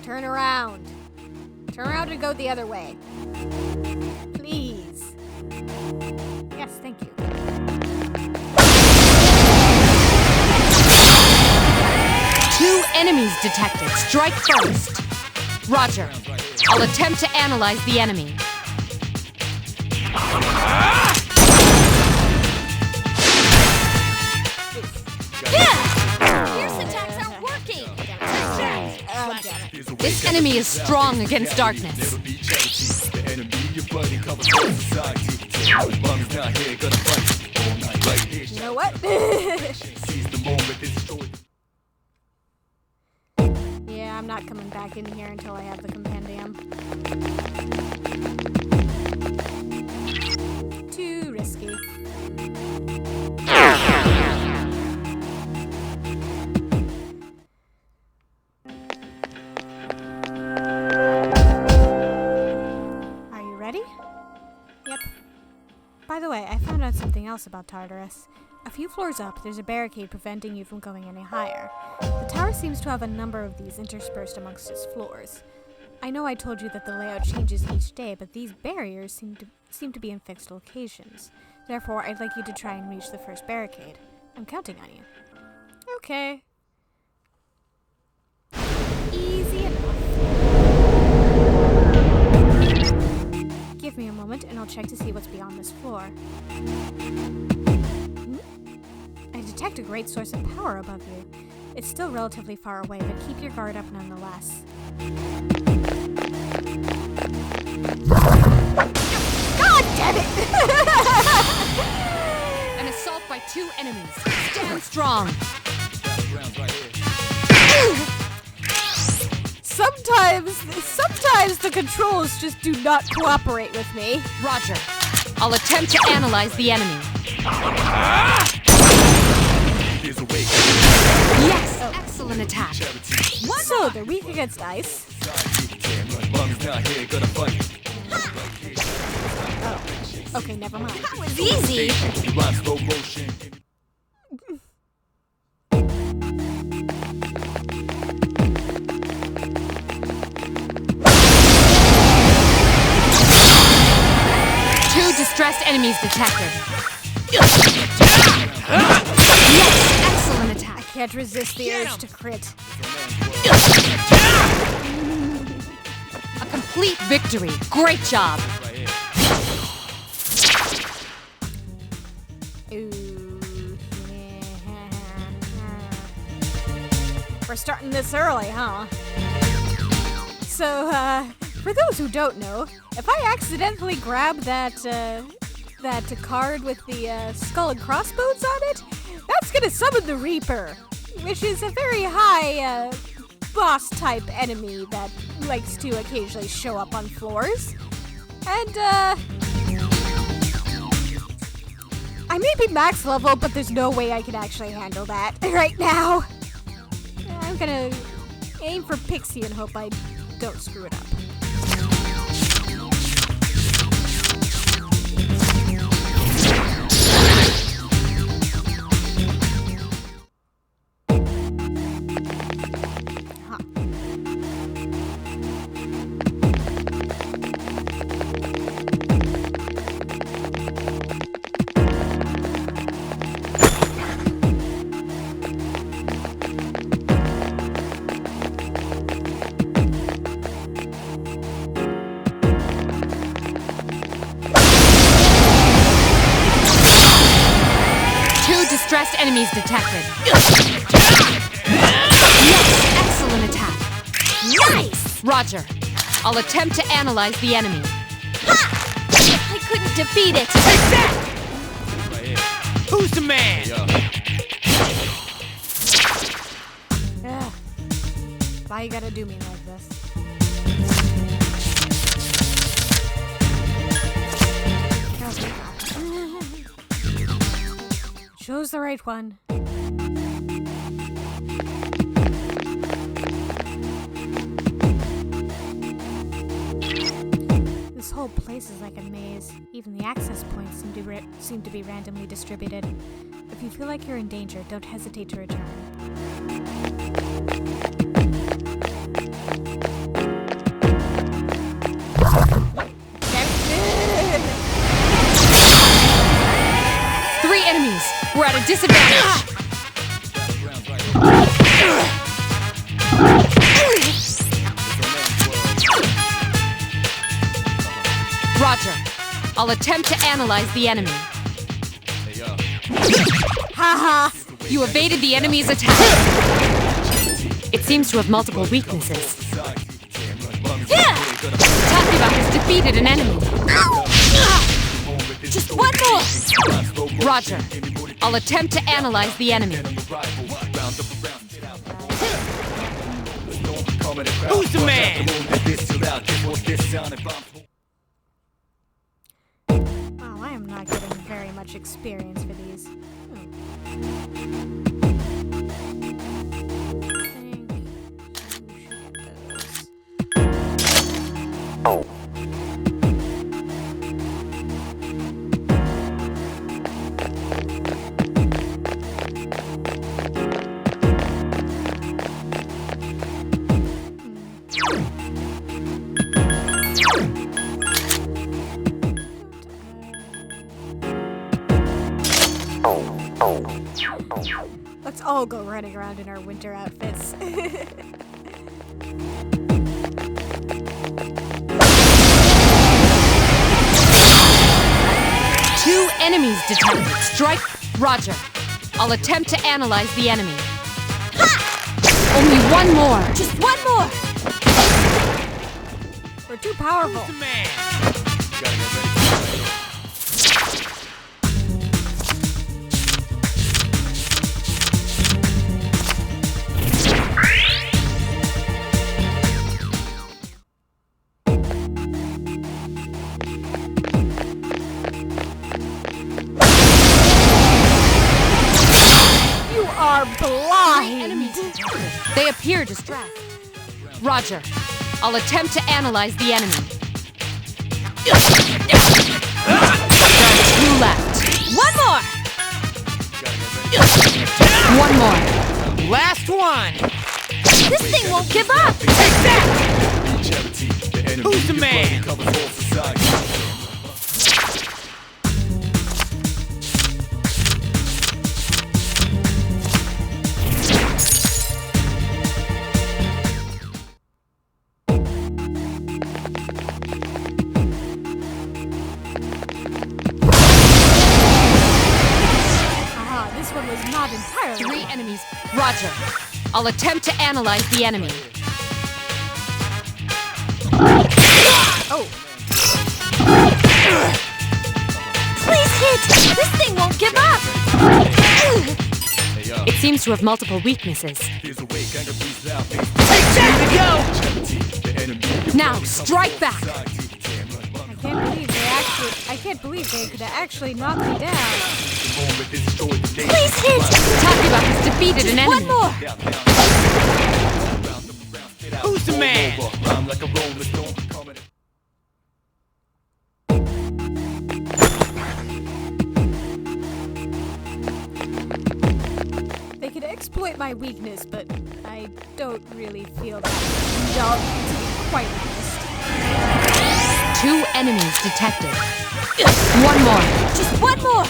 Turn around. Turn around and go the other way. Please. Yes, thank you. Two enemies detected. Strike first. Roger. I'll attempt to analyze the enemy. Fierce attacks aren't working! Oh, damn it. This enemy is strong against darkness. You know what? Yeah, I'm not coming back in here until I have the compendium. Too risky. Are you ready? Yep. By the way, I found out something else about Tartarus. A few floors up, there's a barricade preventing you from going any higher. The tower seems to have a number of these interspersed amongst its floors. I know I told you that the layout changes each day, but these barriers seem to be in fixed locations. Therefore, I'd like you to try and reach the first barricade. I'm counting on you. Okay. Easy enough. check to see what's beyond this floor. I detect a great source of power above you. It's still relatively far away, but keep your guard up nonetheless. God damn it! An assault by 2 enemies. Stand strong. Sometimes the controls just do not cooperate with me. Roger. I'll attempt to analyze the enemy. Yes! Oh. Excellent attack. So, they're weak against ice. Oh. Okay, never mind. That was easy. 2 distressed enemies detected. Yes! Excellent attack. I can't resist the urge to crit. A complete victory. Great job. We're starting this early, huh? So, for those who don't know, if I accidentally grab that card with the skull and crossbones on it, that's gonna summon the Reaper, which is a very high boss-type enemy that likes to occasionally show up on floors. And, I may be max level, but there's no way I can actually handle that right now. I'm gonna aim for Pixie and hope I don't screw it up. Distressed enemies detected. Yes! Excellent attack. Nice! Roger. I'll attempt to analyze the enemy. Ha! I couldn't defeat it. Take that! Who's the man? Why you gotta do me like this? Chose the right one. This whole place is like a maze. Even the access points seem to be randomly distributed. If you feel like you're in danger, don't hesitate to return. We're at a disadvantage. Roger. I'll attempt to analyze the enemy. Haha! You evaded the enemy's attack. It seems to have multiple weaknesses. Takeba has defeated an enemy. Just one more! Roger. I'll attempt to analyze the enemy. Who's the man? Oh, I am not getting very much experience for these. Let's all go running around in our winter outfits. enemies detected. Strike. Roger. I'll attempt to analyze the enemy. Ha! Only one more. Just one more! We're too powerful. Who's the man? You are blind! Enemies detected. They appear distracted. Roger. I'll attempt to analyze the enemy. There are two left. One more! One more. Last one! This thing won't give up! Take that! Who's the man? Aha, this one was not entirely. 3 enemies. Roger. I'll attempt to analyze the enemy. Oh. Please hit! This thing won't give up! It seems to have multiple weaknesses. Now, strike back! I can't believe they could actually knock me down. Please hit! Takiba has defeated an enemy. One more! Who's the man? They could exploit my weakness, but I don't really feel that dumb, to be quite honest. 2 enemies detected. One more. Just one more!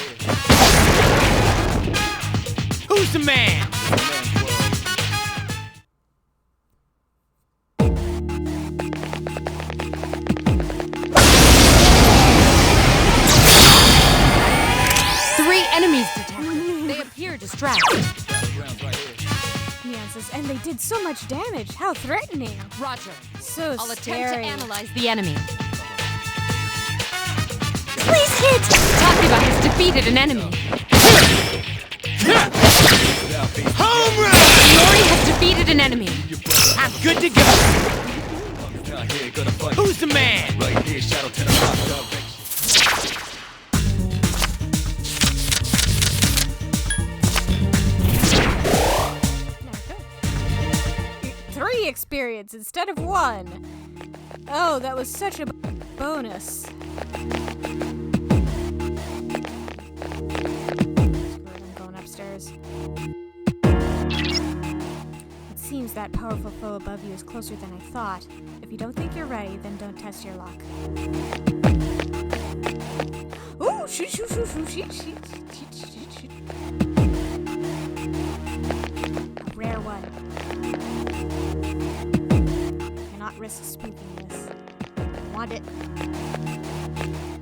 Who's the man? Enemies detected. They appear distracted. Yes, and they did so much damage. How threatening. Roger. So I'll scary. attempt to analyze the enemy. Please hit! Takiba has defeated an enemy. Home run! Iori has defeated an enemy. I'm good to go. Who's the man? Experience instead of 1. Oh, that was such a bonus. Screw it, I'm going upstairs. It seems that powerful foe above you is closer than I thought. If you don't think you're ready, then don't test your luck. Ooh, shoot, shoot, shoot, shoot, shoot, shoot, shoot, shoot, shoot. A rare one. Not risk spooking this. Want it.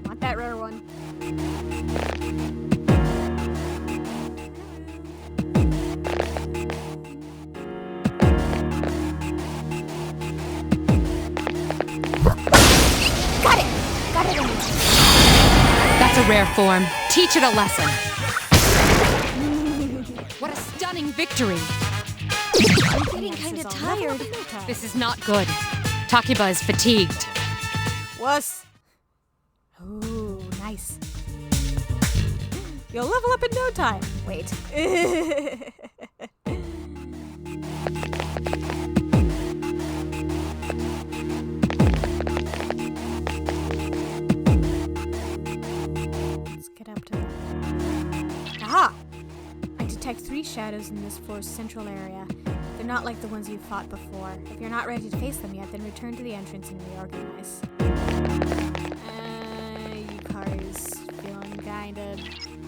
Want that rare one. Got it! Got it anyway. That's a rare form. Teach it a lesson. What a stunning victory. I'm getting kind of tired. This is not good. Takiba is fatigued. Wuss. Ooh, nice. You'll level up in no time. Wait. Let's get up to that. Aha! I detect 3 shadows in this floor's central area. They're not like the ones you fought before. If you're not ready to face them yet, then return to the entrance and reorganize. Yukari's feeling kinda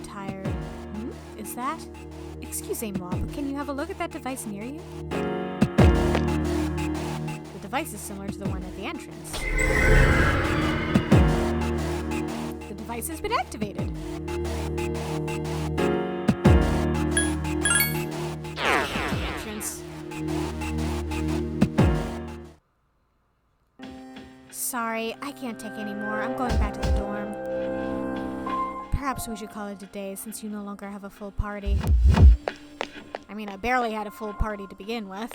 tired. Is that? Excusez-moi, but can you have a look at that device near you? The device is similar to the one at the entrance. The device has been activated. sorry. I can't take any more. I'm going back to the dorm. Perhaps we should call it a day since you no longer have a full party. I mean, I barely had a full party to begin with.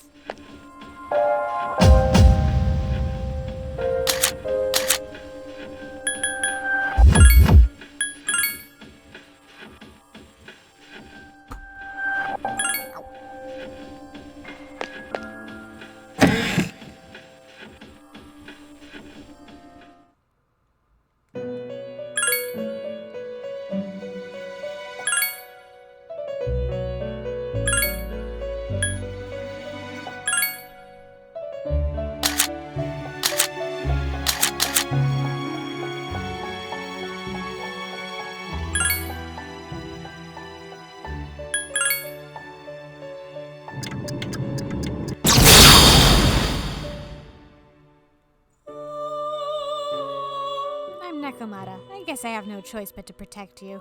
Nekomata. I guess I have no choice but to protect you.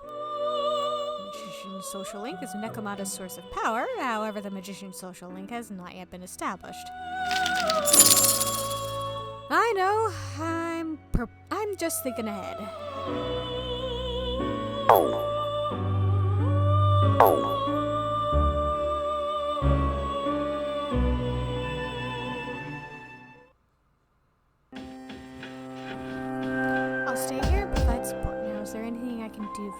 Magician's social link is Nekomata's source of power, however the Magician's social link has not yet been established. I know, I'm just thinking ahead.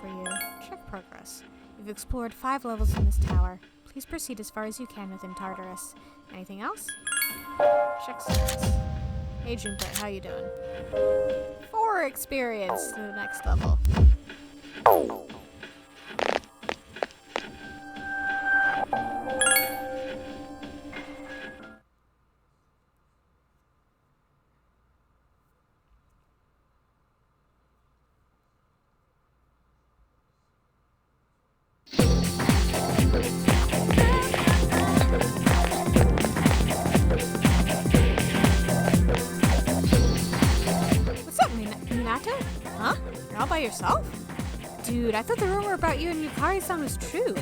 For you. Check progress. You've explored 5 levels in this tower. Please proceed as far as you can within Tartarus. Anything else? Check status. Hey Junpei, how you doing? 4 experience to the next level. Huh? You're all by yourself? Dude, I thought the rumor about you and Yukari-san was true.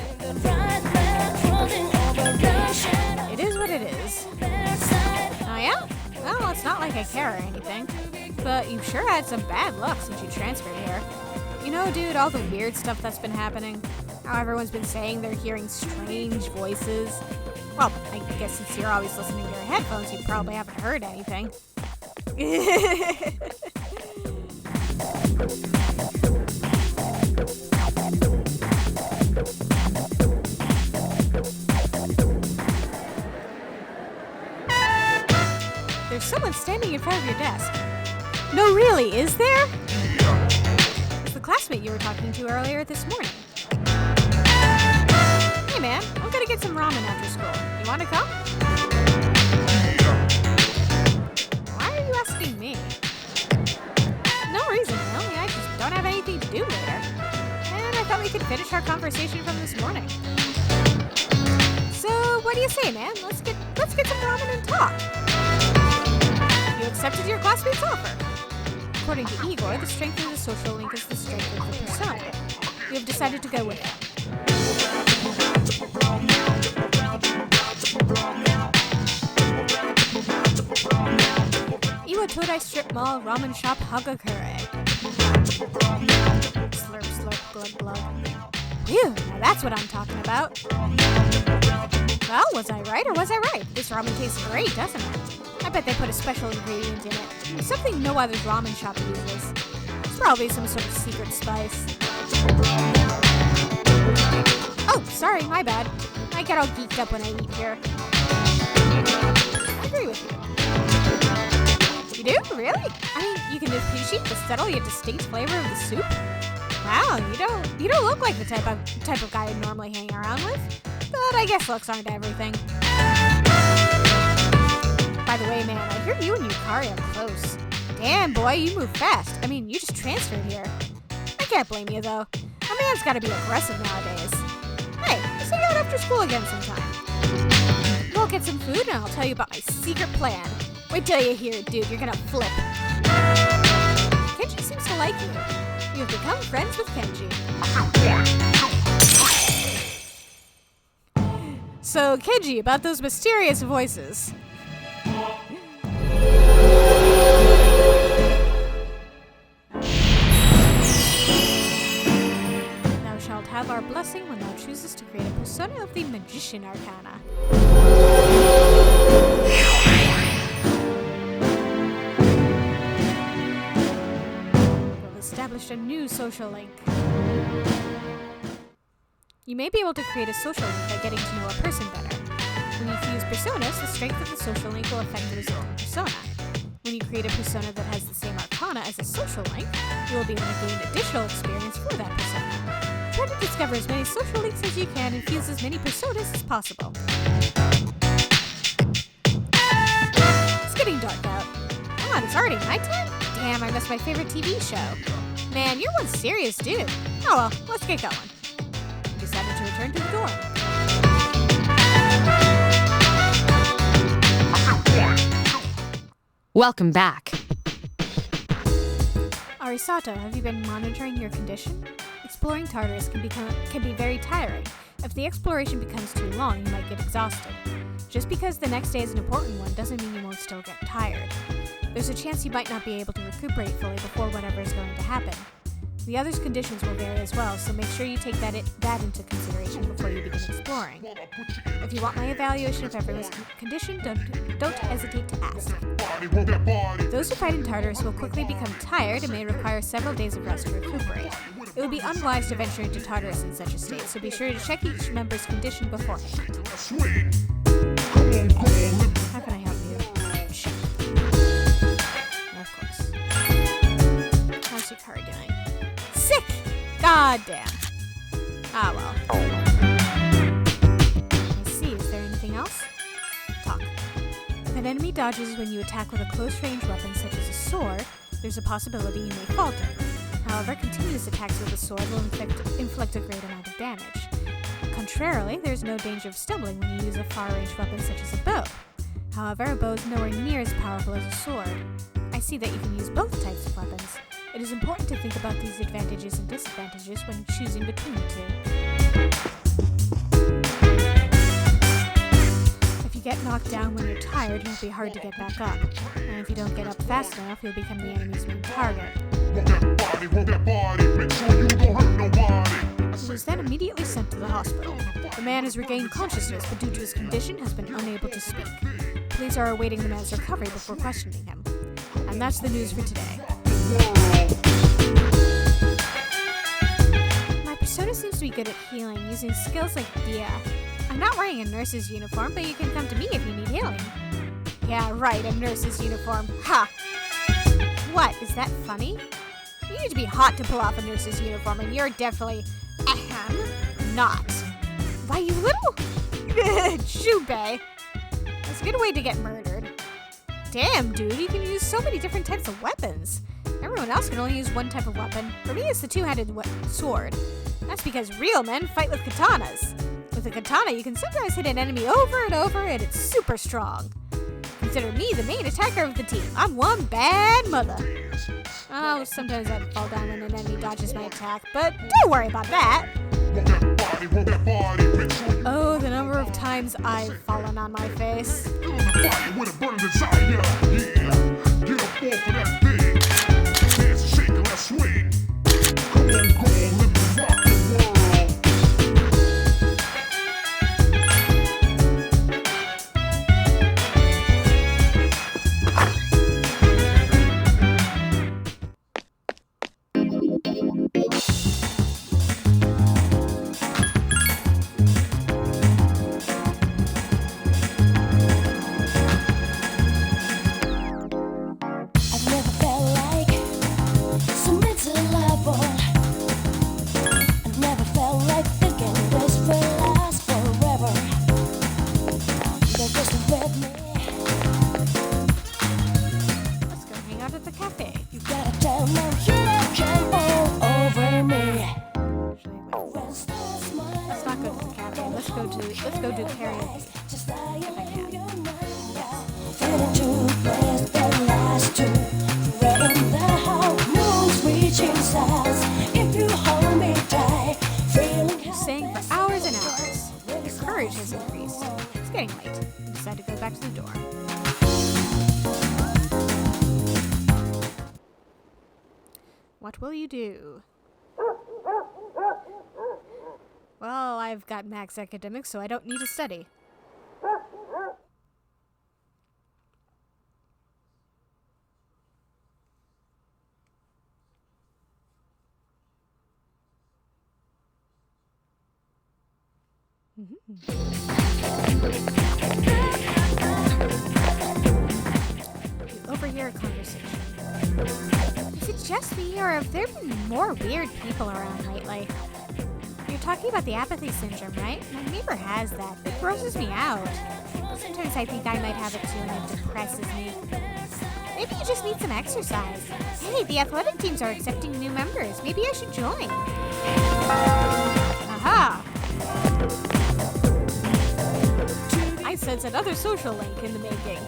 It is what it is. Oh yeah? Well, it's not like I care or anything. But you've sure had some bad luck since you transferred here. You know, dude, all the weird stuff that's been happening. How everyone's been saying they're hearing strange voices. Well, I guess since you're always listening to your headphones, you probably haven't heard anything. There's someone standing in front of your desk. No, really, is there? It's the classmate you were talking to earlier this morning. Hey man, I'm gonna get some ramen after school. You wanna come? Why are you asking me? No reason, really. I just don't have anything to do later. And I thought we could finish our conversation from this morning. So, what do you say, man? Let's get some ramen and talk. You accepted your classmate's offer. According to Igor, the strength of the social link is the strength of the persona. You have decided to go with it. Iwa Todai Strip Mall Ramen Shop Hagakure. Slurp, slurp, glug, glug. Phew, now that's what I'm talking about. Well, was I right or was I right? This ramen tastes great, doesn't it? I bet they put a special ingredient in it. Something no other ramen shop uses. It's probably some sort of secret spice. Oh, sorry, my bad. I get all geeked up when I eat here. I agree with you. You do? Really? I mean, you can appreciate the subtle yet distinct flavor of the soup? Wow, you don't look like the type of guy I normally hang around with. But I guess looks aren't everything. By the way, man, I hear you and Yukari are close. Damn, boy, you move fast. I mean, you just transferred here. I can't blame you, though. A man's gotta be aggressive nowadays. Hey, let's hang out after school again sometime. We'll get some food and I'll tell you about my secret plan. Wait till you hear it, dude. You're gonna flip. Kenji seems to like you. You have become friends with Kenji. So, Kenji, about those mysterious voices. chooses to create a persona of the Magician Arcana. We'll establish a new social link. You may be able to create a social link by getting to know a person better. When you fuse personas, the strength of the social link will affect the resulting persona. When you create a persona that has the same arcana as a social link, you will be able to gain additional experience for that persona. Try to discover as many social links as you can and fuse as many personas as possible. It's getting dark out. Come on, it's already nighttime? Damn, I missed my favorite TV show. Man, you're one serious dude. Oh well, let's get going. I decided to return to the dorm. Welcome back. Arisato, have you been monitoring your condition? Exploring Tartarus can be very tiring. If the exploration becomes too long, you might get exhausted. Just because the next day is an important one doesn't mean you won't still get tired. There's a chance you might not be able to recuperate fully before whatever is going to happen. The others' conditions will vary as well, so make sure you take that into consideration before you begin exploring. If you want my evaluation of everyone's condition, don't hesitate to ask. Those who fight in Tartarus will quickly become tired and may require several days of rest to recuperate. It would be unwise to venture into Tartarus in such a state, so be sure to check each member's condition beforehand. How can I help you? Check. Of course. How's your car doing? Sick! God damn. Ah well. I see. Is there anything else? Talk. If an enemy dodges when you attack with a close-range weapon such as a sword, there's a possibility you may falter. However, continuous attacks with a sword will inflict a great amount of damage. Contrarily, there's no danger of stumbling when you use a far-range weapon such as a bow. However, a bow is nowhere near as powerful as a sword. I see that you can use both types of weapons. It is important to think about these advantages and disadvantages when choosing between the two. If you get knocked down when you're tired, it'll be hard to get back up. And if you don't get up fast enough, you'll become the enemy's main target. He was then immediately sent to the hospital. The man has regained consciousness, but due to his condition, has been unable to speak. Police are awaiting the man's recovery before questioning him. And that's the news for today. My persona seems to be good at healing, using skills like Dia. I'm not wearing a nurse's uniform, but you can come to me if you need healing. Yeah, right, a nurse's uniform. Ha! What, is that funny? You need to be hot to pull off a nurse's uniform, and you're definitely, not. Why, you little Jubei. That's a good way to get murdered. Damn, dude, you can use so many different types of weapons. Everyone else can only use one type of weapon. For me, it's the two-handed sword. That's because real men fight with katanas. With a katana, you can sometimes hit an enemy over and over, and it's super strong. Consider me the main attacker of the team. I'm one bad mother. Oh, sometimes I fall down when an enemy dodges my attack, but don't worry about that. Oh, the number of times I've fallen on my face. Let's go do karaoke. If I can. Sang for hours and hours. Your courage has increased. It's getting late. I decide to go back to the dorm. What will you do? Well, I've got max academics, so I don't need to study. You overhear a conversation. Is it just me, or have there been more weird people around lately? You're talking about the apathy syndrome, right? My neighbor has that. It grosses me out. Sometimes I think I might have it too, and it depresses me. Maybe you just need some exercise. Hey, the athletic teams are accepting new members. Maybe I should join. Aha! I sense another social link in the making.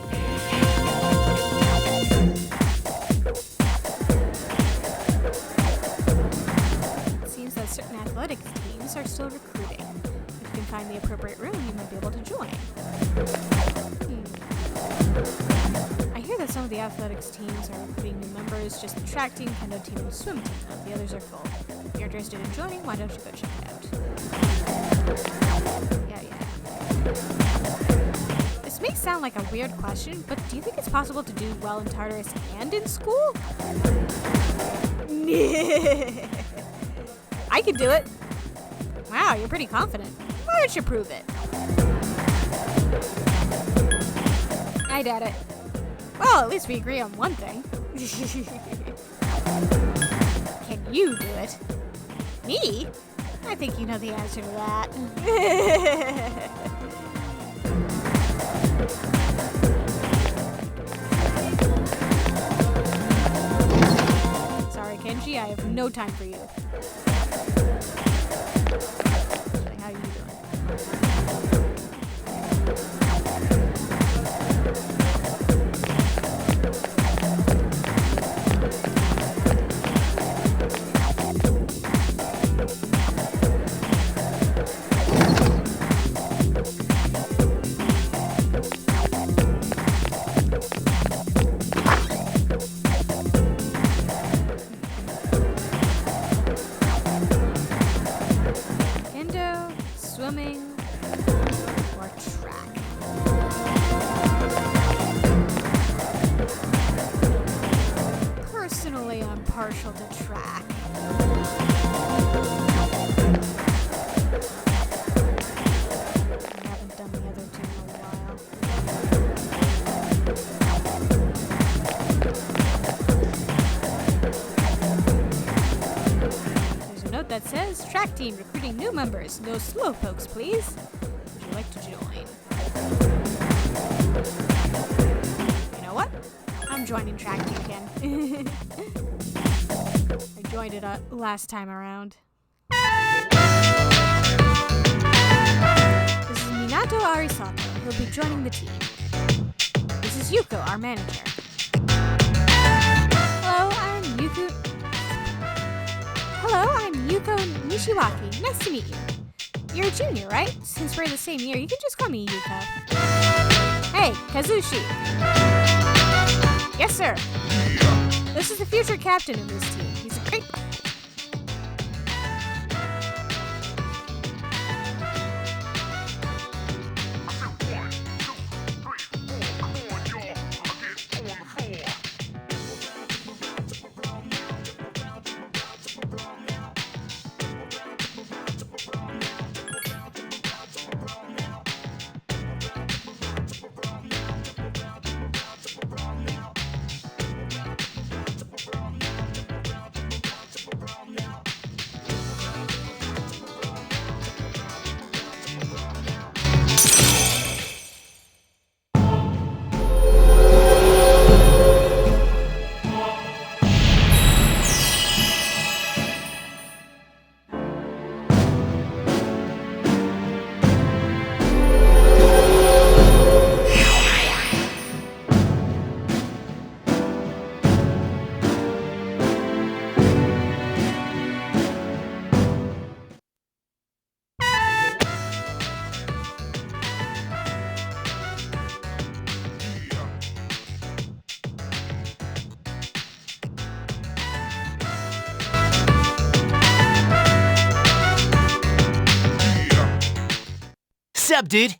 It seems that certain athletic teams are still recruiting. If you can find the appropriate room, you might be able to join. I hear that some of the athletics teams are recruiting new members, just the track team, kendo team, and swim team. The others are full. If you're interested in joining, why don't you go check it out? Yeah. This may sound like a weird question, but do you think it's possible to do well in Tartarus and in school? I can do it. Wow, you're pretty confident. Why don't you prove it? I doubt it. Well, at least we agree on one thing. Can you do it? Me? I think you know the answer to that. Sorry, Kenji, I have no time for you. How are you doing? Swimming, or track. Personally, I'm partial to track. I haven't done the other two in a while. There's a note that says, track team recruiting new members. No slowpokes, please. Would you like to join? You know what? I'm joining track team again. I joined it last time around. This is Minato Arisato. He'll be joining the team. This is Yuko, our manager. Hello, I'm Yuko Nishiwaki. Nice to meet you. You're a junior, right? Since we're in the same year, you can just call me Yuko. Hey, Kazushi. Yes, sir. This is the future captain of this team. He's a great... dude?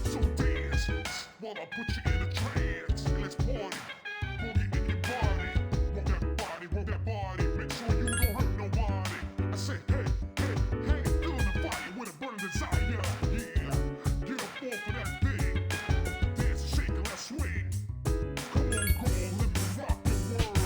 So dance while I put you in a trance. And let's party. Boogie in your body. Roll that body. Make sure you don't hurt nobody. I say, hey, hey, hey, feeling the fire with a burning desire. Yeah, get up off of that thing. Dance and shake and let's swing. Come on, let me rock the world.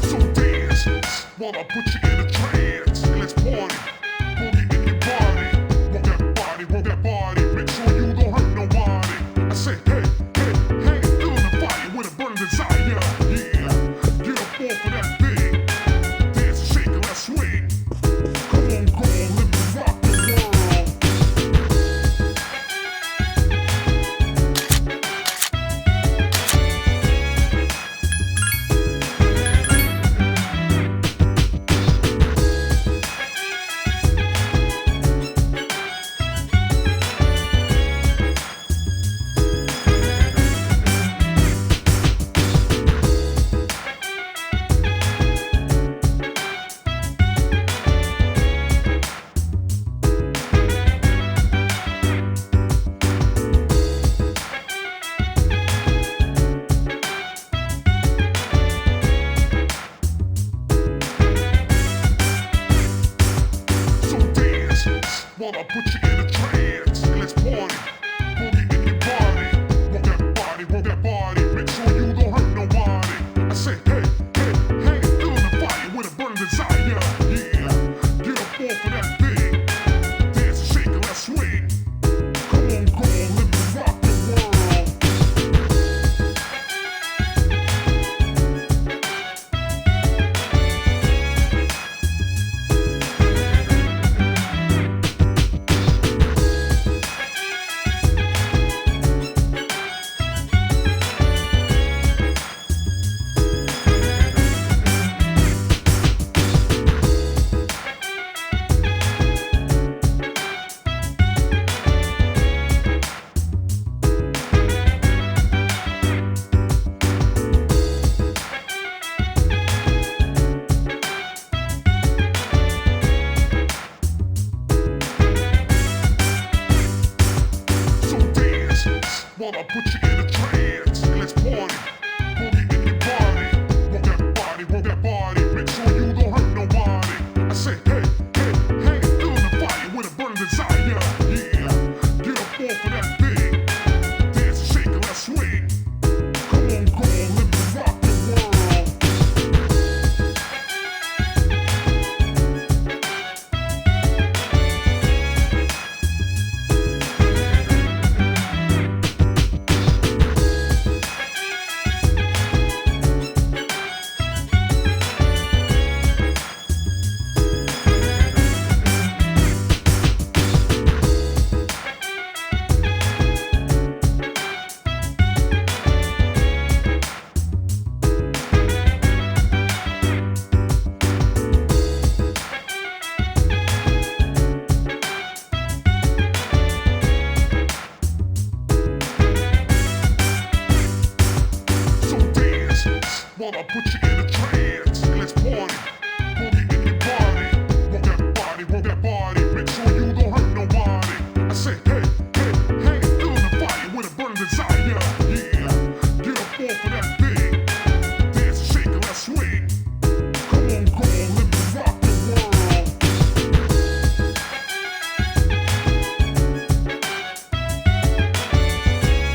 So dance while I put you in a trance. And let's party. Boogie in your body. Roll that body. Make sure you don't hurt nobody. I say, hey, hey, hey, feeling the fire with a burning desire. Yeah, get up off of that thing. Dance and shake and let's swing. Come on, let me rock the world. So dance while I put you in a trance. And let's party. Boogie in your body. Roll that body. Make sure you don't hurt nobody. I say, hey, hey, hey, feeling the fire with a burning desire. Yeah, get up off of that thing. Dance and shake and let's swing. Come on, let me rock the world. So dance while I put you in a trance. And let's party. Boogie in your body. Roll that body. Make sure you don't hurt nobody. I say, hey, hey, hey, feeling the fire with a burning desire. Yeah, get up off of that thing. Dance and shake and let's swing. Come on, let me rock the world. So dance while I put you in a trance. And let's party.